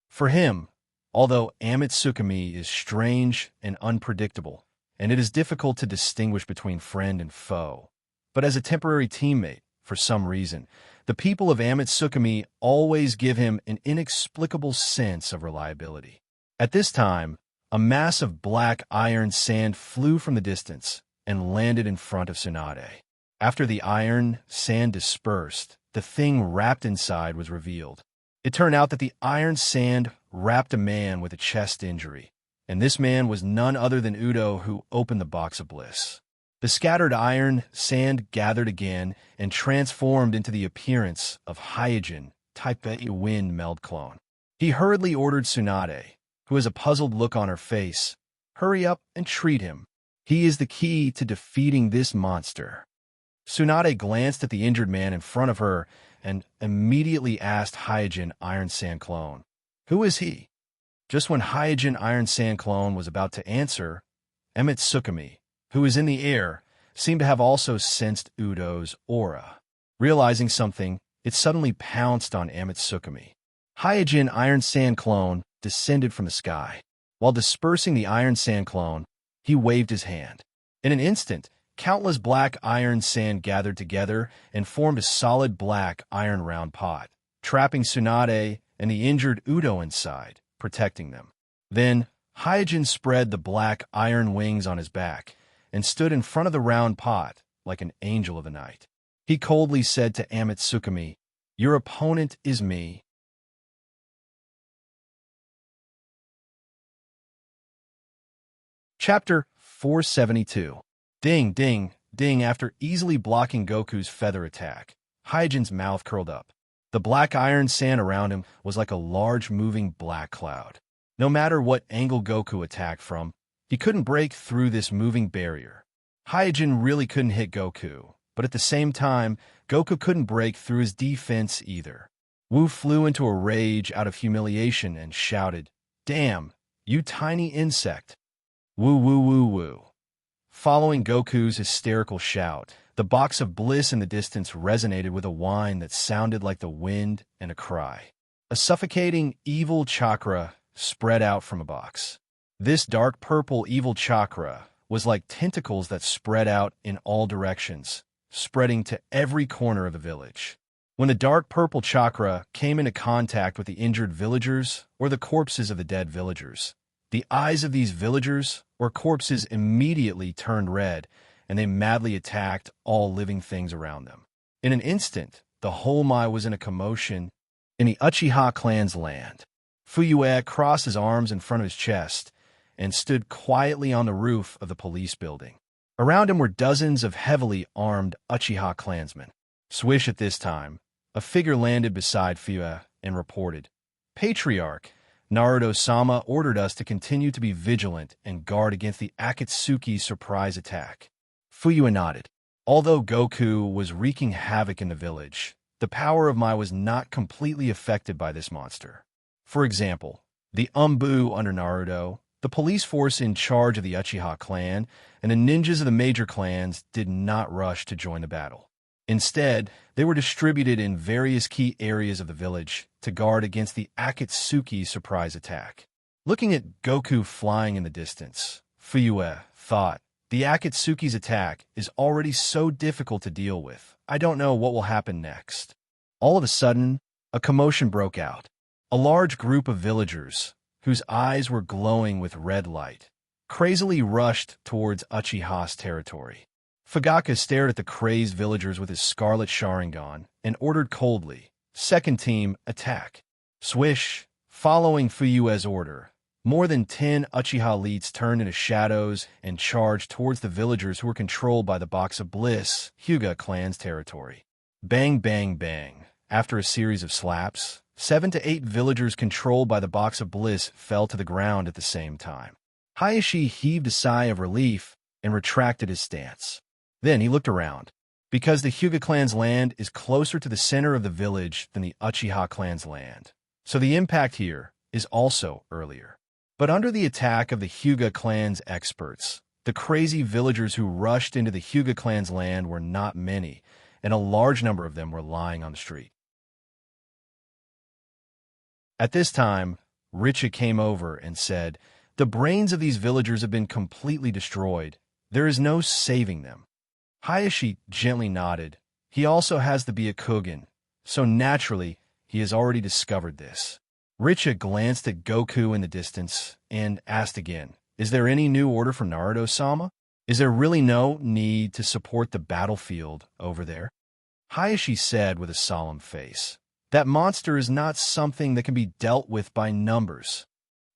For him, although Amatsukumi is strange and unpredictable, and it is difficult to distinguish between friend and foe, but as a temporary teammate, for some reason, the people of Amatsukumi always give him an inexplicable sense of reliability. At this time, a mass of black iron sand flew from the distance and landed in front of Tsunade. After the iron sand dispersed, the thing wrapped inside was revealed. It turned out that the iron sand wrapped a man with a chest injury, and this man was none other than Udo, who opened the box of bliss. The scattered iron sand gathered again and transformed into the appearance of Hyojin, type A wind meld clone. He hurriedly ordered Tsunade, who has a puzzled look on her face, hurry up and treat him. He is the key to defeating this monster. Tsunade glanced at the injured man in front of her and immediately asked Hyojin Iron Sand Clone, Who is he? Just when Hyojin Iron Sand Clone was about to answer, Amatsukumi, who was in the air, seemed to have also sensed Udo's aura. Realizing something, it suddenly pounced on Amatsukumi. Hyojin Iron Sand Clone descended from the sky. While dispersing the Iron Sand Clone, he waved his hand. In an instant, countless black iron sand gathered together and formed a solid black iron round pot, trapping Tsunade and the injured Udo inside, protecting them. Then, Hyojin spread the black iron wings on his back and stood in front of the round pot like an angel of the night. He coldly said to Amatsukumi, Your opponent is me. Chapter 472. Ding, ding, ding. After easily blocking Goku's feather attack, Hyojin's mouth curled up. The black iron sand around him was like a large moving black cloud. No matter what angle Goku attacked from, he couldn't break through this moving barrier. Hyojin really couldn't hit Goku, but at the same time, Goku couldn't break through his defense either. Wu flew into a rage out of humiliation and shouted, Damn, you tiny insect! Woo woo woo woo. Following Goku's hysterical shout, the box of bliss in the distance resonated with a whine that sounded like the wind and a cry. A suffocating evil chakra spread out from a box. This dark purple evil chakra was like tentacles that spread out in all directions, spreading to every corner of the village. When the dark purple chakra came into contact with the injured villagers or the corpses of the dead villagers, the eyes of these villagers or corpses immediately turned red, and they madly attacked all living things around them. In an instant, the whole Mai was in a commotion in the Uchiha clan's land. Fuyue crossed his arms in front of his chest and stood quietly on the roof of the police building. Around him were dozens of heavily armed Uchiha clansmen. Swish at this time, a figure landed beside Fuyue and reported, Patriarch, Naruto-sama ordered us to continue to be vigilant and guard against the Akatsuki surprise attack. Fuyue nodded. Although Goku was wreaking havoc in the village, the power of Mai was not completely affected by this monster. For example, the Umbu under Naruto, The police force in charge of the Uchiha clan and the ninjas of the major clans did not rush to join the battle. Instead, they were distributed in various key areas of the village to guard against the Akatsuki surprise attack. Looking at Goku flying in the distance, Fuyue thought, the Akatsuki's attack is already so difficult to deal with. I don't know what will happen next. All of a sudden, a commotion broke out. A large group of villagers, whose eyes were glowing with red light, crazily rushed towards Uchiha's territory. Fugaka stared at the crazed villagers with his scarlet Sharingan and ordered coldly, "Second team, attack." Swish! Following Fuyue's order, more than 10 Uchiha elites turned into shadows and charged towards the villagers who were controlled by the Box of Bliss, Hyuga clan's territory. Bang, bang, bang. After a series of slaps, 7 to 8 villagers controlled by the Box of Bliss fell to the ground at the same time. Hayashi heaved a sigh of relief and retracted his stance. Then he looked around. Because the Hyuga clan's land is closer to the center of the village than the Uchiha clan's land, so the impact here is also earlier. But under the attack of the Hyuga clan's experts, the crazy villagers who rushed into the Hyuga clan's land were not many, and a large number of them were lying on the street. At this time, Richa came over and said, "The brains of these villagers have been completely destroyed. There is no saving them." Hayashi gently nodded. He also has the Byakugan, so naturally, he has already discovered this. Richa glanced at Goku in the distance and asked again, "Is there any new order from Naruto-sama? Is there really no need to support the battlefield over there?" Hayashi said with a solemn face, "That monster is not something that can be dealt with by numbers."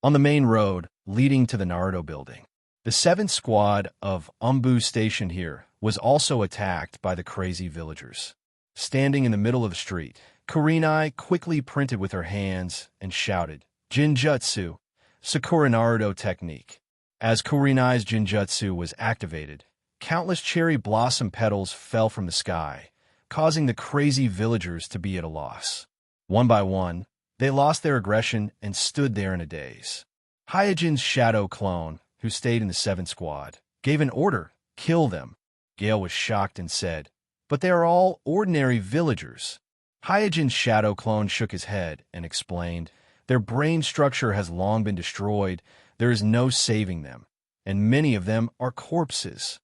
On the main road leading to the Naruto building, the 7th squad of Umbu stationed here was also attacked by the crazy villagers. Standing in the middle of the street, Kurenai quickly printed with her hands and shouted, "Jinjutsu, Sakura Naruto technique." As Kurenai's Jinjutsu was activated, countless cherry blossom petals fell from the sky, causing the crazy villagers to be at a loss. One by one, they lost their aggression and stood there in a daze. Hyojin's shadow clone, who stayed in the 7th squad, gave an order, "Kill them." Gale was shocked and said, "But they are all ordinary villagers." Hyojin's shadow clone shook his head and explained, "Their brain structure has long been destroyed, there is no saving them, and many of them are corpses."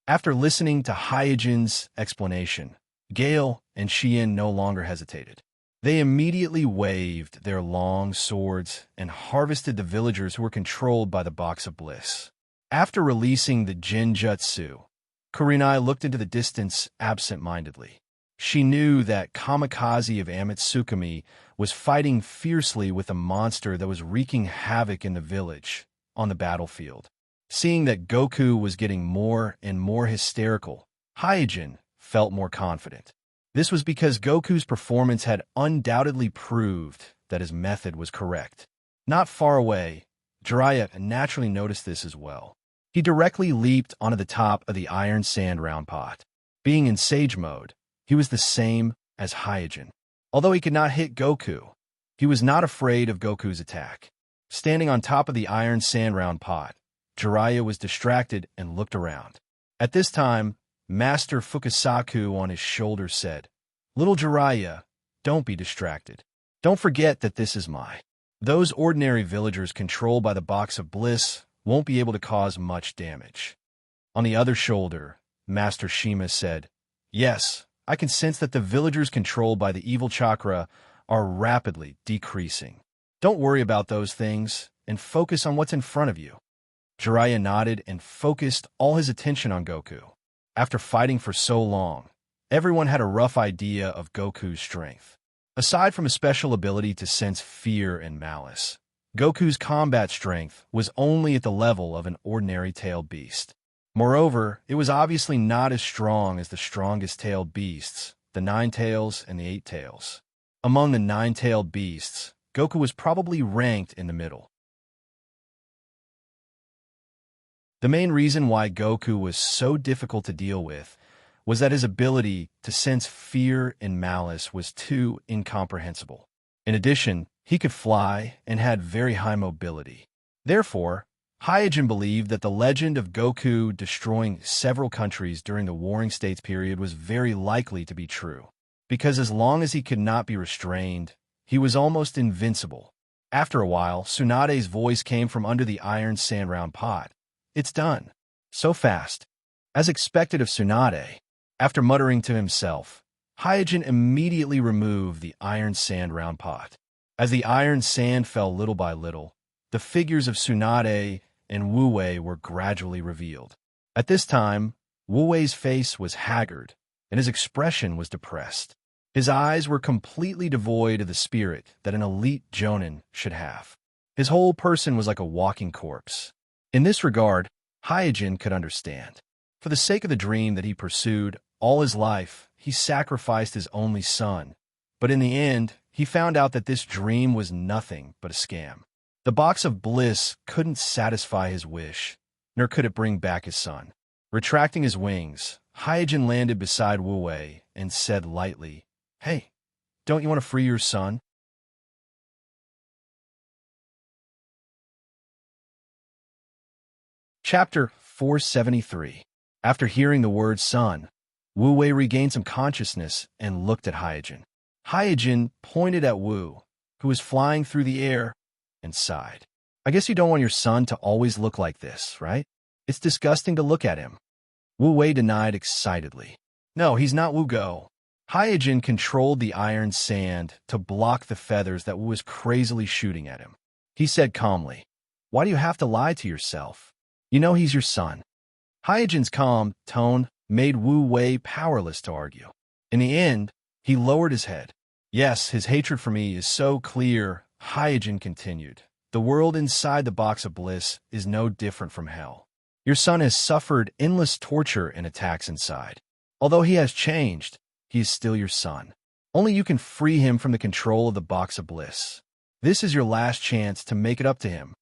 After listening to Hyojin's explanation, Gale and Shien no longer hesitated. They immediately waved their long swords and harvested the villagers who were controlled by the Box of Bliss. After releasing the Jinjutsu, Kurenai looked into the distance absent-mindedly. She knew that Kamikaze of Amatsukami was fighting fiercely with a monster that was wreaking havoc in the village, on the battlefield. Seeing that Goku was getting more and more hysterical, Hyojin felt more confident. This was because Goku's performance had undoubtedly proved that his method was correct. Not far away, Jiraiya naturally noticed this as well. He directly leaped onto the top of the iron sand round pot. Being in Sage mode, he was the same as Hyojin. Although he could not hit Goku, he was not afraid of Goku's attack. Standing on top of the iron sand round pot, Jiraiya was distracted and looked around. At this time, Master Fukasaku on his shoulder said, "Little Jiraiya, don't be distracted. Don't forget that this is Those ordinary villagers controlled by the Box of Bliss won't be able to cause much damage." On the other shoulder, Master Shima said, "Yes, I can sense that the villagers controlled by the evil chakra are rapidly decreasing. Don't worry about those things and focus on what's in front of you." Jiraiya nodded and focused all his attention on Goku. After fighting for so long, everyone had a rough idea of Goku's strength. Aside from a special ability to sense fear and malice, Goku's combat strength was only at the level of an ordinary tailed beast. Moreover, it was obviously not as strong as the strongest tailed beasts, the 9 tails and the 8 tails. Among the 9-tailed beasts, Goku was probably ranked in the middle. The main reason why Goku was so difficult to deal with was that his ability to sense fear and malice was too incomprehensible. In addition, he could fly and had very high mobility. Therefore, Hyojin believed that the legend of Goku destroying several countries during the Warring States period was very likely to be true, because as long as he could not be restrained, he was almost invincible. After a while, Tsunade's voice came from under the iron sand-round pot. "It's done. So fast." As expected of Tsunade, after muttering to himself, Hyojin immediately removed the iron sand-round pot. As the iron sand fell little by little, the figures of Tsunade and Wu Wei were gradually revealed. At this time, Wu Wei's face was haggard, and his expression was depressed. His eyes were completely devoid of the spirit that an elite Jonin should have. His whole person was like a walking corpse. In this regard, Hyojin could understand. For the sake of the dream that he pursued all his life, he sacrificed his only son. But in the end, he found out that this dream was nothing but a scam. The box of bliss couldn't satisfy his wish, nor could it bring back his son. Retracting his wings, Hyojin landed beside Wu Wei and said lightly, "Hey, don't you want to free your son?" Chapter 473. After hearing the word son, Wu Wei regained some consciousness and looked at Hyojin. Hyojin pointed at Wu, who was flying through the air, and sighed. "I guess you don't want your son to always look like this, right? It's disgusting to look at him." Wu Wei denied excitedly. "No, he's not Wu Go." Hyojin controlled the iron sand to block the feathers that Wu was crazily shooting at him. He said calmly, "Why do you have to lie to yourself? You know he's your son." Hyojin's calm tone made Wu Wei powerless to argue. In the end, he lowered his head. "Yes, his hatred for me is so clear," Hyojin continued. "The world inside the box of bliss is no different from hell. Your son has suffered endless torture and attacks inside. Although he has changed, he is still your son. Only you can free him from the control of the box of bliss. This is your last chance to make it up to him."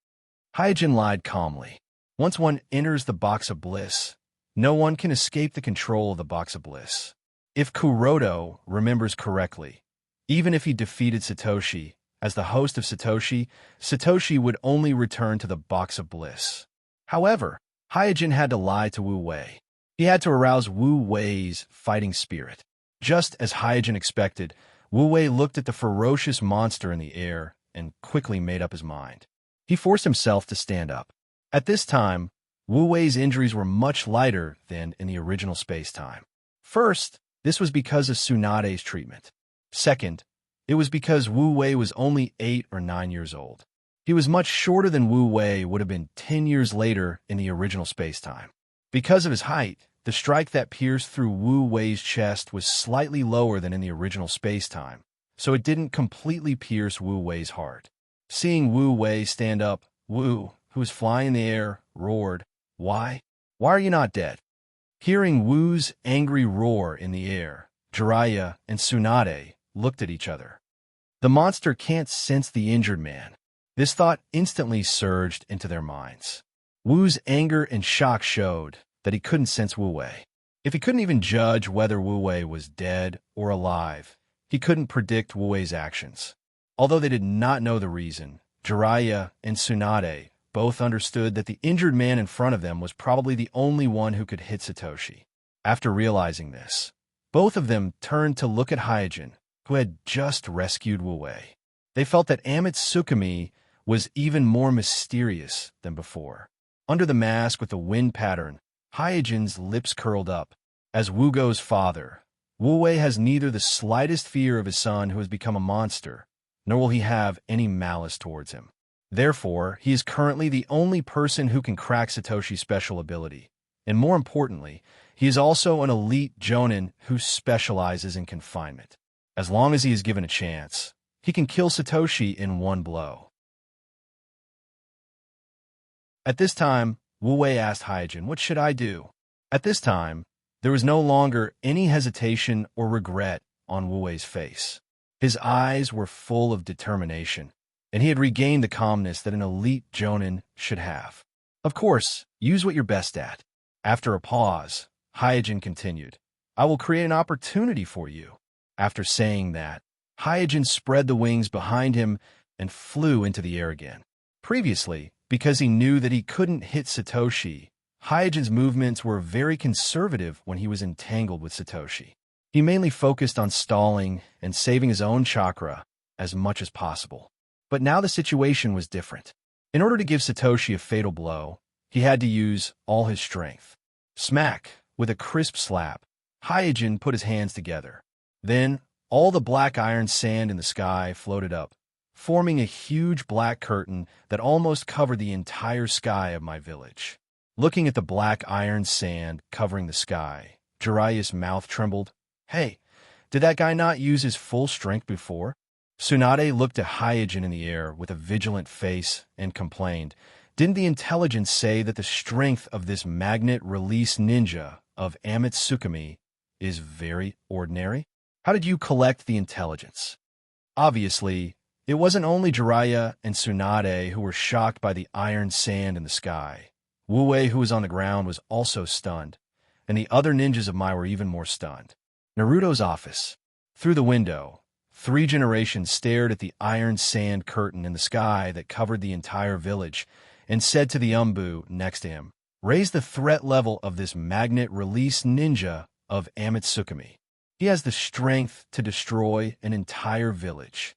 Hyojin lied calmly. Once one enters the box of bliss, no one can escape the control of the box of bliss. If Kuroto remembers correctly, even if he defeated Satoshi, as the host of Satoshi, Satoshi would only return to the box of bliss. However, Hyojin had to lie to Wu Wei. He had to arouse Wu Wei's fighting spirit. Just as Hyojin expected, Wu Wei looked at the ferocious monster in the air and quickly made up his mind. He forced himself to stand up. At this time, Wu Wei's injuries were much lighter than in the original space-time. First, this was because of Tsunade's treatment. Second, it was because Wu Wei was only 8 or 9 years old. He was much shorter than Wu Wei would have been 10 years later in the original space-time. Because of his height, the strike that pierced through Wu Wei's chest was slightly lower than in the original space-time, so it didn't completely pierce Wu Wei's heart. Seeing Wu Wei stand up, Wu, who was flying in the air, roared, Why are you not dead?" Hearing Wu's angry roar in the air, Jiraiya and Tsunade looked at each other. The monster can't sense the injured man. This thought instantly surged into their minds. Wu's anger and shock showed that he couldn't sense Wu Wei. If he couldn't even judge whether Wu Wei was dead or alive, he couldn't predict Wu Wei's actions. Although they did not know the reason, Jiraiya and Tsunade both understood that the injured man in front of them was probably the only one who could hit Satoshi. After realizing this, both of them turned to look at Hyojin, who had just rescued Wu Wei. They felt that Tsukumi was even more mysterious than before. Under the mask with the wind pattern, Hyojin's lips curled up. As Wugo's father, Wu Wei has neither the slightest fear of his son who has become a monster, nor will he have any malice towards him. Therefore, he is currently the only person who can crack Satoshi's special ability. And more importantly, he is also an elite Jonin who specializes in confinement. As long as he is given a chance, he can kill Satoshi in one blow. At this time, Wu Wei asked Hyojin, "What should I do?" At this time, there was no longer any hesitation or regret on Wu Wei's face. His eyes were full of determination, and he had regained the calmness that an elite Jonin should have. "Of course, use what you're best at." After a pause, Hyojin continued, "I will create an opportunity for you." After saying that, Hyojin spread the wings behind him and flew into the air again. Previously, Because he knew that he couldn't hit Satoshi, Hyojin's movements were very conservative when he was entangled with Satoshi. He mainly focused on stalling and saving his own chakra as much as possible. But now the situation was different. In order to give Satoshi a fatal blow, he had to use all his strength. Smack! With a crisp slap, Hyojin put his hands together. Then, all the black iron sand in the sky floated up, forming a huge black curtain that almost covered the entire sky of my village. Looking at the black iron sand covering the sky, Jiraiya's mouth trembled. Hey, did that guy not use his full strength before? Tsunade looked at Hyojin in the air with a vigilant face and complained, didn't the intelligence say that the strength of this magnet release ninja of Amatsukami is very ordinary? How did you collect the intelligence? Obviously, it wasn't only Jiraiya and Tsunade who were shocked by the iron sand in the sky. Wu Wei, who was on the ground, was also stunned, and the other ninjas of Mai were even more stunned. Naruto's office. Through the window, 3 generations stared at the iron sand curtain in the sky that covered the entire village and said to the Umbu next to him, raise the threat level of this magnet release ninja of Amatsukami. He has the strength to destroy an entire village.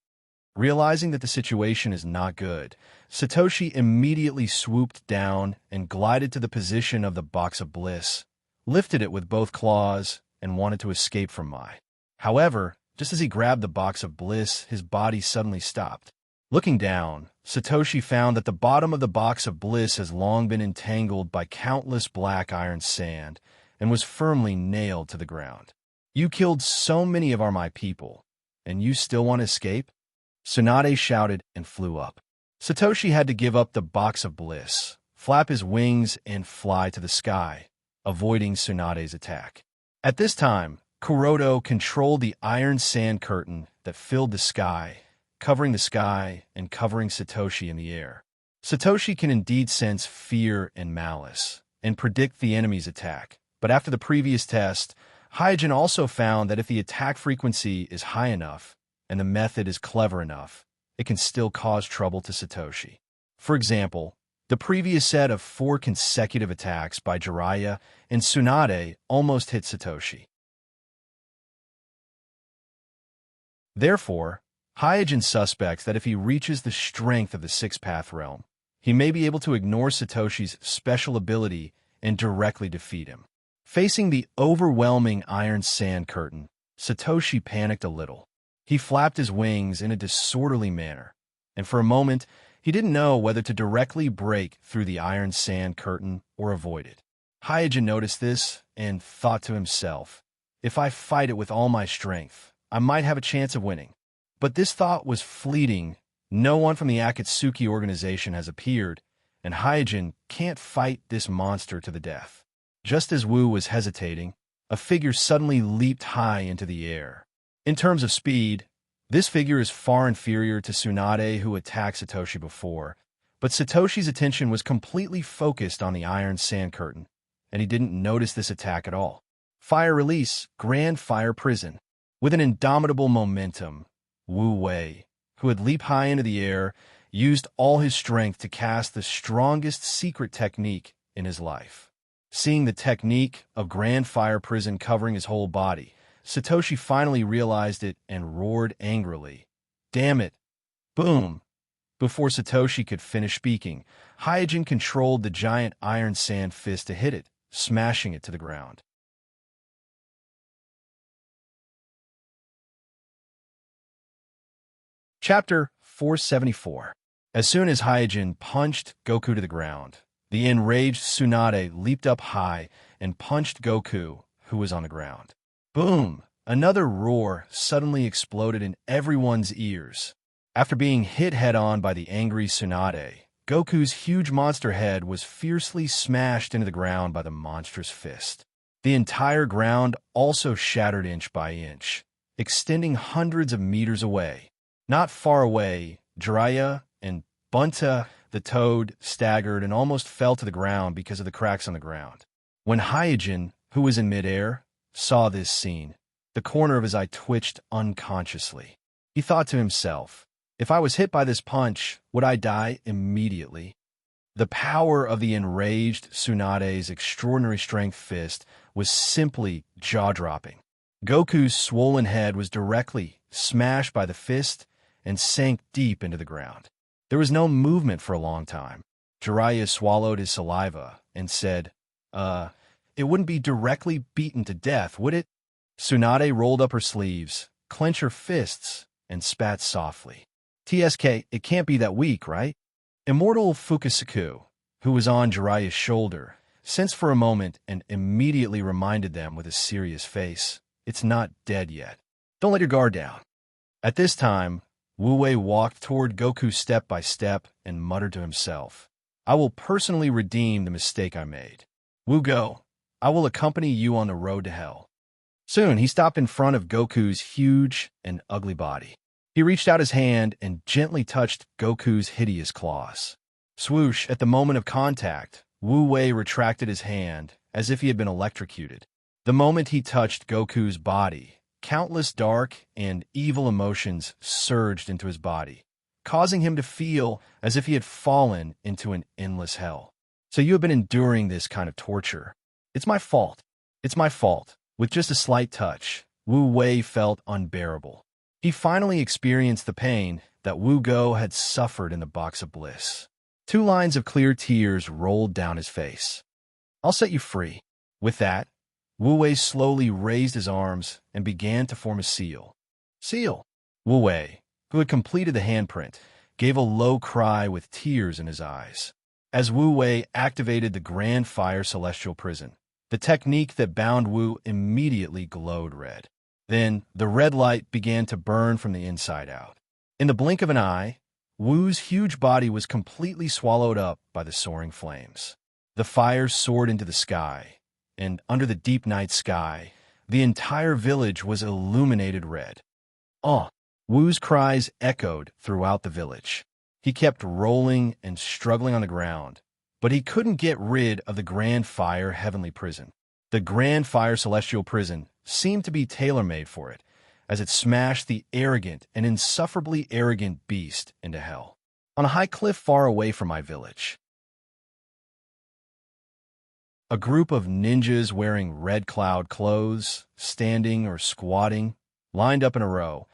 Realizing that the situation is not good, Satoshi immediately swooped down and glided to the position of the box of bliss, lifted it with both claws, and wanted to escape from Mai. However, just as he grabbed the box of bliss, his body suddenly stopped. Looking down, Satoshi found that the bottom of the box of bliss has long been entangled by countless black iron sand and was firmly nailed to the ground. You killed so many of my people, and you still want to escape? Tsunade shouted and flew up. Satoshi had to give up the box of bliss, flap his wings, and fly to the sky, avoiding Tsunade's attack. At this time, Kuroto controlled the iron sand curtain that filled the sky, covering the sky and covering Satoshi in the air. Satoshi can indeed sense fear and malice, and predict the enemy's attack. But after the previous test, Hyojin also found that if the attack frequency is high enough, and the method is clever enough, it can still cause trouble to Satoshi. For example, the previous set of 4 consecutive attacks by Jiraiya and Tsunade almost hit Satoshi. Therefore, Hyojin suspects that if he reaches the strength of the 6th-path realm, he may be able to ignore Satoshi's special ability and directly defeat him. Facing the overwhelming iron sand curtain, Satoshi panicked a little. He flapped his wings in a disorderly manner, and for a moment, he didn't know whether to directly break through the iron sand curtain or avoid it. Hyojin noticed this and thought to himself, if I fight it with all my strength, I might have a chance of winning. But this thought was fleeting. No one from the Akatsuki organization has appeared, and Hyojin can't fight this monster to the death. Just as Wu was hesitating, a figure suddenly leaped high into the air. In terms of speed, this figure is far inferior to Tsunade, who attacked Satoshi before, but Satoshi's attention was completely focused on the iron sand curtain, and he didn't notice this attack at all. Fire release, Grand Fire Prison. With an indomitable momentum, Wu Wei, who had leaped high into the air, used all his strength to cast the strongest secret technique in his life. Seeing the technique of Grand Fire Prison covering his whole body, Satoshi finally realized it and roared angrily. Damn it! Boom! Before Satoshi could finish speaking, Hyojin controlled the giant iron sand fist to hit it, smashing it to the ground. Chapter 474. As soon as Hyojin punched Goku to the ground, the enraged Tsunade leaped up high and punched Goku, who was on the ground. Boom! Another roar suddenly exploded in everyone's ears. After being hit head-on by the angry Tsunade, Goku's huge monster head was fiercely smashed into the ground by the monstrous fist. The entire ground also shattered inch by inch, extending hundreds of meters away. Not far away, Jiraiya and Bunta, the toad, staggered and almost fell to the ground because of the cracks on the ground. When Hyojin, who was in midair, saw this scene, the corner of his eye twitched unconsciously. He thought to himself, if I was hit by this punch, would I die immediately? The power of the enraged Tsunade's extraordinary strength fist was simply jaw-dropping. Goku's swollen head was directly smashed by the fist and sank deep into the ground. There was no movement for a long time. Jiraiya swallowed his saliva and said, it wouldn't be directly beaten to death, would it? Tsunade rolled up her sleeves, clenched her fists, and spat softly. TSK, it can't be that weak, right? Immortal Fukasaku, who was on Jiraiya's shoulder, sensed for a moment and immediately reminded them with a serious face, it's not dead yet. Don't let your guard down. At this time, Wu Wei walked toward Goku step by step and muttered to himself, I will personally redeem the mistake I made. Wu Go, I will accompany you on the road to hell. Soon, he stopped in front of Goku's huge and ugly body. He reached out his hand and gently touched Goku's hideous claws. Swoosh, at the moment of contact, Wu Wei retracted his hand as if he had been electrocuted. The moment he touched Goku's body, countless dark and evil emotions surged into his body, causing him to feel as if he had fallen into an endless hell. So you have been enduring this kind of torture. It's my fault. It's my fault. With just a slight touch, Wu Wei felt unbearable. He finally experienced the pain that Wu Go had suffered in the box of bliss. 2 lines of clear tears rolled down his face. I'll set you free. With that, Wu Wei slowly raised his arms and began to form a seal. Seal! Wu Wei, who had completed the handprint, gave a low cry with tears in his eyes. As Wu Wei activated the Grand Fire Celestial Prison, the technique that bound Wu immediately glowed red. Then, the red light began to burn from the inside out. In the blink of an eye, Wu's huge body was completely swallowed up by the soaring flames. The fire soared into the sky, and under the deep night sky, the entire village was illuminated red. Wu's cries echoed throughout the village. He kept rolling and struggling on the ground, but he couldn't get rid of the Grand Fire Heavenly Prison. The Grand Fire Celestial Prison seemed to be tailor-made for it, as it smashed the arrogant and insufferably arrogant beast into hell. On a high cliff far away from my village, a group of ninjas wearing red cloud clothes, standing or squatting, lined up in a row,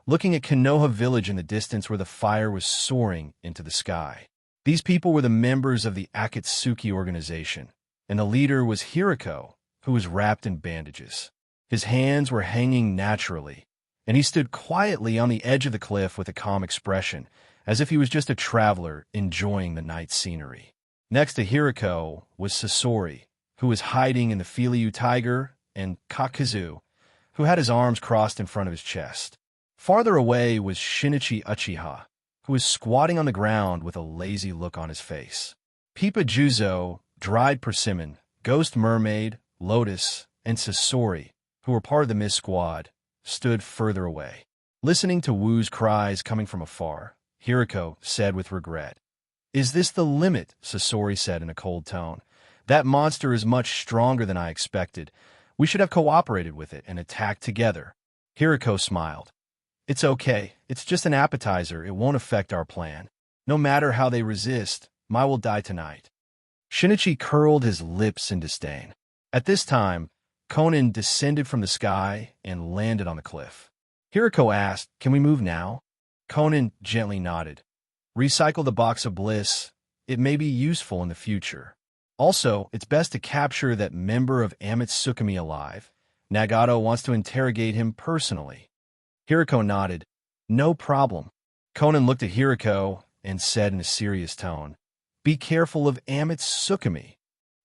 looking at Konoha village in the distance where the fire was soaring into the sky. These people were the members of the Akatsuki organization, and the leader was Hiriko, who was wrapped in bandages. His hands were hanging naturally, and he stood quietly on the edge of the cliff with a calm expression, as if he was just a traveler enjoying the night scenery. Next to Hiriko was Sasori, who was hiding in the Filiu tiger, and Kakazu, who had his arms crossed in front of his chest. Farther away was Shinichi Uchiha, who was squatting on the ground with a lazy look on his face. Pipa Juzo, Dried Persimmon, Ghost Mermaid, Lotus, and Sasori, who were part of the Mist Squad, stood further away. Listening to Wu's cries coming from afar, Hiriko said with regret, Is this the limit? Sasori said in a cold tone. That monster is much stronger than I expected. We should have cooperated with it and attacked together. Hiriko smiled. It's okay. It's just an appetizer. It won't affect our plan. No matter how they resist, Mai will die tonight. Shinichi curled his lips in disdain. At this time, Conan descended from the sky and landed on the cliff. Hiriko asked, Can we move now? Conan gently nodded. Recycle the box of bliss. It may be useful in the future. Also, it's best to capture that member of Amatsukami alive. Nagato wants to interrogate him personally. Hiriko nodded. No problem. Conan looked at Hiriko and said in a serious tone, Be careful of Amatsukami.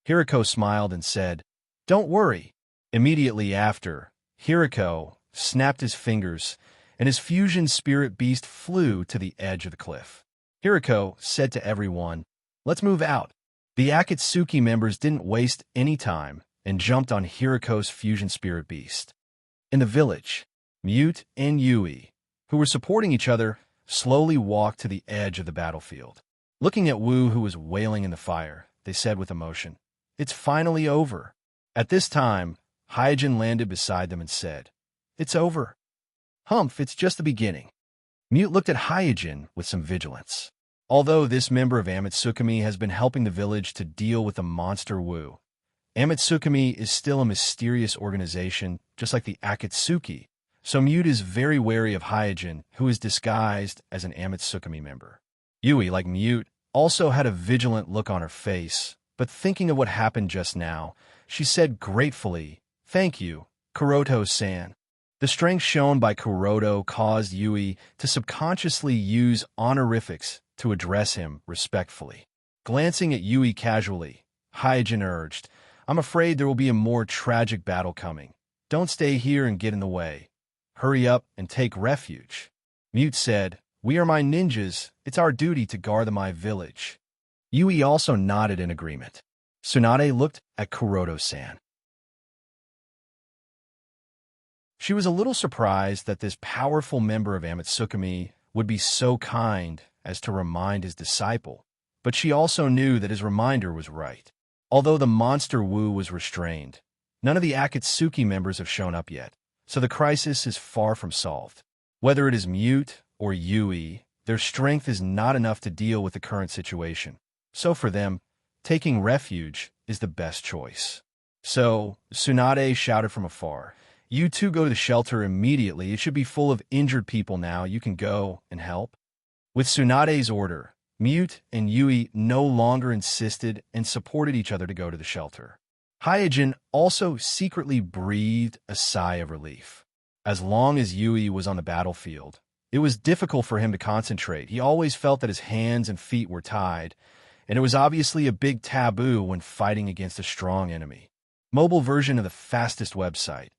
Hiriko smiled and said, Don't worry. Immediately after, Hiriko snapped his fingers, and his fusion spirit beast flew to the edge of the cliff. Hiriko said to everyone, Let's move out. The Akatsuki members didn't waste any time and jumped on Hiriko's fusion spirit beast. In the village, Mute and Yui, who were supporting each other, slowly walked to the edge of the battlefield. Looking at Wu, who was wailing in the fire, they said with emotion, It's finally over. At this time, Hyojin landed beside them and said, It's over. Humph, it's just the beginning. Mute looked at Hyojin with some vigilance. Although this member of Amatsukami has been helping the village to deal with the monster Wu, Amatsukami is still a mysterious organization, just like the Akatsuki, so Mute is very wary of Hyojin, who is disguised as an Amatsukami member. Yui, like Mute, also had a vigilant look on her face, but thinking of what happened just now, she said gratefully, "Thank you, Kuroto-san." The strength shown by Kuroto caused Yui to subconsciously use honorifics to address him respectfully. Glancing at Yui casually, Hyojin urged, "I'm afraid there will be a more tragic battle coming. Don't stay here and get in the way. Hurry up and take refuge." Mute said, "We are my ninjas. It's our duty to guard the my village." Yui also nodded in agreement. Tsunade looked at Kuroto-san. She was a little surprised that this powerful member of Amatsukami would be so kind as to remind his disciple, but she also knew that his reminder was right. Although the monster Wu was restrained, none of the Akatsuki members have shown up yet, so the crisis is far from solved. Whether it is Mute or Yui, their strength is not enough to deal with the current situation. So for them, taking refuge is the best choice. So, Tsunade shouted from afar, "You two go to the shelter immediately. It should be full of injured people now. You can go and help." With Tsunade's order, Mute and Yui no longer insisted and supported each other to go to the shelter. Hyojin also secretly breathed a sigh of relief. As long as Yui was on the battlefield, it was difficult for him to concentrate. He always felt that his hands and feet were tied, and it was obviously a big taboo when fighting against a strong enemy. Mobile version of the fastest website.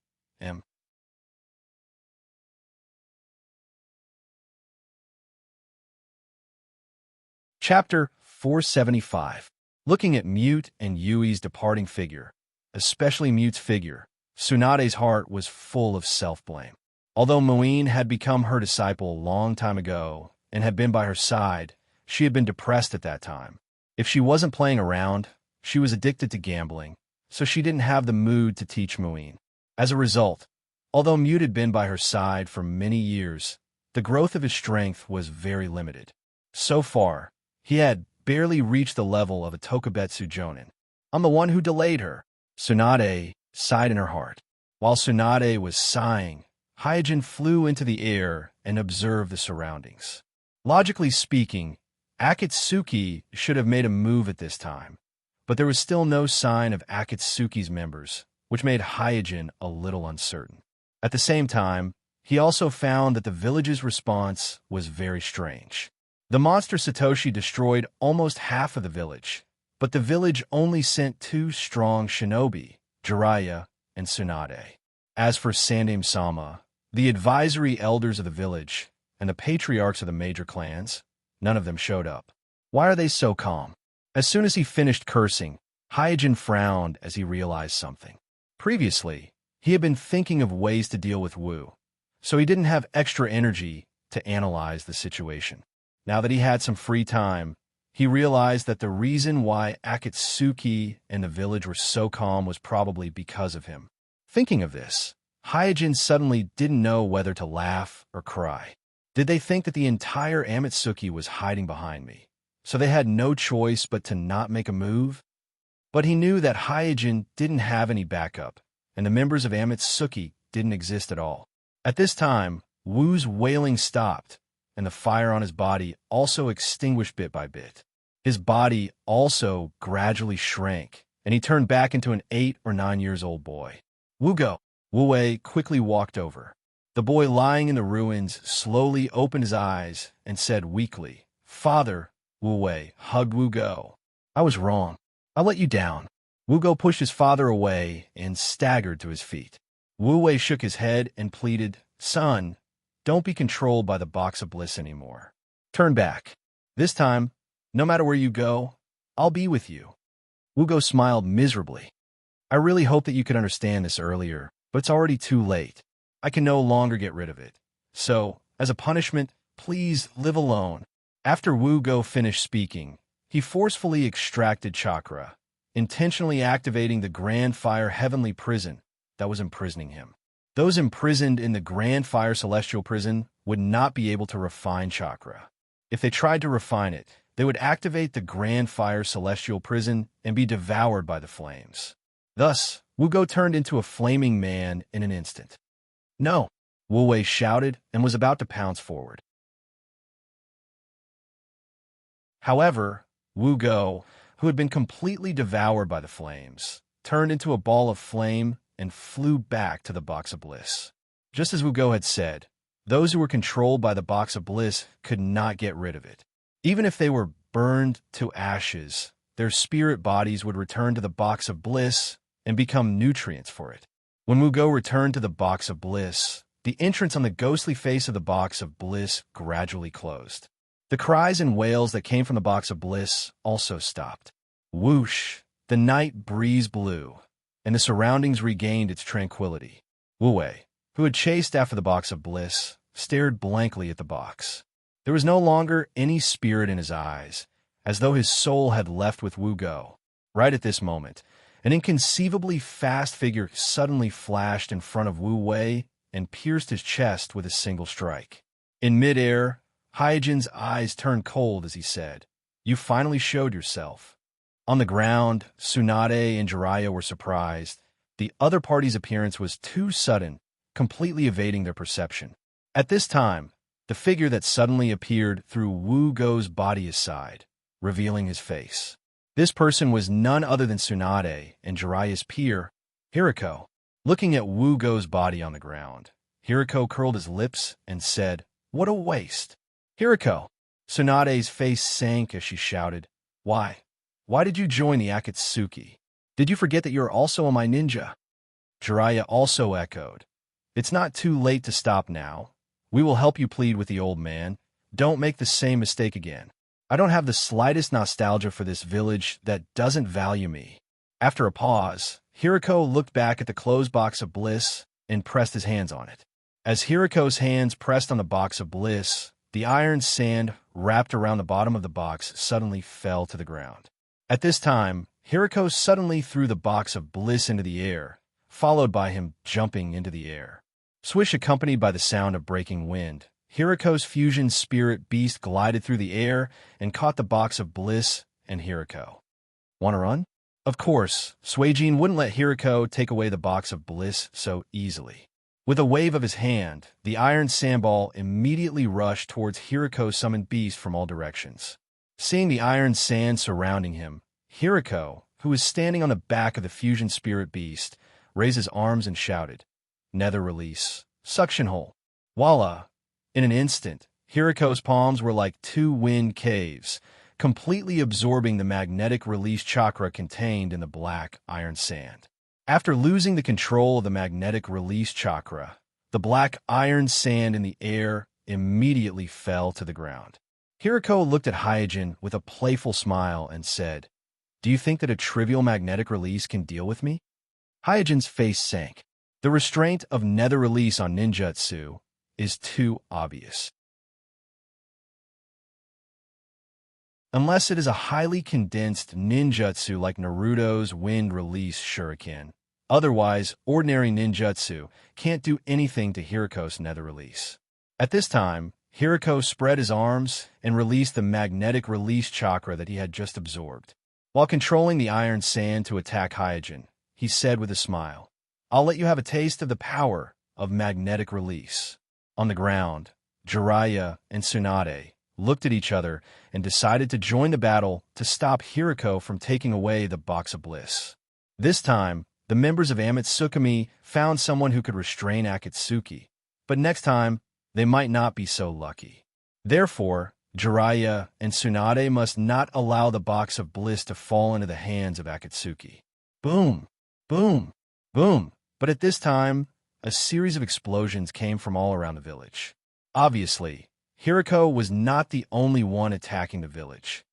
Chapter 475. Looking at Mute and Yui's departing figure, especially Mute's figure, Tsunade's heart was full of self-blame. Although Muin had become her disciple a long time ago and had been by her side, she had been depressed at that time. If she wasn't playing around, she was addicted to gambling, so she didn't have the mood to teach Muin. As a result, although Mute had been by her side for many years, the growth of his strength was very limited. So far, he had barely reached the level of a Tokubetsu Jonin. "I'm the one who delayed her." Tsunade sighed in her heart. While Tsunade was sighing, Hyojin flew into the air and observed the surroundings. Logically speaking, Akatsuki should have made a move at this time, but there was still no sign of Akatsuki's members, which made Hyojin a little uncertain. At the same time, he also found that the village's response was very strange. The monster Satoshi destroyed almost half of the village, but the village only sent 2 strong shinobi, Jiraiya and Tsunade. As for Sandame-sama, the advisory elders of the village, and the patriarchs of the major clans, none of them showed up. Why are they so calm? As soon as he finished cursing, Hyojin frowned as he realized something. Previously, he had been thinking of ways to deal with Wu, so he didn't have extra energy to analyze the situation. Now that he had some free time, he realized that the reason why Akatsuki and the village were so calm was probably because of him. Thinking of this, Hyojin suddenly didn't know whether to laugh or cry. Did they think that the entire Amatsuki was hiding behind me, so they had no choice but to not make a move? But he knew that Hyojin didn't have any backup, and the members of Amatsuki didn't exist at all. At this time, Wu's wailing stopped, and the fire on his body also extinguished bit by bit. His body also gradually shrank, and he turned back into an 8 or 9 years old boy. "Wu-go!" Wu-wei quickly walked over. The boy lying in the ruins slowly opened his eyes and said weakly, "Father." Wu-wei hugged Wu-go. "I was wrong. I let you down." Wu-go pushed his father away and staggered to his feet. Wu-wei shook his head and pleaded, "Son, don't be controlled by the box of bliss anymore. Turn back. This time, no matter where you go, I'll be with you." Wu-go smiled miserably. "I really hope that you could understand this earlier, but it's already too late. I can no longer get rid of it. So, as a punishment, please live alone." After Wu-go finished speaking, he forcefully extracted chakra, intentionally activating the Grand Fire Heavenly Prison that was imprisoning him. Those imprisoned in the Grand Fire Celestial Prison would not be able to refine chakra. If they tried to refine it, they would activate the Grand Fire Celestial Prison and be devoured by the flames. Thus, Wu Go turned into a flaming man in an instant. No, Wu Wei shouted and was about to pounce forward. However, Wu Go, who had been completely devoured by the flames, turned into a ball of flame and flew back to the box of bliss. Just as Wu Go had said, those who were controlled by the box of bliss could not get rid of it. Even if they were burned to ashes, their spirit bodies would return to the box of bliss and become nutrients for it. When Wu Go returned to the box of bliss, the entrance on the ghostly face of the box of bliss gradually closed. The cries and wails that came from the box of bliss also stopped. Whoosh! The night breeze blew, and the surroundings regained its tranquility. Wu Wei, who had chased after the box of bliss, stared blankly at the box. There was no longer any spirit in his eyes, as though his soul had left with Wu Go. Right at this moment, an inconceivably fast figure suddenly flashed in front of Wu Wei and pierced his chest with a single strike. In midair, Hyejin's eyes turned cold as he said, "You finally showed yourself." On the ground, Tsunade and Jiraiya were surprised. The other party's appearance was too sudden, completely evading their perception. At this time, the figure that suddenly appeared threw Wu Go's body aside, revealing his face. This person was none other than Tsunade and Jiraiya's peer, Hiriko. Looking at Wu Go's body on the ground, Hiriko curled his lips and said, "What a waste." "Hiriko!" Tsunade's face sank as she shouted, "Why? Why did you join the Akatsuki? Did you forget that you're also a my ninja?" Jiraiya also echoed, "It's not too late to stop now. We will help you plead with the old man. Don't make the same mistake again. I don't have the slightest nostalgia for this village that doesn't value me." After a pause, Hiriko looked back at the closed box of bliss and pressed his hands on it. As Hiriko's hands pressed on the box of bliss, the iron sand wrapped around the bottom of the box suddenly fell to the ground. At this time, Hiriko suddenly threw the box of bliss into the air, followed by him jumping into the air. Swish accompanied by the sound of breaking wind, Hiriko's fusion spirit beast glided through the air and caught the box of bliss and Hiriko. "Wanna run?" Of course, Suijin wouldn't let Hiriko take away the box of bliss so easily. With a wave of his hand, the iron sandball immediately rushed towards Hiriko's summoned beast from all directions. Seeing the iron sand surrounding him, Hiriko, who was standing on the back of the fusion spirit beast, raised his arms and shouted, "Nether release, suction hole." Voila! In an instant, Hiriko's palms were like two wind caves, completely absorbing the magnetic release chakra contained in the black iron sand. After losing the control of the magnetic release chakra, the black iron sand in the air immediately fell to the ground. Hiriko looked at Hyejin with a playful smile and said, "Do you think that a trivial magnetic release can deal with me?" Hyejin's face sank. The restraint of nether release on ninjutsu is too obvious. Unless it is a highly condensed ninjutsu like Naruto's wind release shuriken. Otherwise, ordinary ninjutsu can't do anything to Hiriko's nether release. At this time, Hiriko spread his arms and released the magnetic release chakra that he had just absorbed. While controlling the iron sand to attack Hyejin, he said with a smile, "I'll let you have a taste of the power of magnetic release." On the ground, Jiraiya and Tsunade looked at each other and decided to join the battle to stop Hiriko from taking away the box of bliss. This time, the members of Amatsukami found someone who could restrain Akatsuki, but next time, they might not be so lucky. Therefore, Jiraiya and Tsunade must not allow the box of bliss to fall into the hands of Akatsuki. Boom! Boom! Boom! But at this time, a series of explosions came from all around the village. Obviously, Hiriko was not the only one attacking the village.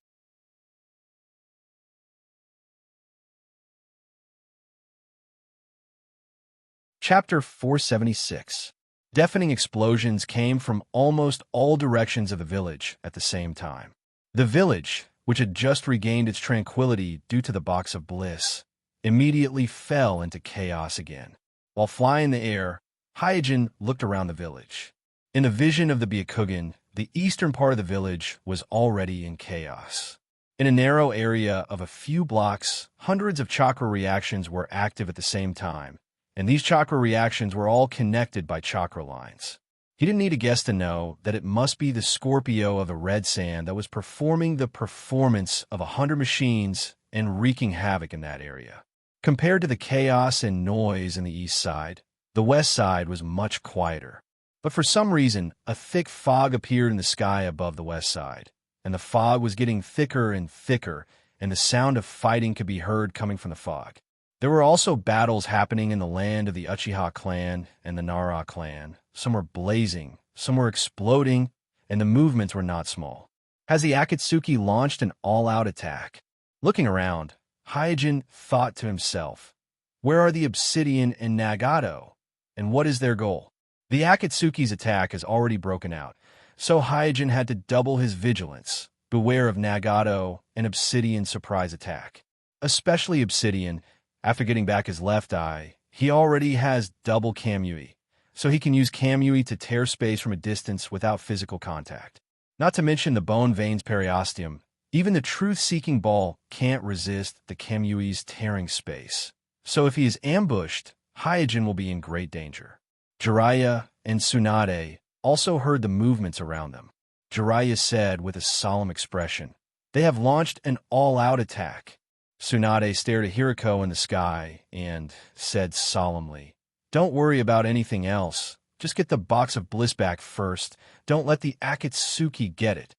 Chapter 476. Deafening explosions came from almost all directions of the village at the same time. The village, which had just regained its tranquility due to the box of bliss, immediately fell into chaos again. While flying in the air, Hyejin looked around the village. In the vision of the Byakugan, the eastern part of the village was already in chaos. In a narrow area of a few blocks, hundreds of chakra reactions were active at the same time, and these chakra reactions were all connected by chakra lines. He didn't need a guess to know that it must be the Scorpio of the Red Sand that was performing the performance of 100 machines and wreaking havoc in that area. Compared to the chaos and noise in the east side, the west side was much quieter. But for some reason, a thick fog appeared in the sky above the west side, and the fog was getting thicker and thicker, and the sound of fighting could be heard coming from the fog. There were also battles happening in the land of the Uchiha clan and the Nara clan. Some were blazing, some were exploding, and the movements were not small. Has the Akatsuki launched an all-out attack? Looking around, Hyojin thought to himself, where are the Obsidian and Nagato, and what is their goal? The Akatsuki's attack has already broken out, so Hyojin had to double his vigilance, beware of Nagato and Obsidian's surprise attack. Especially Obsidian, after getting back his left eye, he already has double Kamui, so he can use Kamui to tear space from a distance without physical contact. Not to mention the bone veins periosteum, even the truth-seeking ball can't resist the Kamui's tearing space. So if he is ambushed, Hyojin will be in great danger. Jiraiya and Tsunade also heard the movements around them. Jiraiya said with a solemn expression, "They have launched an all-out attack." Tsunade stared at Hiriko in the sky and said solemnly, "Don't worry about anything else. Just get the box of bliss back first. Don't let the Akatsuki get it."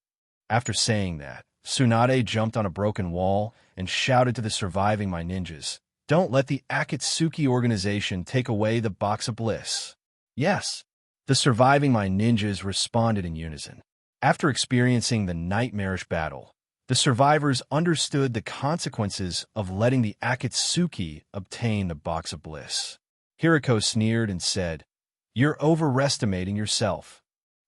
After saying that, Tsunade jumped on a broken wall and shouted to the surviving my ninjas, "Don't let the Akatsuki organization take away the box of bliss." Yes, the surviving my ninjas responded in unison. After experiencing the nightmarish battle, the survivors understood the consequences of letting the Akatsuki obtain the box of bliss. Hiriko sneered and said, "You're overestimating yourself."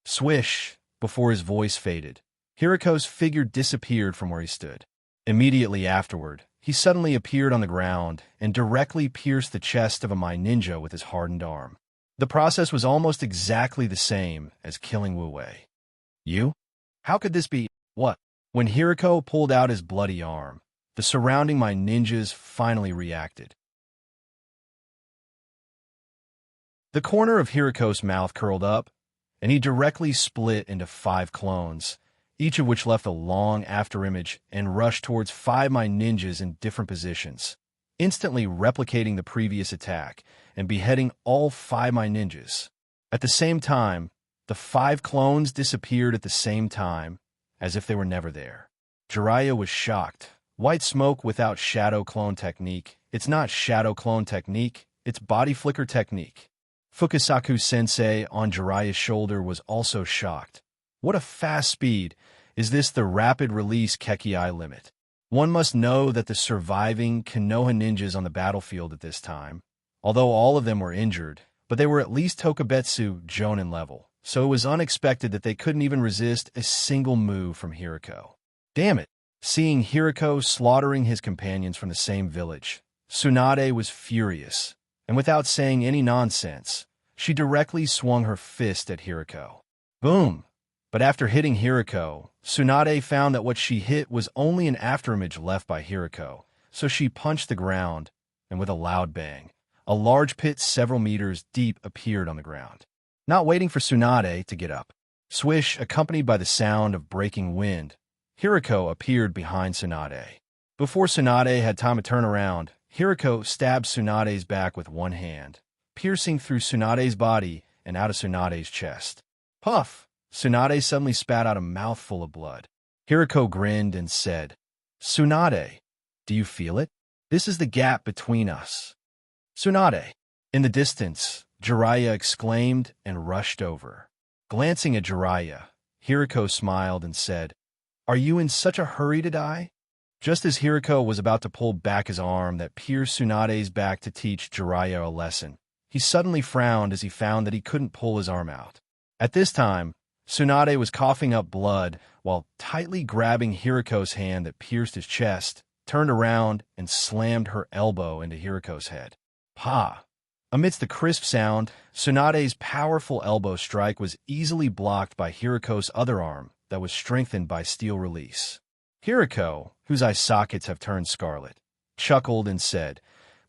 Swish, before his voice faded, Hiriko's figure disappeared from where he stood. Immediately afterward, he suddenly appeared on the ground and directly pierced the chest of a my ninja with his hardened arm. The process was almost exactly the same as killing Wu Wei. "You? How could this be? What?" When Hiriko pulled out his bloody arm, the surrounding my ninjas finally reacted. The corner of Hiriko's mouth curled up, and he directly split into 5 clones, each of which left a long afterimage and rushed towards 5 my ninjas in different positions, instantly replicating the previous attack and beheading all 5 my ninjas. At the same time, the 5 clones disappeared at the same time, as if they were never there. Jiraiya was shocked. White smoke without shadow clone technique. It's not shadow clone technique, it's body flicker technique. Fukasaku-sensei on Jiraiya's shoulder was also shocked. What a fast speed! Is this the rapid release Kekkei limit? One must know that the surviving Konoha ninjas on the battlefield at this time, although all of them were injured, but they were at least Tokubetsu Jonin level, so it was unexpected that they couldn't even resist a single move from Hiriko. Damn it! Seeing Hiriko slaughtering his companions from the same village, Tsunade was furious, and without saying any nonsense, she directly swung her fist at Hiriko. Boom! But after hitting Hiriko, Tsunade found that what she hit was only an afterimage left by Hiriko, so she punched the ground, and with a loud bang, a large pit several meters deep appeared on the ground. Not waiting for Tsunade to get up, swish, accompanied by the sound of breaking wind, Hiriko appeared behind Tsunade. Before Tsunade had time to turn around, Hiriko stabbed Tsunade's back with one hand, piercing through Tsunade's body and out of Tsunade's chest. Puff! Tsunade suddenly spat out a mouthful of blood. Hiriko grinned and said, "Tsunade, do you feel it? This is the gap between us." "Tsunade!" In the distance, Jiraiya exclaimed and rushed over. Glancing at Jiraiya, Hiriko smiled and said, "Are you in such a hurry to die?" Just as Hiriko was about to pull back his arm that pierced Tsunade's back to teach Jiraiya a lesson, he suddenly frowned as he found that he couldn't pull his arm out. At this time, Tsunade was coughing up blood while tightly grabbing Hiriko's hand that pierced his chest, turned around, and slammed her elbow into Hiriko's head. Pa! Amidst the crisp sound, Tsunade's powerful elbow strike was easily blocked by Hiriko's other arm that was strengthened by steel release. Hiriko, whose eye sockets have turned scarlet, chuckled and said,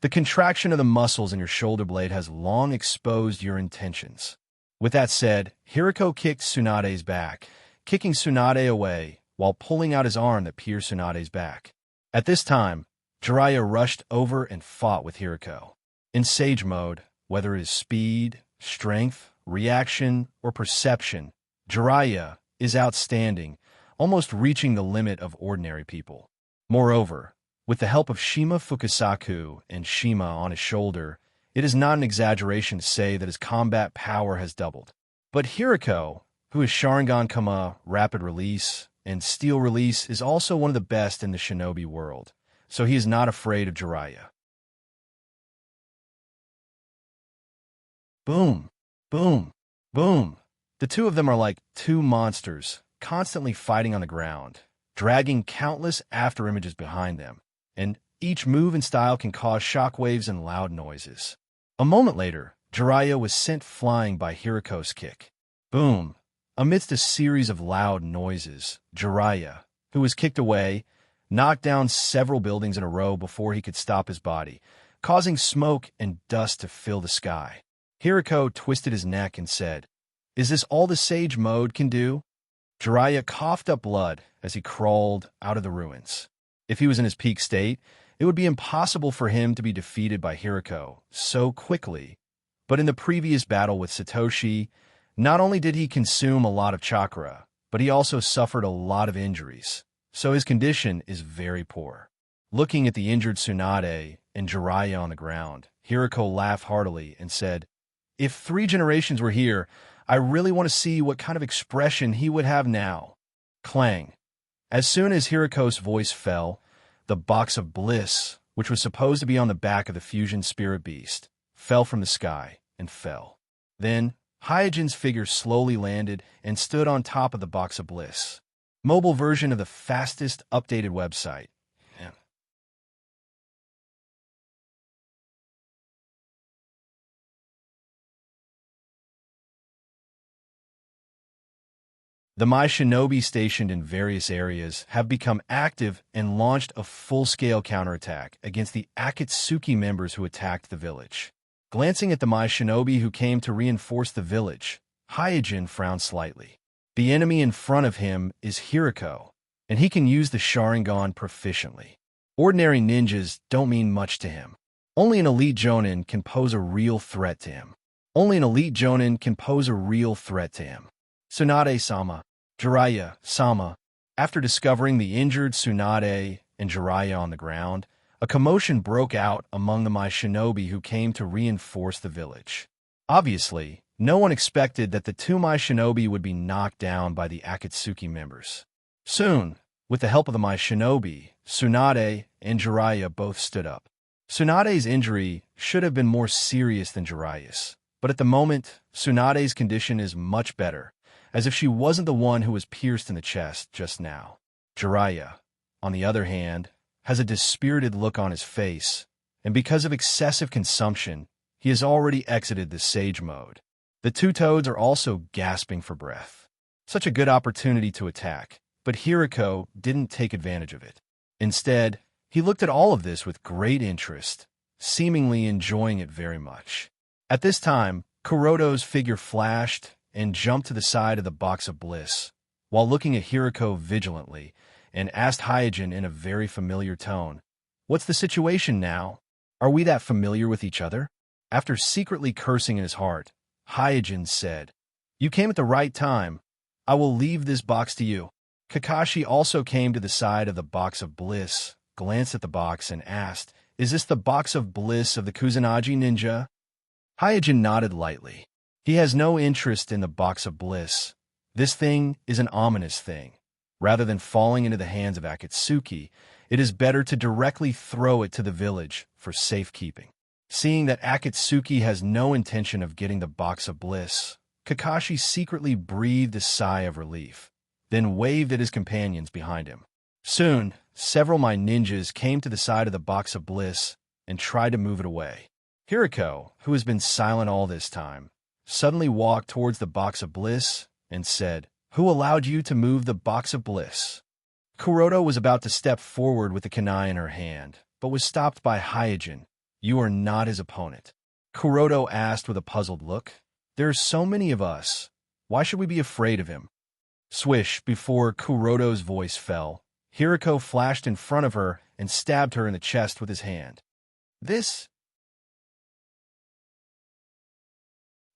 "The contraction of the muscles in your shoulder blade has long exposed your intentions." With that said, Hiriko kicked Tsunade's back, kicking Tsunade away while pulling out his arm that pierced Tsunade's back. At this time, Jiraiya rushed over and fought with Hiriko. In Sage mode, whether it is speed, strength, reaction, or perception, Jiraiya is outstanding, almost reaching the limit of ordinary people. Moreover, with the help of Shima Fukasaku and Shima on his shoulder, it is not an exaggeration to say that his combat power has doubled. But Hiriko, who is Sharingan Kama, Rapid Release, and Steel Release, is also one of the best in the shinobi world, so he is not afraid of Jiraiya. Boom, boom, boom. The two of them are like two monsters, constantly fighting on the ground, dragging countless afterimages behind them, and each move and style can cause shockwaves and loud noises. A moment later, Jiraiya was sent flying by Hiriko's kick. Boom! Amidst a series of loud noises, Jiraiya, who was kicked away, knocked down several buildings in a row before he could stop his body, causing smoke and dust to fill the sky. Hiriko twisted his neck and said, "Is this all the Sage mode can do?" Jiraiya coughed up blood as he crawled out of the ruins. If he was in his peak state, it would be impossible for him to be defeated by Hiriko so quickly. But in the previous battle with Satoshi, not only did he consume a lot of chakra, but he also suffered a lot of injuries, so his condition is very poor. Looking at the injured Tsunade and Jiraiya on the ground, Hiriko laughed heartily and said, "If 3 generations were here, I really want to see what kind of expression he would have now." Clang. As soon as Hiriko's voice fell, the box of bliss, which was supposed to be on the back of the fusion spirit beast, fell from the sky and fell. Then, Hyojin's figure slowly landed and stood on top of the box of bliss. Mobile version of the fastest updated website. The My Shinobi stationed in various areas have become active and launched a full-scale counterattack against the Akatsuki members who attacked the village. Glancing at the My Shinobi who came to reinforce the village, Hyojin frowned slightly. The enemy in front of him is Hiriko, and he can use the Sharingan proficiently. Ordinary ninjas don't mean much to him. Only an elite Jonin can pose a real threat to him. Only an elite Jonin can pose a real threat to him. Tsunade-sama, Jiraiya-sama. After discovering the injured Tsunade and Jiraiya on the ground, a commotion broke out among the My Shinobi who came to reinforce the village. Obviously, no one expected that the 2 My Shinobi would be knocked down by the Akatsuki members. Soon, with the help of the My Shinobi, Tsunade and Jiraiya both stood up. Tsunade's injury should have been more serious than Jiraiya's, but at the moment, Tsunade's condition is much better, as if she wasn't the one who was pierced in the chest just now. Jiraiya, on the other hand, has a dispirited look on his face, and because of excessive consumption, he has already exited the Sage mode. The 2 toads are also gasping for breath. Such a good opportunity to attack, but Hiriko didn't take advantage of it. Instead, he looked at all of this with great interest, seemingly enjoying it very much. At this time, Kuroto's figure flashed and jumped to the side of the box of bliss, while looking at Hiriko vigilantly, and asked Hyojin in a very familiar tone, "What's the situation now? Are we that familiar with each other?" After secretly cursing in his heart, Hyojin said, "You came at the right time. I will leave this box to you." Kakashi also came to the side of the box of bliss, glanced at the box, and asked, "Is this the box of bliss of the Kusanagi ninja?" Hyojin nodded lightly. He has no interest in the box of bliss. This thing is an ominous thing. Rather than falling into the hands of Akatsuki, it is better to directly throw it to the village for safekeeping. Seeing that Akatsuki has no intention of getting the box of bliss, Kakashi secretly breathed a sigh of relief, then waved at his companions behind him. Soon, several my ninjas came to the side of the box of bliss and tried to move it away. Hiriko, who has been silent all this time, suddenly walked towards the box of bliss and said, "Who allowed you to move the box of bliss?" Kuroto was about to step forward with the kunai in her hand, but was stopped by Hyojin. "You are not his opponent." Kuroto asked with a puzzled look. "There are so many of us. Why should we be afraid of him?" Swish, before Kuroto's voice fell, Hiriko flashed in front of her and stabbed her in the chest with his hand. This...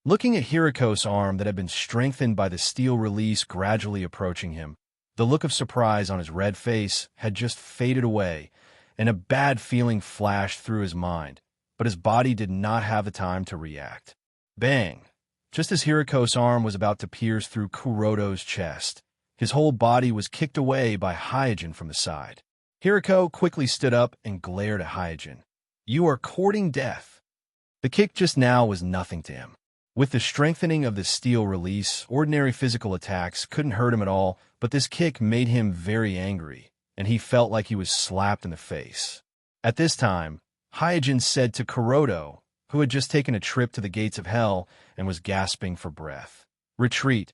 Looking at Hiriko's arm that had been strengthened by the steel release gradually approaching him, the look of surprise on his red face had just faded away, and a bad feeling flashed through his mind, but his body did not have the time to react. Bang! Just as Hiriko's arm was about to pierce through Kuroto's chest, his whole body was kicked away by Hyojin from the side. Hiriko quickly stood up and glared at Hyojin. "You are courting death." The kick just now was nothing to him. With the strengthening of the steel release, ordinary physical attacks couldn't hurt him at all, but this kick made him very angry, and he felt like he was slapped in the face. At this time, Hyojin said to Kuroto, who had just taken a trip to the gates of hell and was gasping for breath, "Retreat.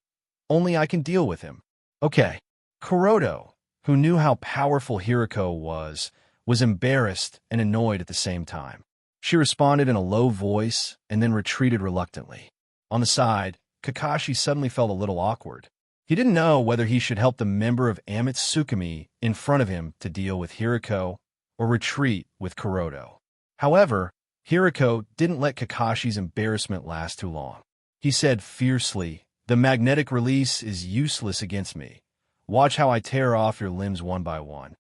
Only I can deal with him." Okay. Kuroto, who knew how powerful Hiriko was embarrassed and annoyed at the same time. She responded in a low voice and then retreated reluctantly. On the side, Kakashi suddenly felt a little awkward. He didn't know whether he should help the member of Amitsukami in front of him to deal with Hiriko or retreat with Kuroto. However, Hiriko didn't let Kakashi's embarrassment last too long. He said fiercely, "The magnetic release is useless against me. Watch how I tear off your limbs one by one."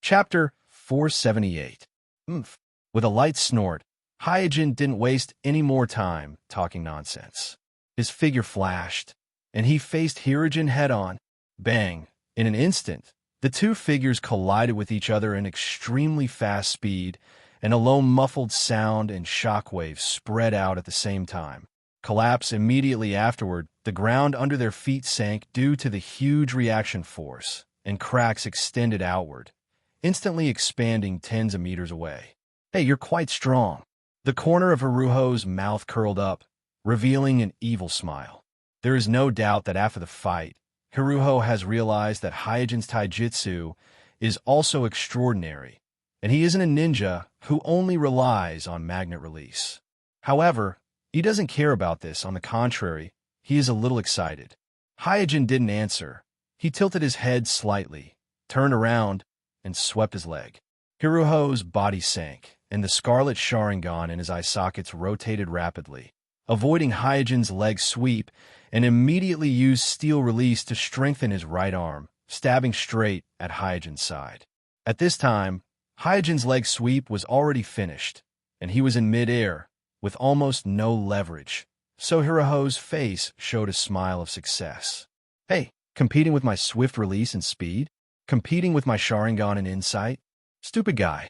Chapter 478. Oomph. With a light snort, Hyojin didn't waste any more time talking nonsense. His figure flashed, and he faced Hirojin head-on. Bang! In an instant, the two figures collided with each other in extremely fast speed, and a low muffled sound and shockwaves spread out at the same time. Collapse immediately afterward, the ground under their feet sank due to the huge reaction force, and cracks extended outward, instantly expanding tens of meters away. "Hey, you're quite strong." The corner of Haruho's mouth curled up, revealing an evil smile. There is no doubt that after the fight, Haruho has realized that Hyojin's taijutsu is also extraordinary, and he isn't a ninja who only relies on magnet release. However, he doesn't care about this. On the contrary, he is a little excited. Hyojin didn't answer. He tilted his head slightly, turned around, and swept his leg. Haruho's body sank, and the scarlet Sharingan in his eye sockets rotated rapidly, avoiding Hyojin's leg sweep, and immediately used steel release to strengthen his right arm, stabbing straight at Hyojin's side. At this time, Hyojin's leg sweep was already finished, and he was in mid-air, with almost no leverage, so Haruho's face showed a smile of success. "Hey, competing with my swift release and speed? Competing with my Sharingan and insight? Stupid guy."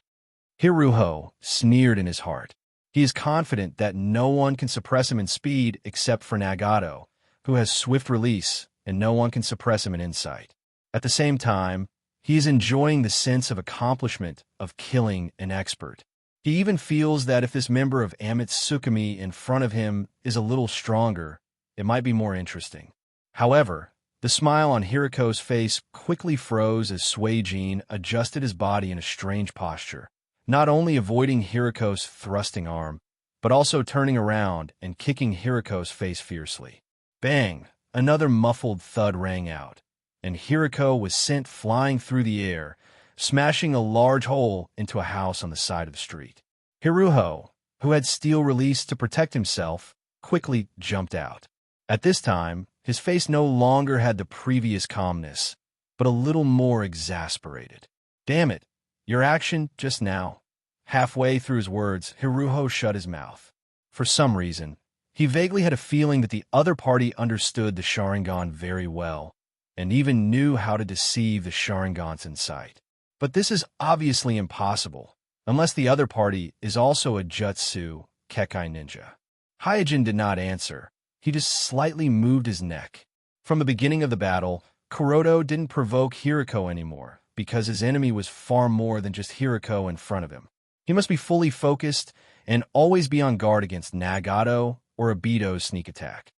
Haruho sneered in his heart. He is confident that no one can suppress him in speed except for Nagato, who has swift release, and no one can suppress him in insight. At the same time, he is enjoying the sense of accomplishment of killing an expert. He even feels that if this member of Amitsukami in front of him is a little stronger, it might be more interesting. However, the smile on Hiriko's face quickly froze as Suijin adjusted his body in a strange posture, not only avoiding Hiriko's thrusting arm, but also turning around and kicking Hiriko's face fiercely. Bang! Another muffled thud rang out, and Hiriko was sent flying through the air, smashing a large hole into a house on the side of the street. Haruho, who had steel released to protect himself, quickly jumped out. At this time, his face no longer had the previous calmness, but a little more exasperated. "Damn it, your action just now." Halfway through his words, Haruho shut his mouth. For some reason, he vaguely had a feeling that the other party understood the Sharingan very well, and even knew how to deceive the Sharingan's insight. But this is obviously impossible, unless the other party is also a Jutsu Kekai ninja. Hyojin did not answer. He just slightly moved his neck. From the beginning of the battle, Kuroto didn't provoke Hiriko anymore, because his enemy was far more than just Hiriko in front of him. He must be fully focused and always be on guard against Nagato or Obito's sneak attack.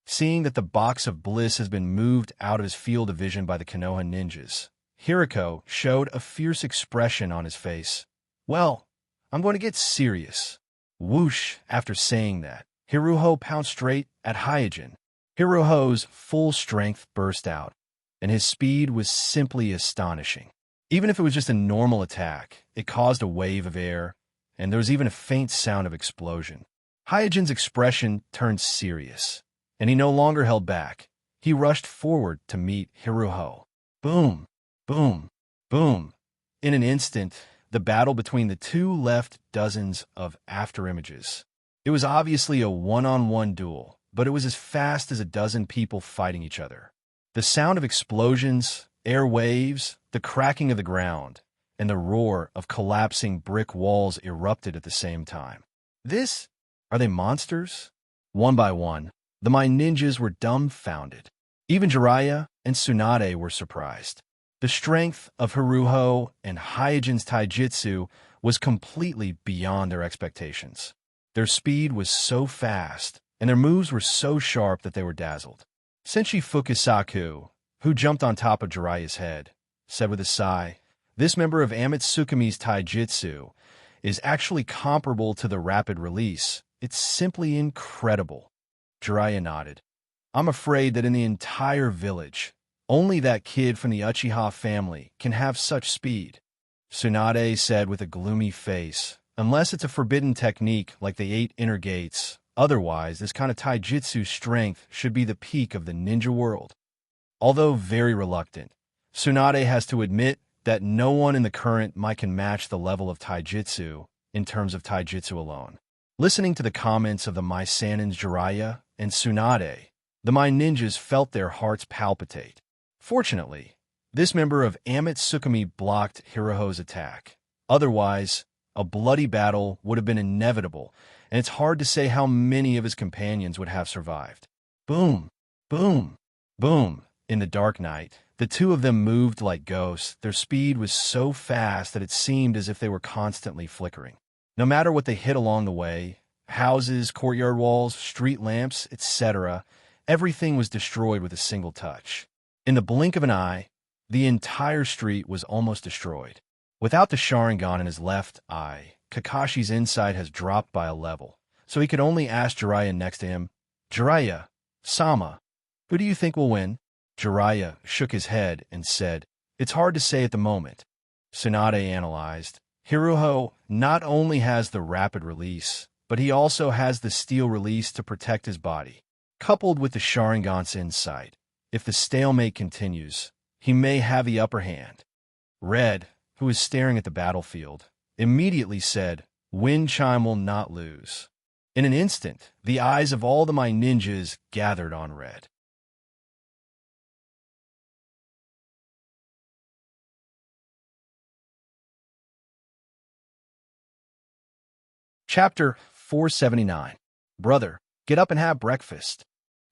Seeing that the box of bliss has been moved out of his field of vision by the Konoha ninjas, Hiriko showed a fierce expression on his face. Well, I'm going to get serious. Whoosh! After saying that, Hiruho pounced straight at Hyojin. Hiruho's full strength burst out, and his speed was simply astonishing. Even if it was just a normal attack, it caused a wave of air, and there was even a faint sound of explosion. Hyojin's expression turned serious, and he no longer held back. He rushed forward to meet Hiruho. Boom! Boom! Boom! In an instant, the battle between the two left dozens of afterimages. It was obviously a one-on-one duel, but it was as fast as a dozen people fighting each other. The sound of explosions, air waves, the cracking of the ground, and the roar of collapsing brick walls erupted at the same time. Are they monsters? One by one, the My Ninjas were dumbfounded. Even Jiraiya and Tsunade were surprised. The strength of Hiruho and Hyojin's taijutsu was completely beyond their expectations. Their speed was so fast, and their moves were so sharp that they were dazzled. Senshi Fukusaku, who jumped on top of Jiraiya's head, said with a sigh, "This member of Amatsukumi's taijutsu is actually comparable to the rapid release. It's simply incredible." Jiraiya nodded. "I'm afraid that in the entire village, only that kid from the Uchiha family can have such speed." Tsunade said with a gloomy face, "Unless it's a forbidden technique like the 8 inner gates, otherwise this kind of taijutsu strength should be the peak of the ninja world." Although very reluctant, Tsunade has to admit that no one in the current might can match the level of taijutsu in terms of taijutsu alone. Listening to the comments of the Mai Sanins Jiraiya and Tsunade, the Mai Ninjas felt their hearts palpitate. Fortunately, this member of Amatsukumi blocked Hiruho's attack. Otherwise, a bloody battle would have been inevitable, and it's hard to say how many of his companions would have survived. Boom! Boom! Boom! In the dark night, the two of them moved like ghosts. Their speed was so fast that it seemed as if they were constantly flickering. No matter what they hit along the way, houses, courtyard walls, street lamps, etc., everything was destroyed with a single touch. In the blink of an eye, the entire street was almost destroyed. Without the Sharingan in his left eye, Kakashi's insight has dropped by a level, so he could only ask Jiraiya next to him, "Jiraiya, Sama, who do you think will win?" Jiraiya shook his head and said, "It's hard to say at the moment." Tsunade analyzed, "Hiruho not only has the rapid release, but he also has the steel release to protect his body. Coupled with the Sharingan's insight, if the stalemate continues, he may have the upper hand." Red, who was staring at the battlefield, immediately said, "Wind Chime will not lose." In an instant, the eyes of all the My Ninjas gathered on Red. Chapter 479. Brother, get up and have breakfast.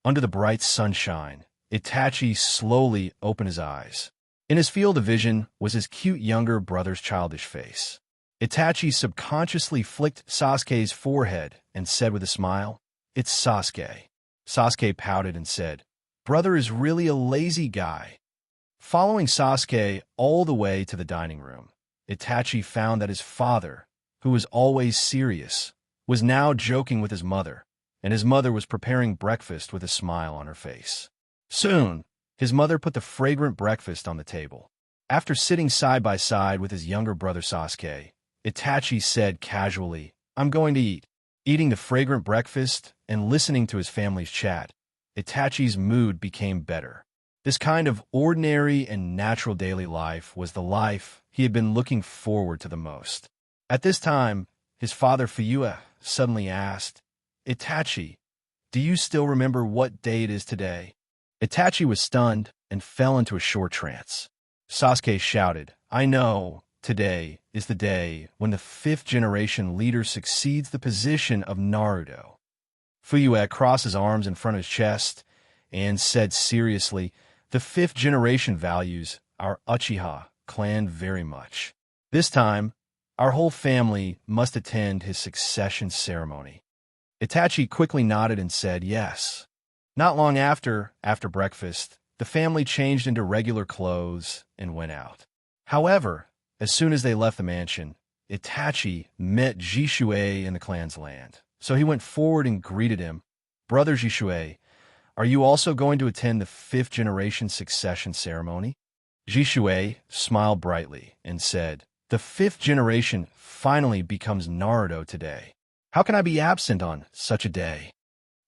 Under the bright sunshine, Itachi slowly opened his eyes. In his field of vision was his cute younger brother's childish face. Itachi subconsciously flicked Sasuke's forehead and said with a smile, "It's Sasuke." Sasuke pouted and said, "Brother is really a lazy guy." Following Sasuke all the way to the dining room, Itachi found that his father, who was always serious, was now joking with his mother, and his mother was preparing breakfast with a smile on her face. Soon, his mother put the fragrant breakfast on the table. After sitting side by side with his younger brother Sasuke, Itachi said casually, "I'm going to eat." Eating the fragrant breakfast and listening to his family's chat, Itachi's mood became better. This kind of ordinary and natural daily life was the life he had been looking forward to the most. At this time, his father Fuyua suddenly asked, "Itachi, do you still remember what day it is today?" Itachi was stunned and fell into a short trance. Sasuke shouted, "I know, today is the day when the 5th generation leader succeeds the position of Naruto." Fuyua crossed his arms in front of his chest and said seriously, The fifth generation values our Uchiha clan very much. This time, our whole family must attend his succession ceremony. Itachi quickly nodded and said yes. Not long after breakfast, the family changed into regular clothes and went out. However, as soon as they left the mansion, Itachi met Jishui in the clan's land. So he went forward and greeted him. Brother Jishui, are you also going to attend the fifth generation succession ceremony? Jishui smiled brightly and said, the fifth generation finally becomes Naruto today. How can I be absent on such a day?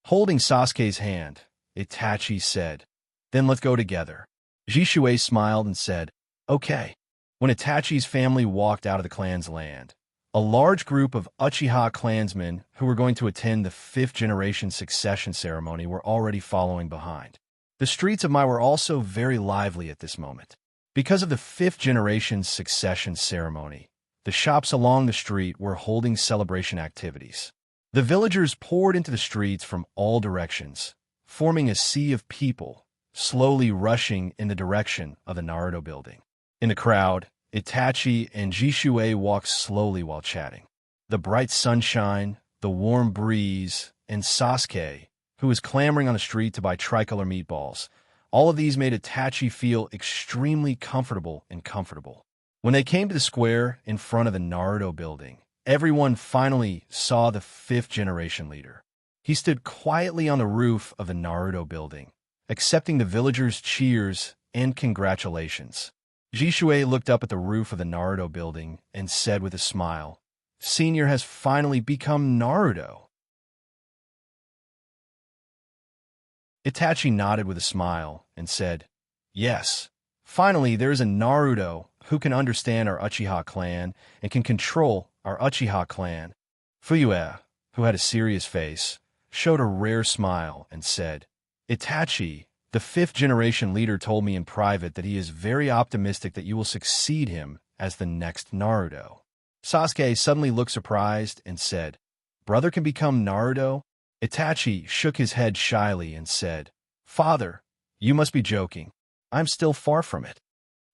Holding Sasuke's hand, Itachi said, then let's go together. Jishui smiled and said, okay. When Itachi's family walked out of the clan's land, a large group of Uchiha clansmen who were going to attend the fifth generation succession ceremony were already following behind. The streets of Mai were also very lively at this moment. Because of the fifth generation succession ceremony, the shops along the street were holding celebration activities. The villagers poured into the streets from all directions, forming a sea of people, slowly rushing in the direction of the Naruto building. In the crowd, Itachi and Jishui walked slowly while chatting. The bright sunshine, the warm breeze, and Sasuke, who was clamoring on the street to buy tricolor meatballs, all of these made Itachi feel extremely comfortable. When they came to the square in front of the Naruto building, everyone finally saw the fifth generation leader. He stood quietly on the roof of the Naruto building, accepting the villagers' cheers and congratulations. Jishui looked up at the roof of the Naruto building and said with a smile, Senior has finally become Naruto. Itachi nodded with a smile and said, yes, finally there is a Naruto who can understand our Uchiha clan and can control our Uchiha clan. Fuyue, who had a serious face, showed a rare smile and said, Itachi, the fifth generation leader told me in private that he is very optimistic that you will succeed him as the next Naruto. Sasuke suddenly looked surprised and said, brother can become Naruto? Itachi shook his head shyly and said, Father, you must be joking. I'm still far from it.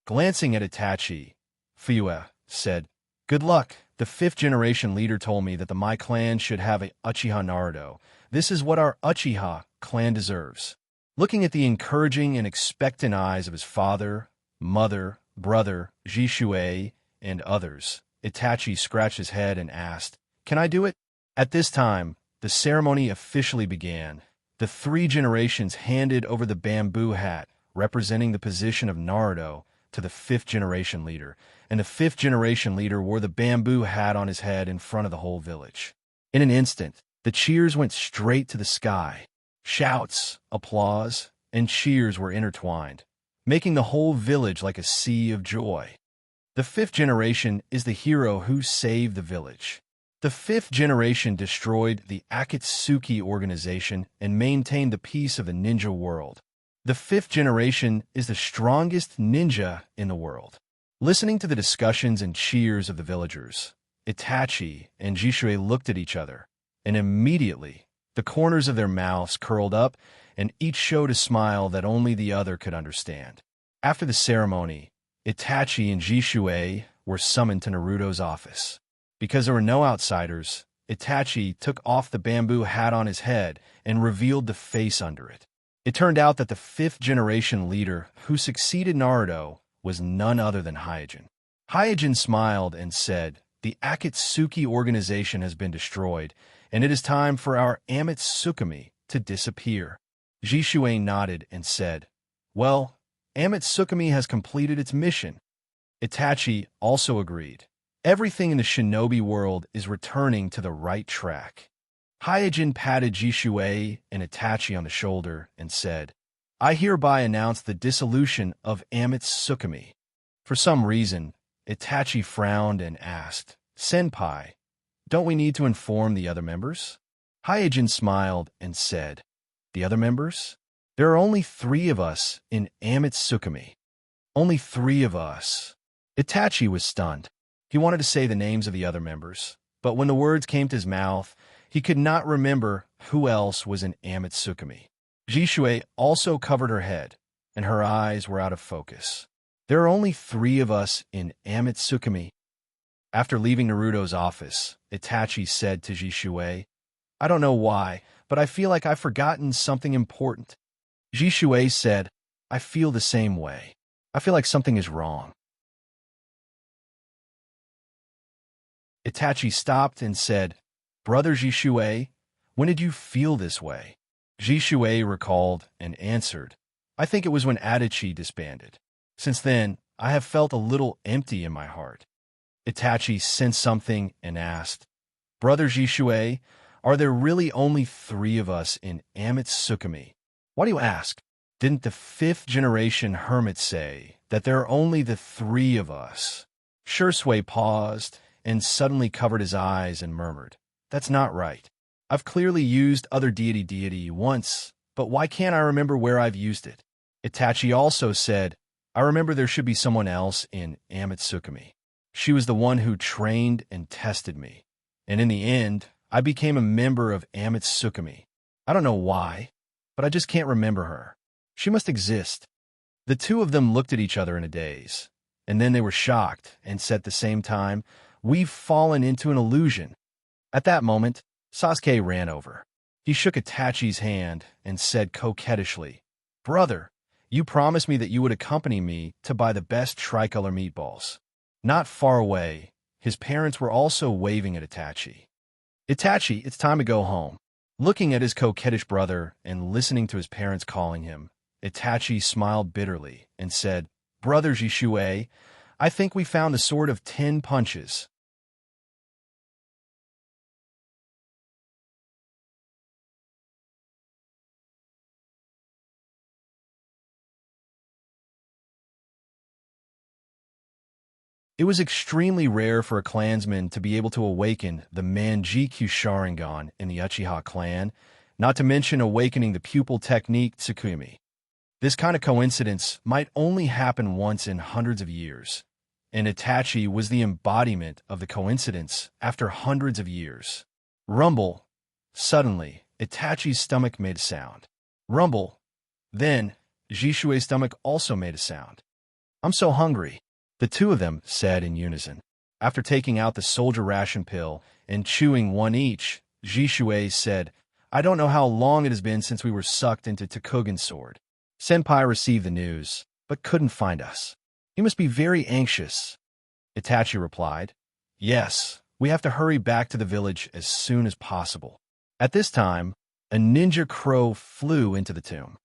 Glancing at Itachi, Fuyue said, good luck. The fifth generation leader told me that the Mai clan should have a Uchiha Naruto. This is what our Uchiha clan deserves. Looking at the encouraging and expectant eyes of his father, mother, brother, Jishui, and others, Itachi scratched his head and asked, can I do it? At this time, the ceremony officially began. The three generations handed over the bamboo hat, representing the position of Naruto, to the fifth generation leader, and the fifth generation leader wore the bamboo hat on his head in front of the whole village. In an instant, the cheers went straight to the sky. Shouts, applause, and cheers were intertwined, making the whole village like a sea of joy. The fifth generation is the hero who saved the village. The fifth generation destroyed the Akatsuki organization and maintained the peace of the ninja world. The fifth generation is the strongest ninja in the world. Listening to the discussions and cheers of the villagers, Itachi and Jishui looked at each other, and immediately the corners of their mouths curled up, and each showed a smile that only the other could understand. After the ceremony, Itachi and Jishui were summoned to Naruto's office. Because there were no outsiders, Itachi took off the bamboo hat on his head and revealed the face under it. It turned out that the fifth generation leader who succeeded Naruto was none other than Hyojin. Hyojin smiled and said, the Akatsuki organization has been destroyed, and it is time for our Amatsukami to disappear. Jishui nodded and said, well, Amatsukami has completed its mission. Itachi also agreed. Everything in the shinobi world is returning to the right track. Hyojin patted Jishui and Itachi on the shoulder and said, I hereby announce the dissolution of Amatsukami. For some reason, Itachi frowned and asked, Senpai, don't we need to inform the other members? Hyojin smiled and said, the other members? There are only 3 of us in Amatsukami. Only 3 of us. Itachi was stunned. He wanted to say the names of the other members, but when the words came to his mouth, he could not remember who else was in Amatsukami. Jishui also covered her head, and her eyes were out of focus. There are only 3 of us in Amitsukami. After leaving Naruto's office, Itachi said to Jishui, I don't know why, but I feel like I've forgotten something important. Jishui said, I feel the same way. I feel like something is wrong. Itachi stopped and said, Brother Jishui, when did you feel this way? Jishui recalled and answered, I think it was when Adachi disbanded. Since then, I have felt a little empty in my heart. Itachi sensed something and asked, Brother Jishui, are there really only 3 of us in Amitsukami? Why do you ask? Didn't the 5th generation hermit say that there are only the 3 of us? Shursui paused and suddenly covered his eyes and murmured, That's not right. I've clearly used other deity once, but why can't I remember where I've used it? Itachi also said, I remember there should be someone else in Amitsukami. She was the one who trained and tested me. And in the end, I became a member of Amitsukami. I don't know why, but I just can't remember her. She must exist. The 2 of them looked at each other in a daze, and then they were shocked and said at the same time, We've fallen into an illusion. At that moment, Sasuke ran over. He shook Itachi's hand and said coquettishly, Brother, you promised me that you would accompany me to buy the best tricolor meatballs. Not far away, his parents were also waving at Itachi. Itachi, it's time to go home. Looking at his coquettish brother and listening to his parents calling him, Itachi smiled bitterly and said, Brother Jishui, I think we found the sword of 10 punches. It was extremely rare for a clansman to be able to awaken the Manjikyu Sharingan in the Uchiha clan, not to mention awakening the pupil technique Tsukumi. This kind of coincidence might only happen once in hundreds of years, and Itachi was the embodiment of the coincidence after hundreds of years. Rumble. Suddenly, Itachi's stomach made a sound. Rumble. Then, Jishui's stomach also made a sound. I'm so hungry. The 2 of them said in unison. After taking out the soldier ration pill and chewing one each, Jishui said, I don't know how long it has been since we were sucked into Tokugan's sword. Senpai received the news, but couldn't find us. He must be very anxious. Itachi replied, Yes, we have to hurry back to the village as soon as possible. At this time, a ninja crow flew into the tomb.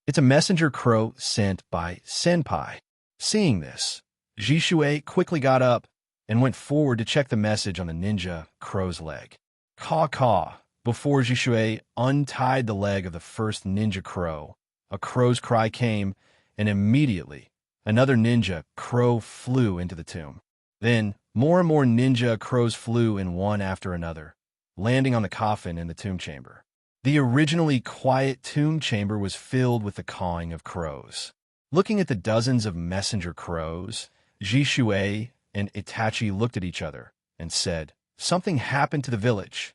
It's a messenger crow sent by Senpai. Seeing this, Jishui quickly got up and went forward to check the message on the ninja crow's leg. Caw-caw. Before Jishui untied the leg of the first ninja crow, a crow's cry came, and immediately another ninja crow flew into the tomb. Then, more and more ninja crows flew in one after another, landing on the coffin in the tomb chamber. The originally quiet tomb chamber was filled with the cawing of crows. Looking at the dozens of messenger crows, Jishui and Itachi looked at each other and said, Something happened to the village.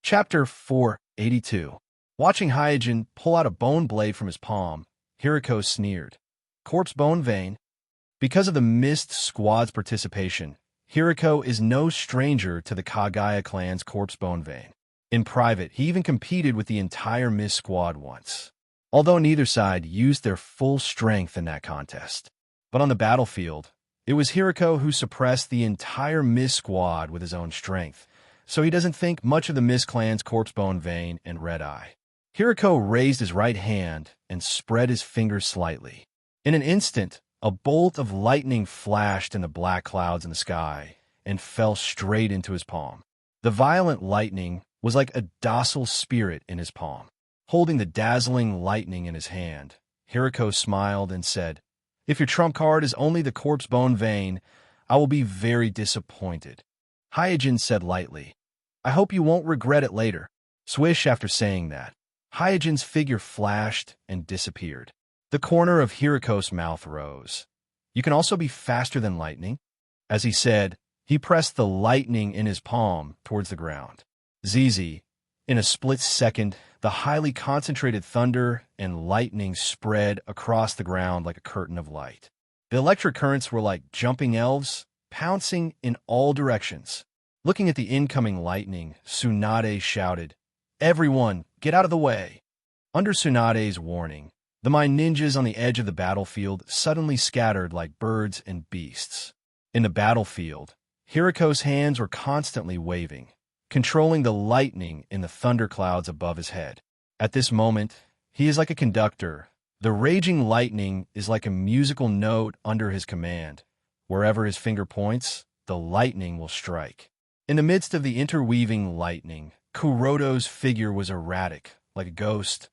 Chapter 482. Watching Hyojin pull out a bone blade from his palm, Hiriko sneered. Corpse bone vein. Because of the Mist Squad's participation, Hiriko is no stranger to the Kagaya clan's corpse bone vein. In private, he even competed with the entire Mist Squad once, although neither side used their full strength in that contest. But on the battlefield, it was Hiriko who suppressed the entire Mist Squad with his own strength, so he doesn't think much of the Mist clan's corpse bone vein and red eye. Hiriko raised his right hand and spread his fingers slightly. In an instant, a bolt of lightning flashed in the black clouds in the sky and fell straight into his palm. The violent lightning was like a docile spirit in his palm. Holding the dazzling lightning in his hand, Hiriko smiled and said, If your trump card is only the corpse bone vein, I will be very disappointed. Hyojin said lightly, I hope you won't regret it later. Swish after saying that. Hyojin's figure flashed and disappeared. The corner of Hiriko's mouth rose. You can also be faster than lightning. As he said, he pressed the lightning in his palm towards the ground. ZZ. In a split second, the highly concentrated thunder and lightning spread across the ground like a curtain of light. The electric currents were like jumping elves, pouncing in all directions. Looking at the incoming lightning, Tsunade shouted, "Everyone, get out of the way!" Under Tsunade's warning, the mine ninjas on the edge of the battlefield suddenly scattered like birds and beasts. In the battlefield, Hiriko's hands were constantly waving, controlling the lightning in the thunderclouds above his head. At this moment, he is like a conductor. The raging lightning is like a musical note under his command. Wherever his finger points, the lightning will strike. In the midst of the interweaving lightning, Kuroto's figure was erratic, like a ghost,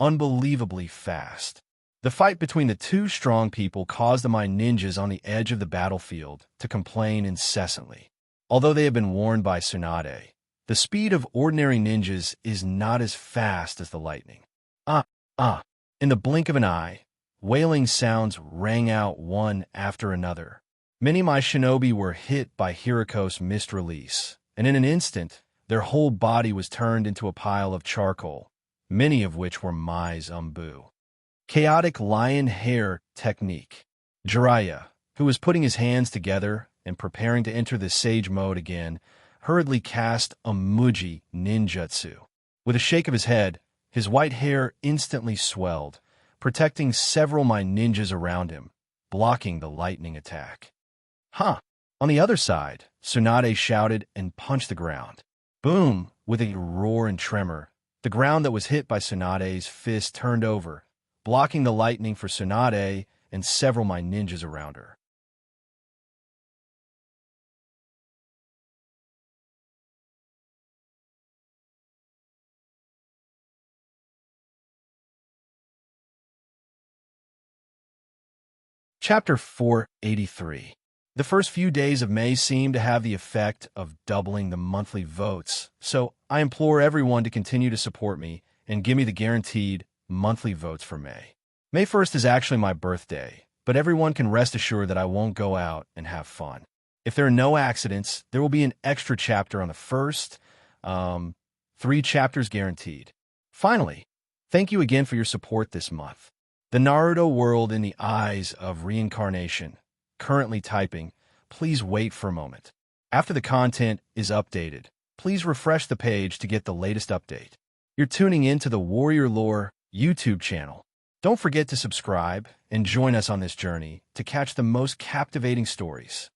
unbelievably fast. The fight between the two strong people caused the mine ninjas on the edge of the battlefield to complain incessantly. Although they have been warned by Tsunade, the speed of ordinary ninjas is not as fast as the lightning. In the blink of an eye, wailing sounds rang out one after another. Many my shinobi were hit by Hiriko's mist release, and in an instant, their whole body was turned into a pile of charcoal, many of which were Mai's umbu. Chaotic lion hair technique. Jiraiya, who was putting his hands together and preparing to enter the sage mode again, hurriedly cast a Muji ninjutsu. With a shake of his head, his white hair instantly swelled, protecting several my ninjas around him, blocking the lightning attack. On the other side, Tsunade shouted and punched the ground. Boom! With a roar and tremor, the ground that was hit by Tsunade's fist turned over, blocking the lightning for Tsunade and several my ninjas around her. Chapter 483. The first few days of May seem to have the effect of doubling the monthly votes, so I implore everyone to continue to support me and give me the guaranteed monthly votes for May. May 1st is actually my birthday, but everyone can rest assured that I won't go out and have fun. If there are no accidents, there will be an extra chapter on the 1st, 3 chapters guaranteed. Finally, thank you again for your support this month. The Naruto world in the eyes of reincarnation. Currently typing. Please wait for a moment. After the content is updated, please refresh the page to get the latest update. You're tuning in to the Warrior Lore YouTube channel. Don't forget to subscribe and join us on this journey to catch the most captivating stories.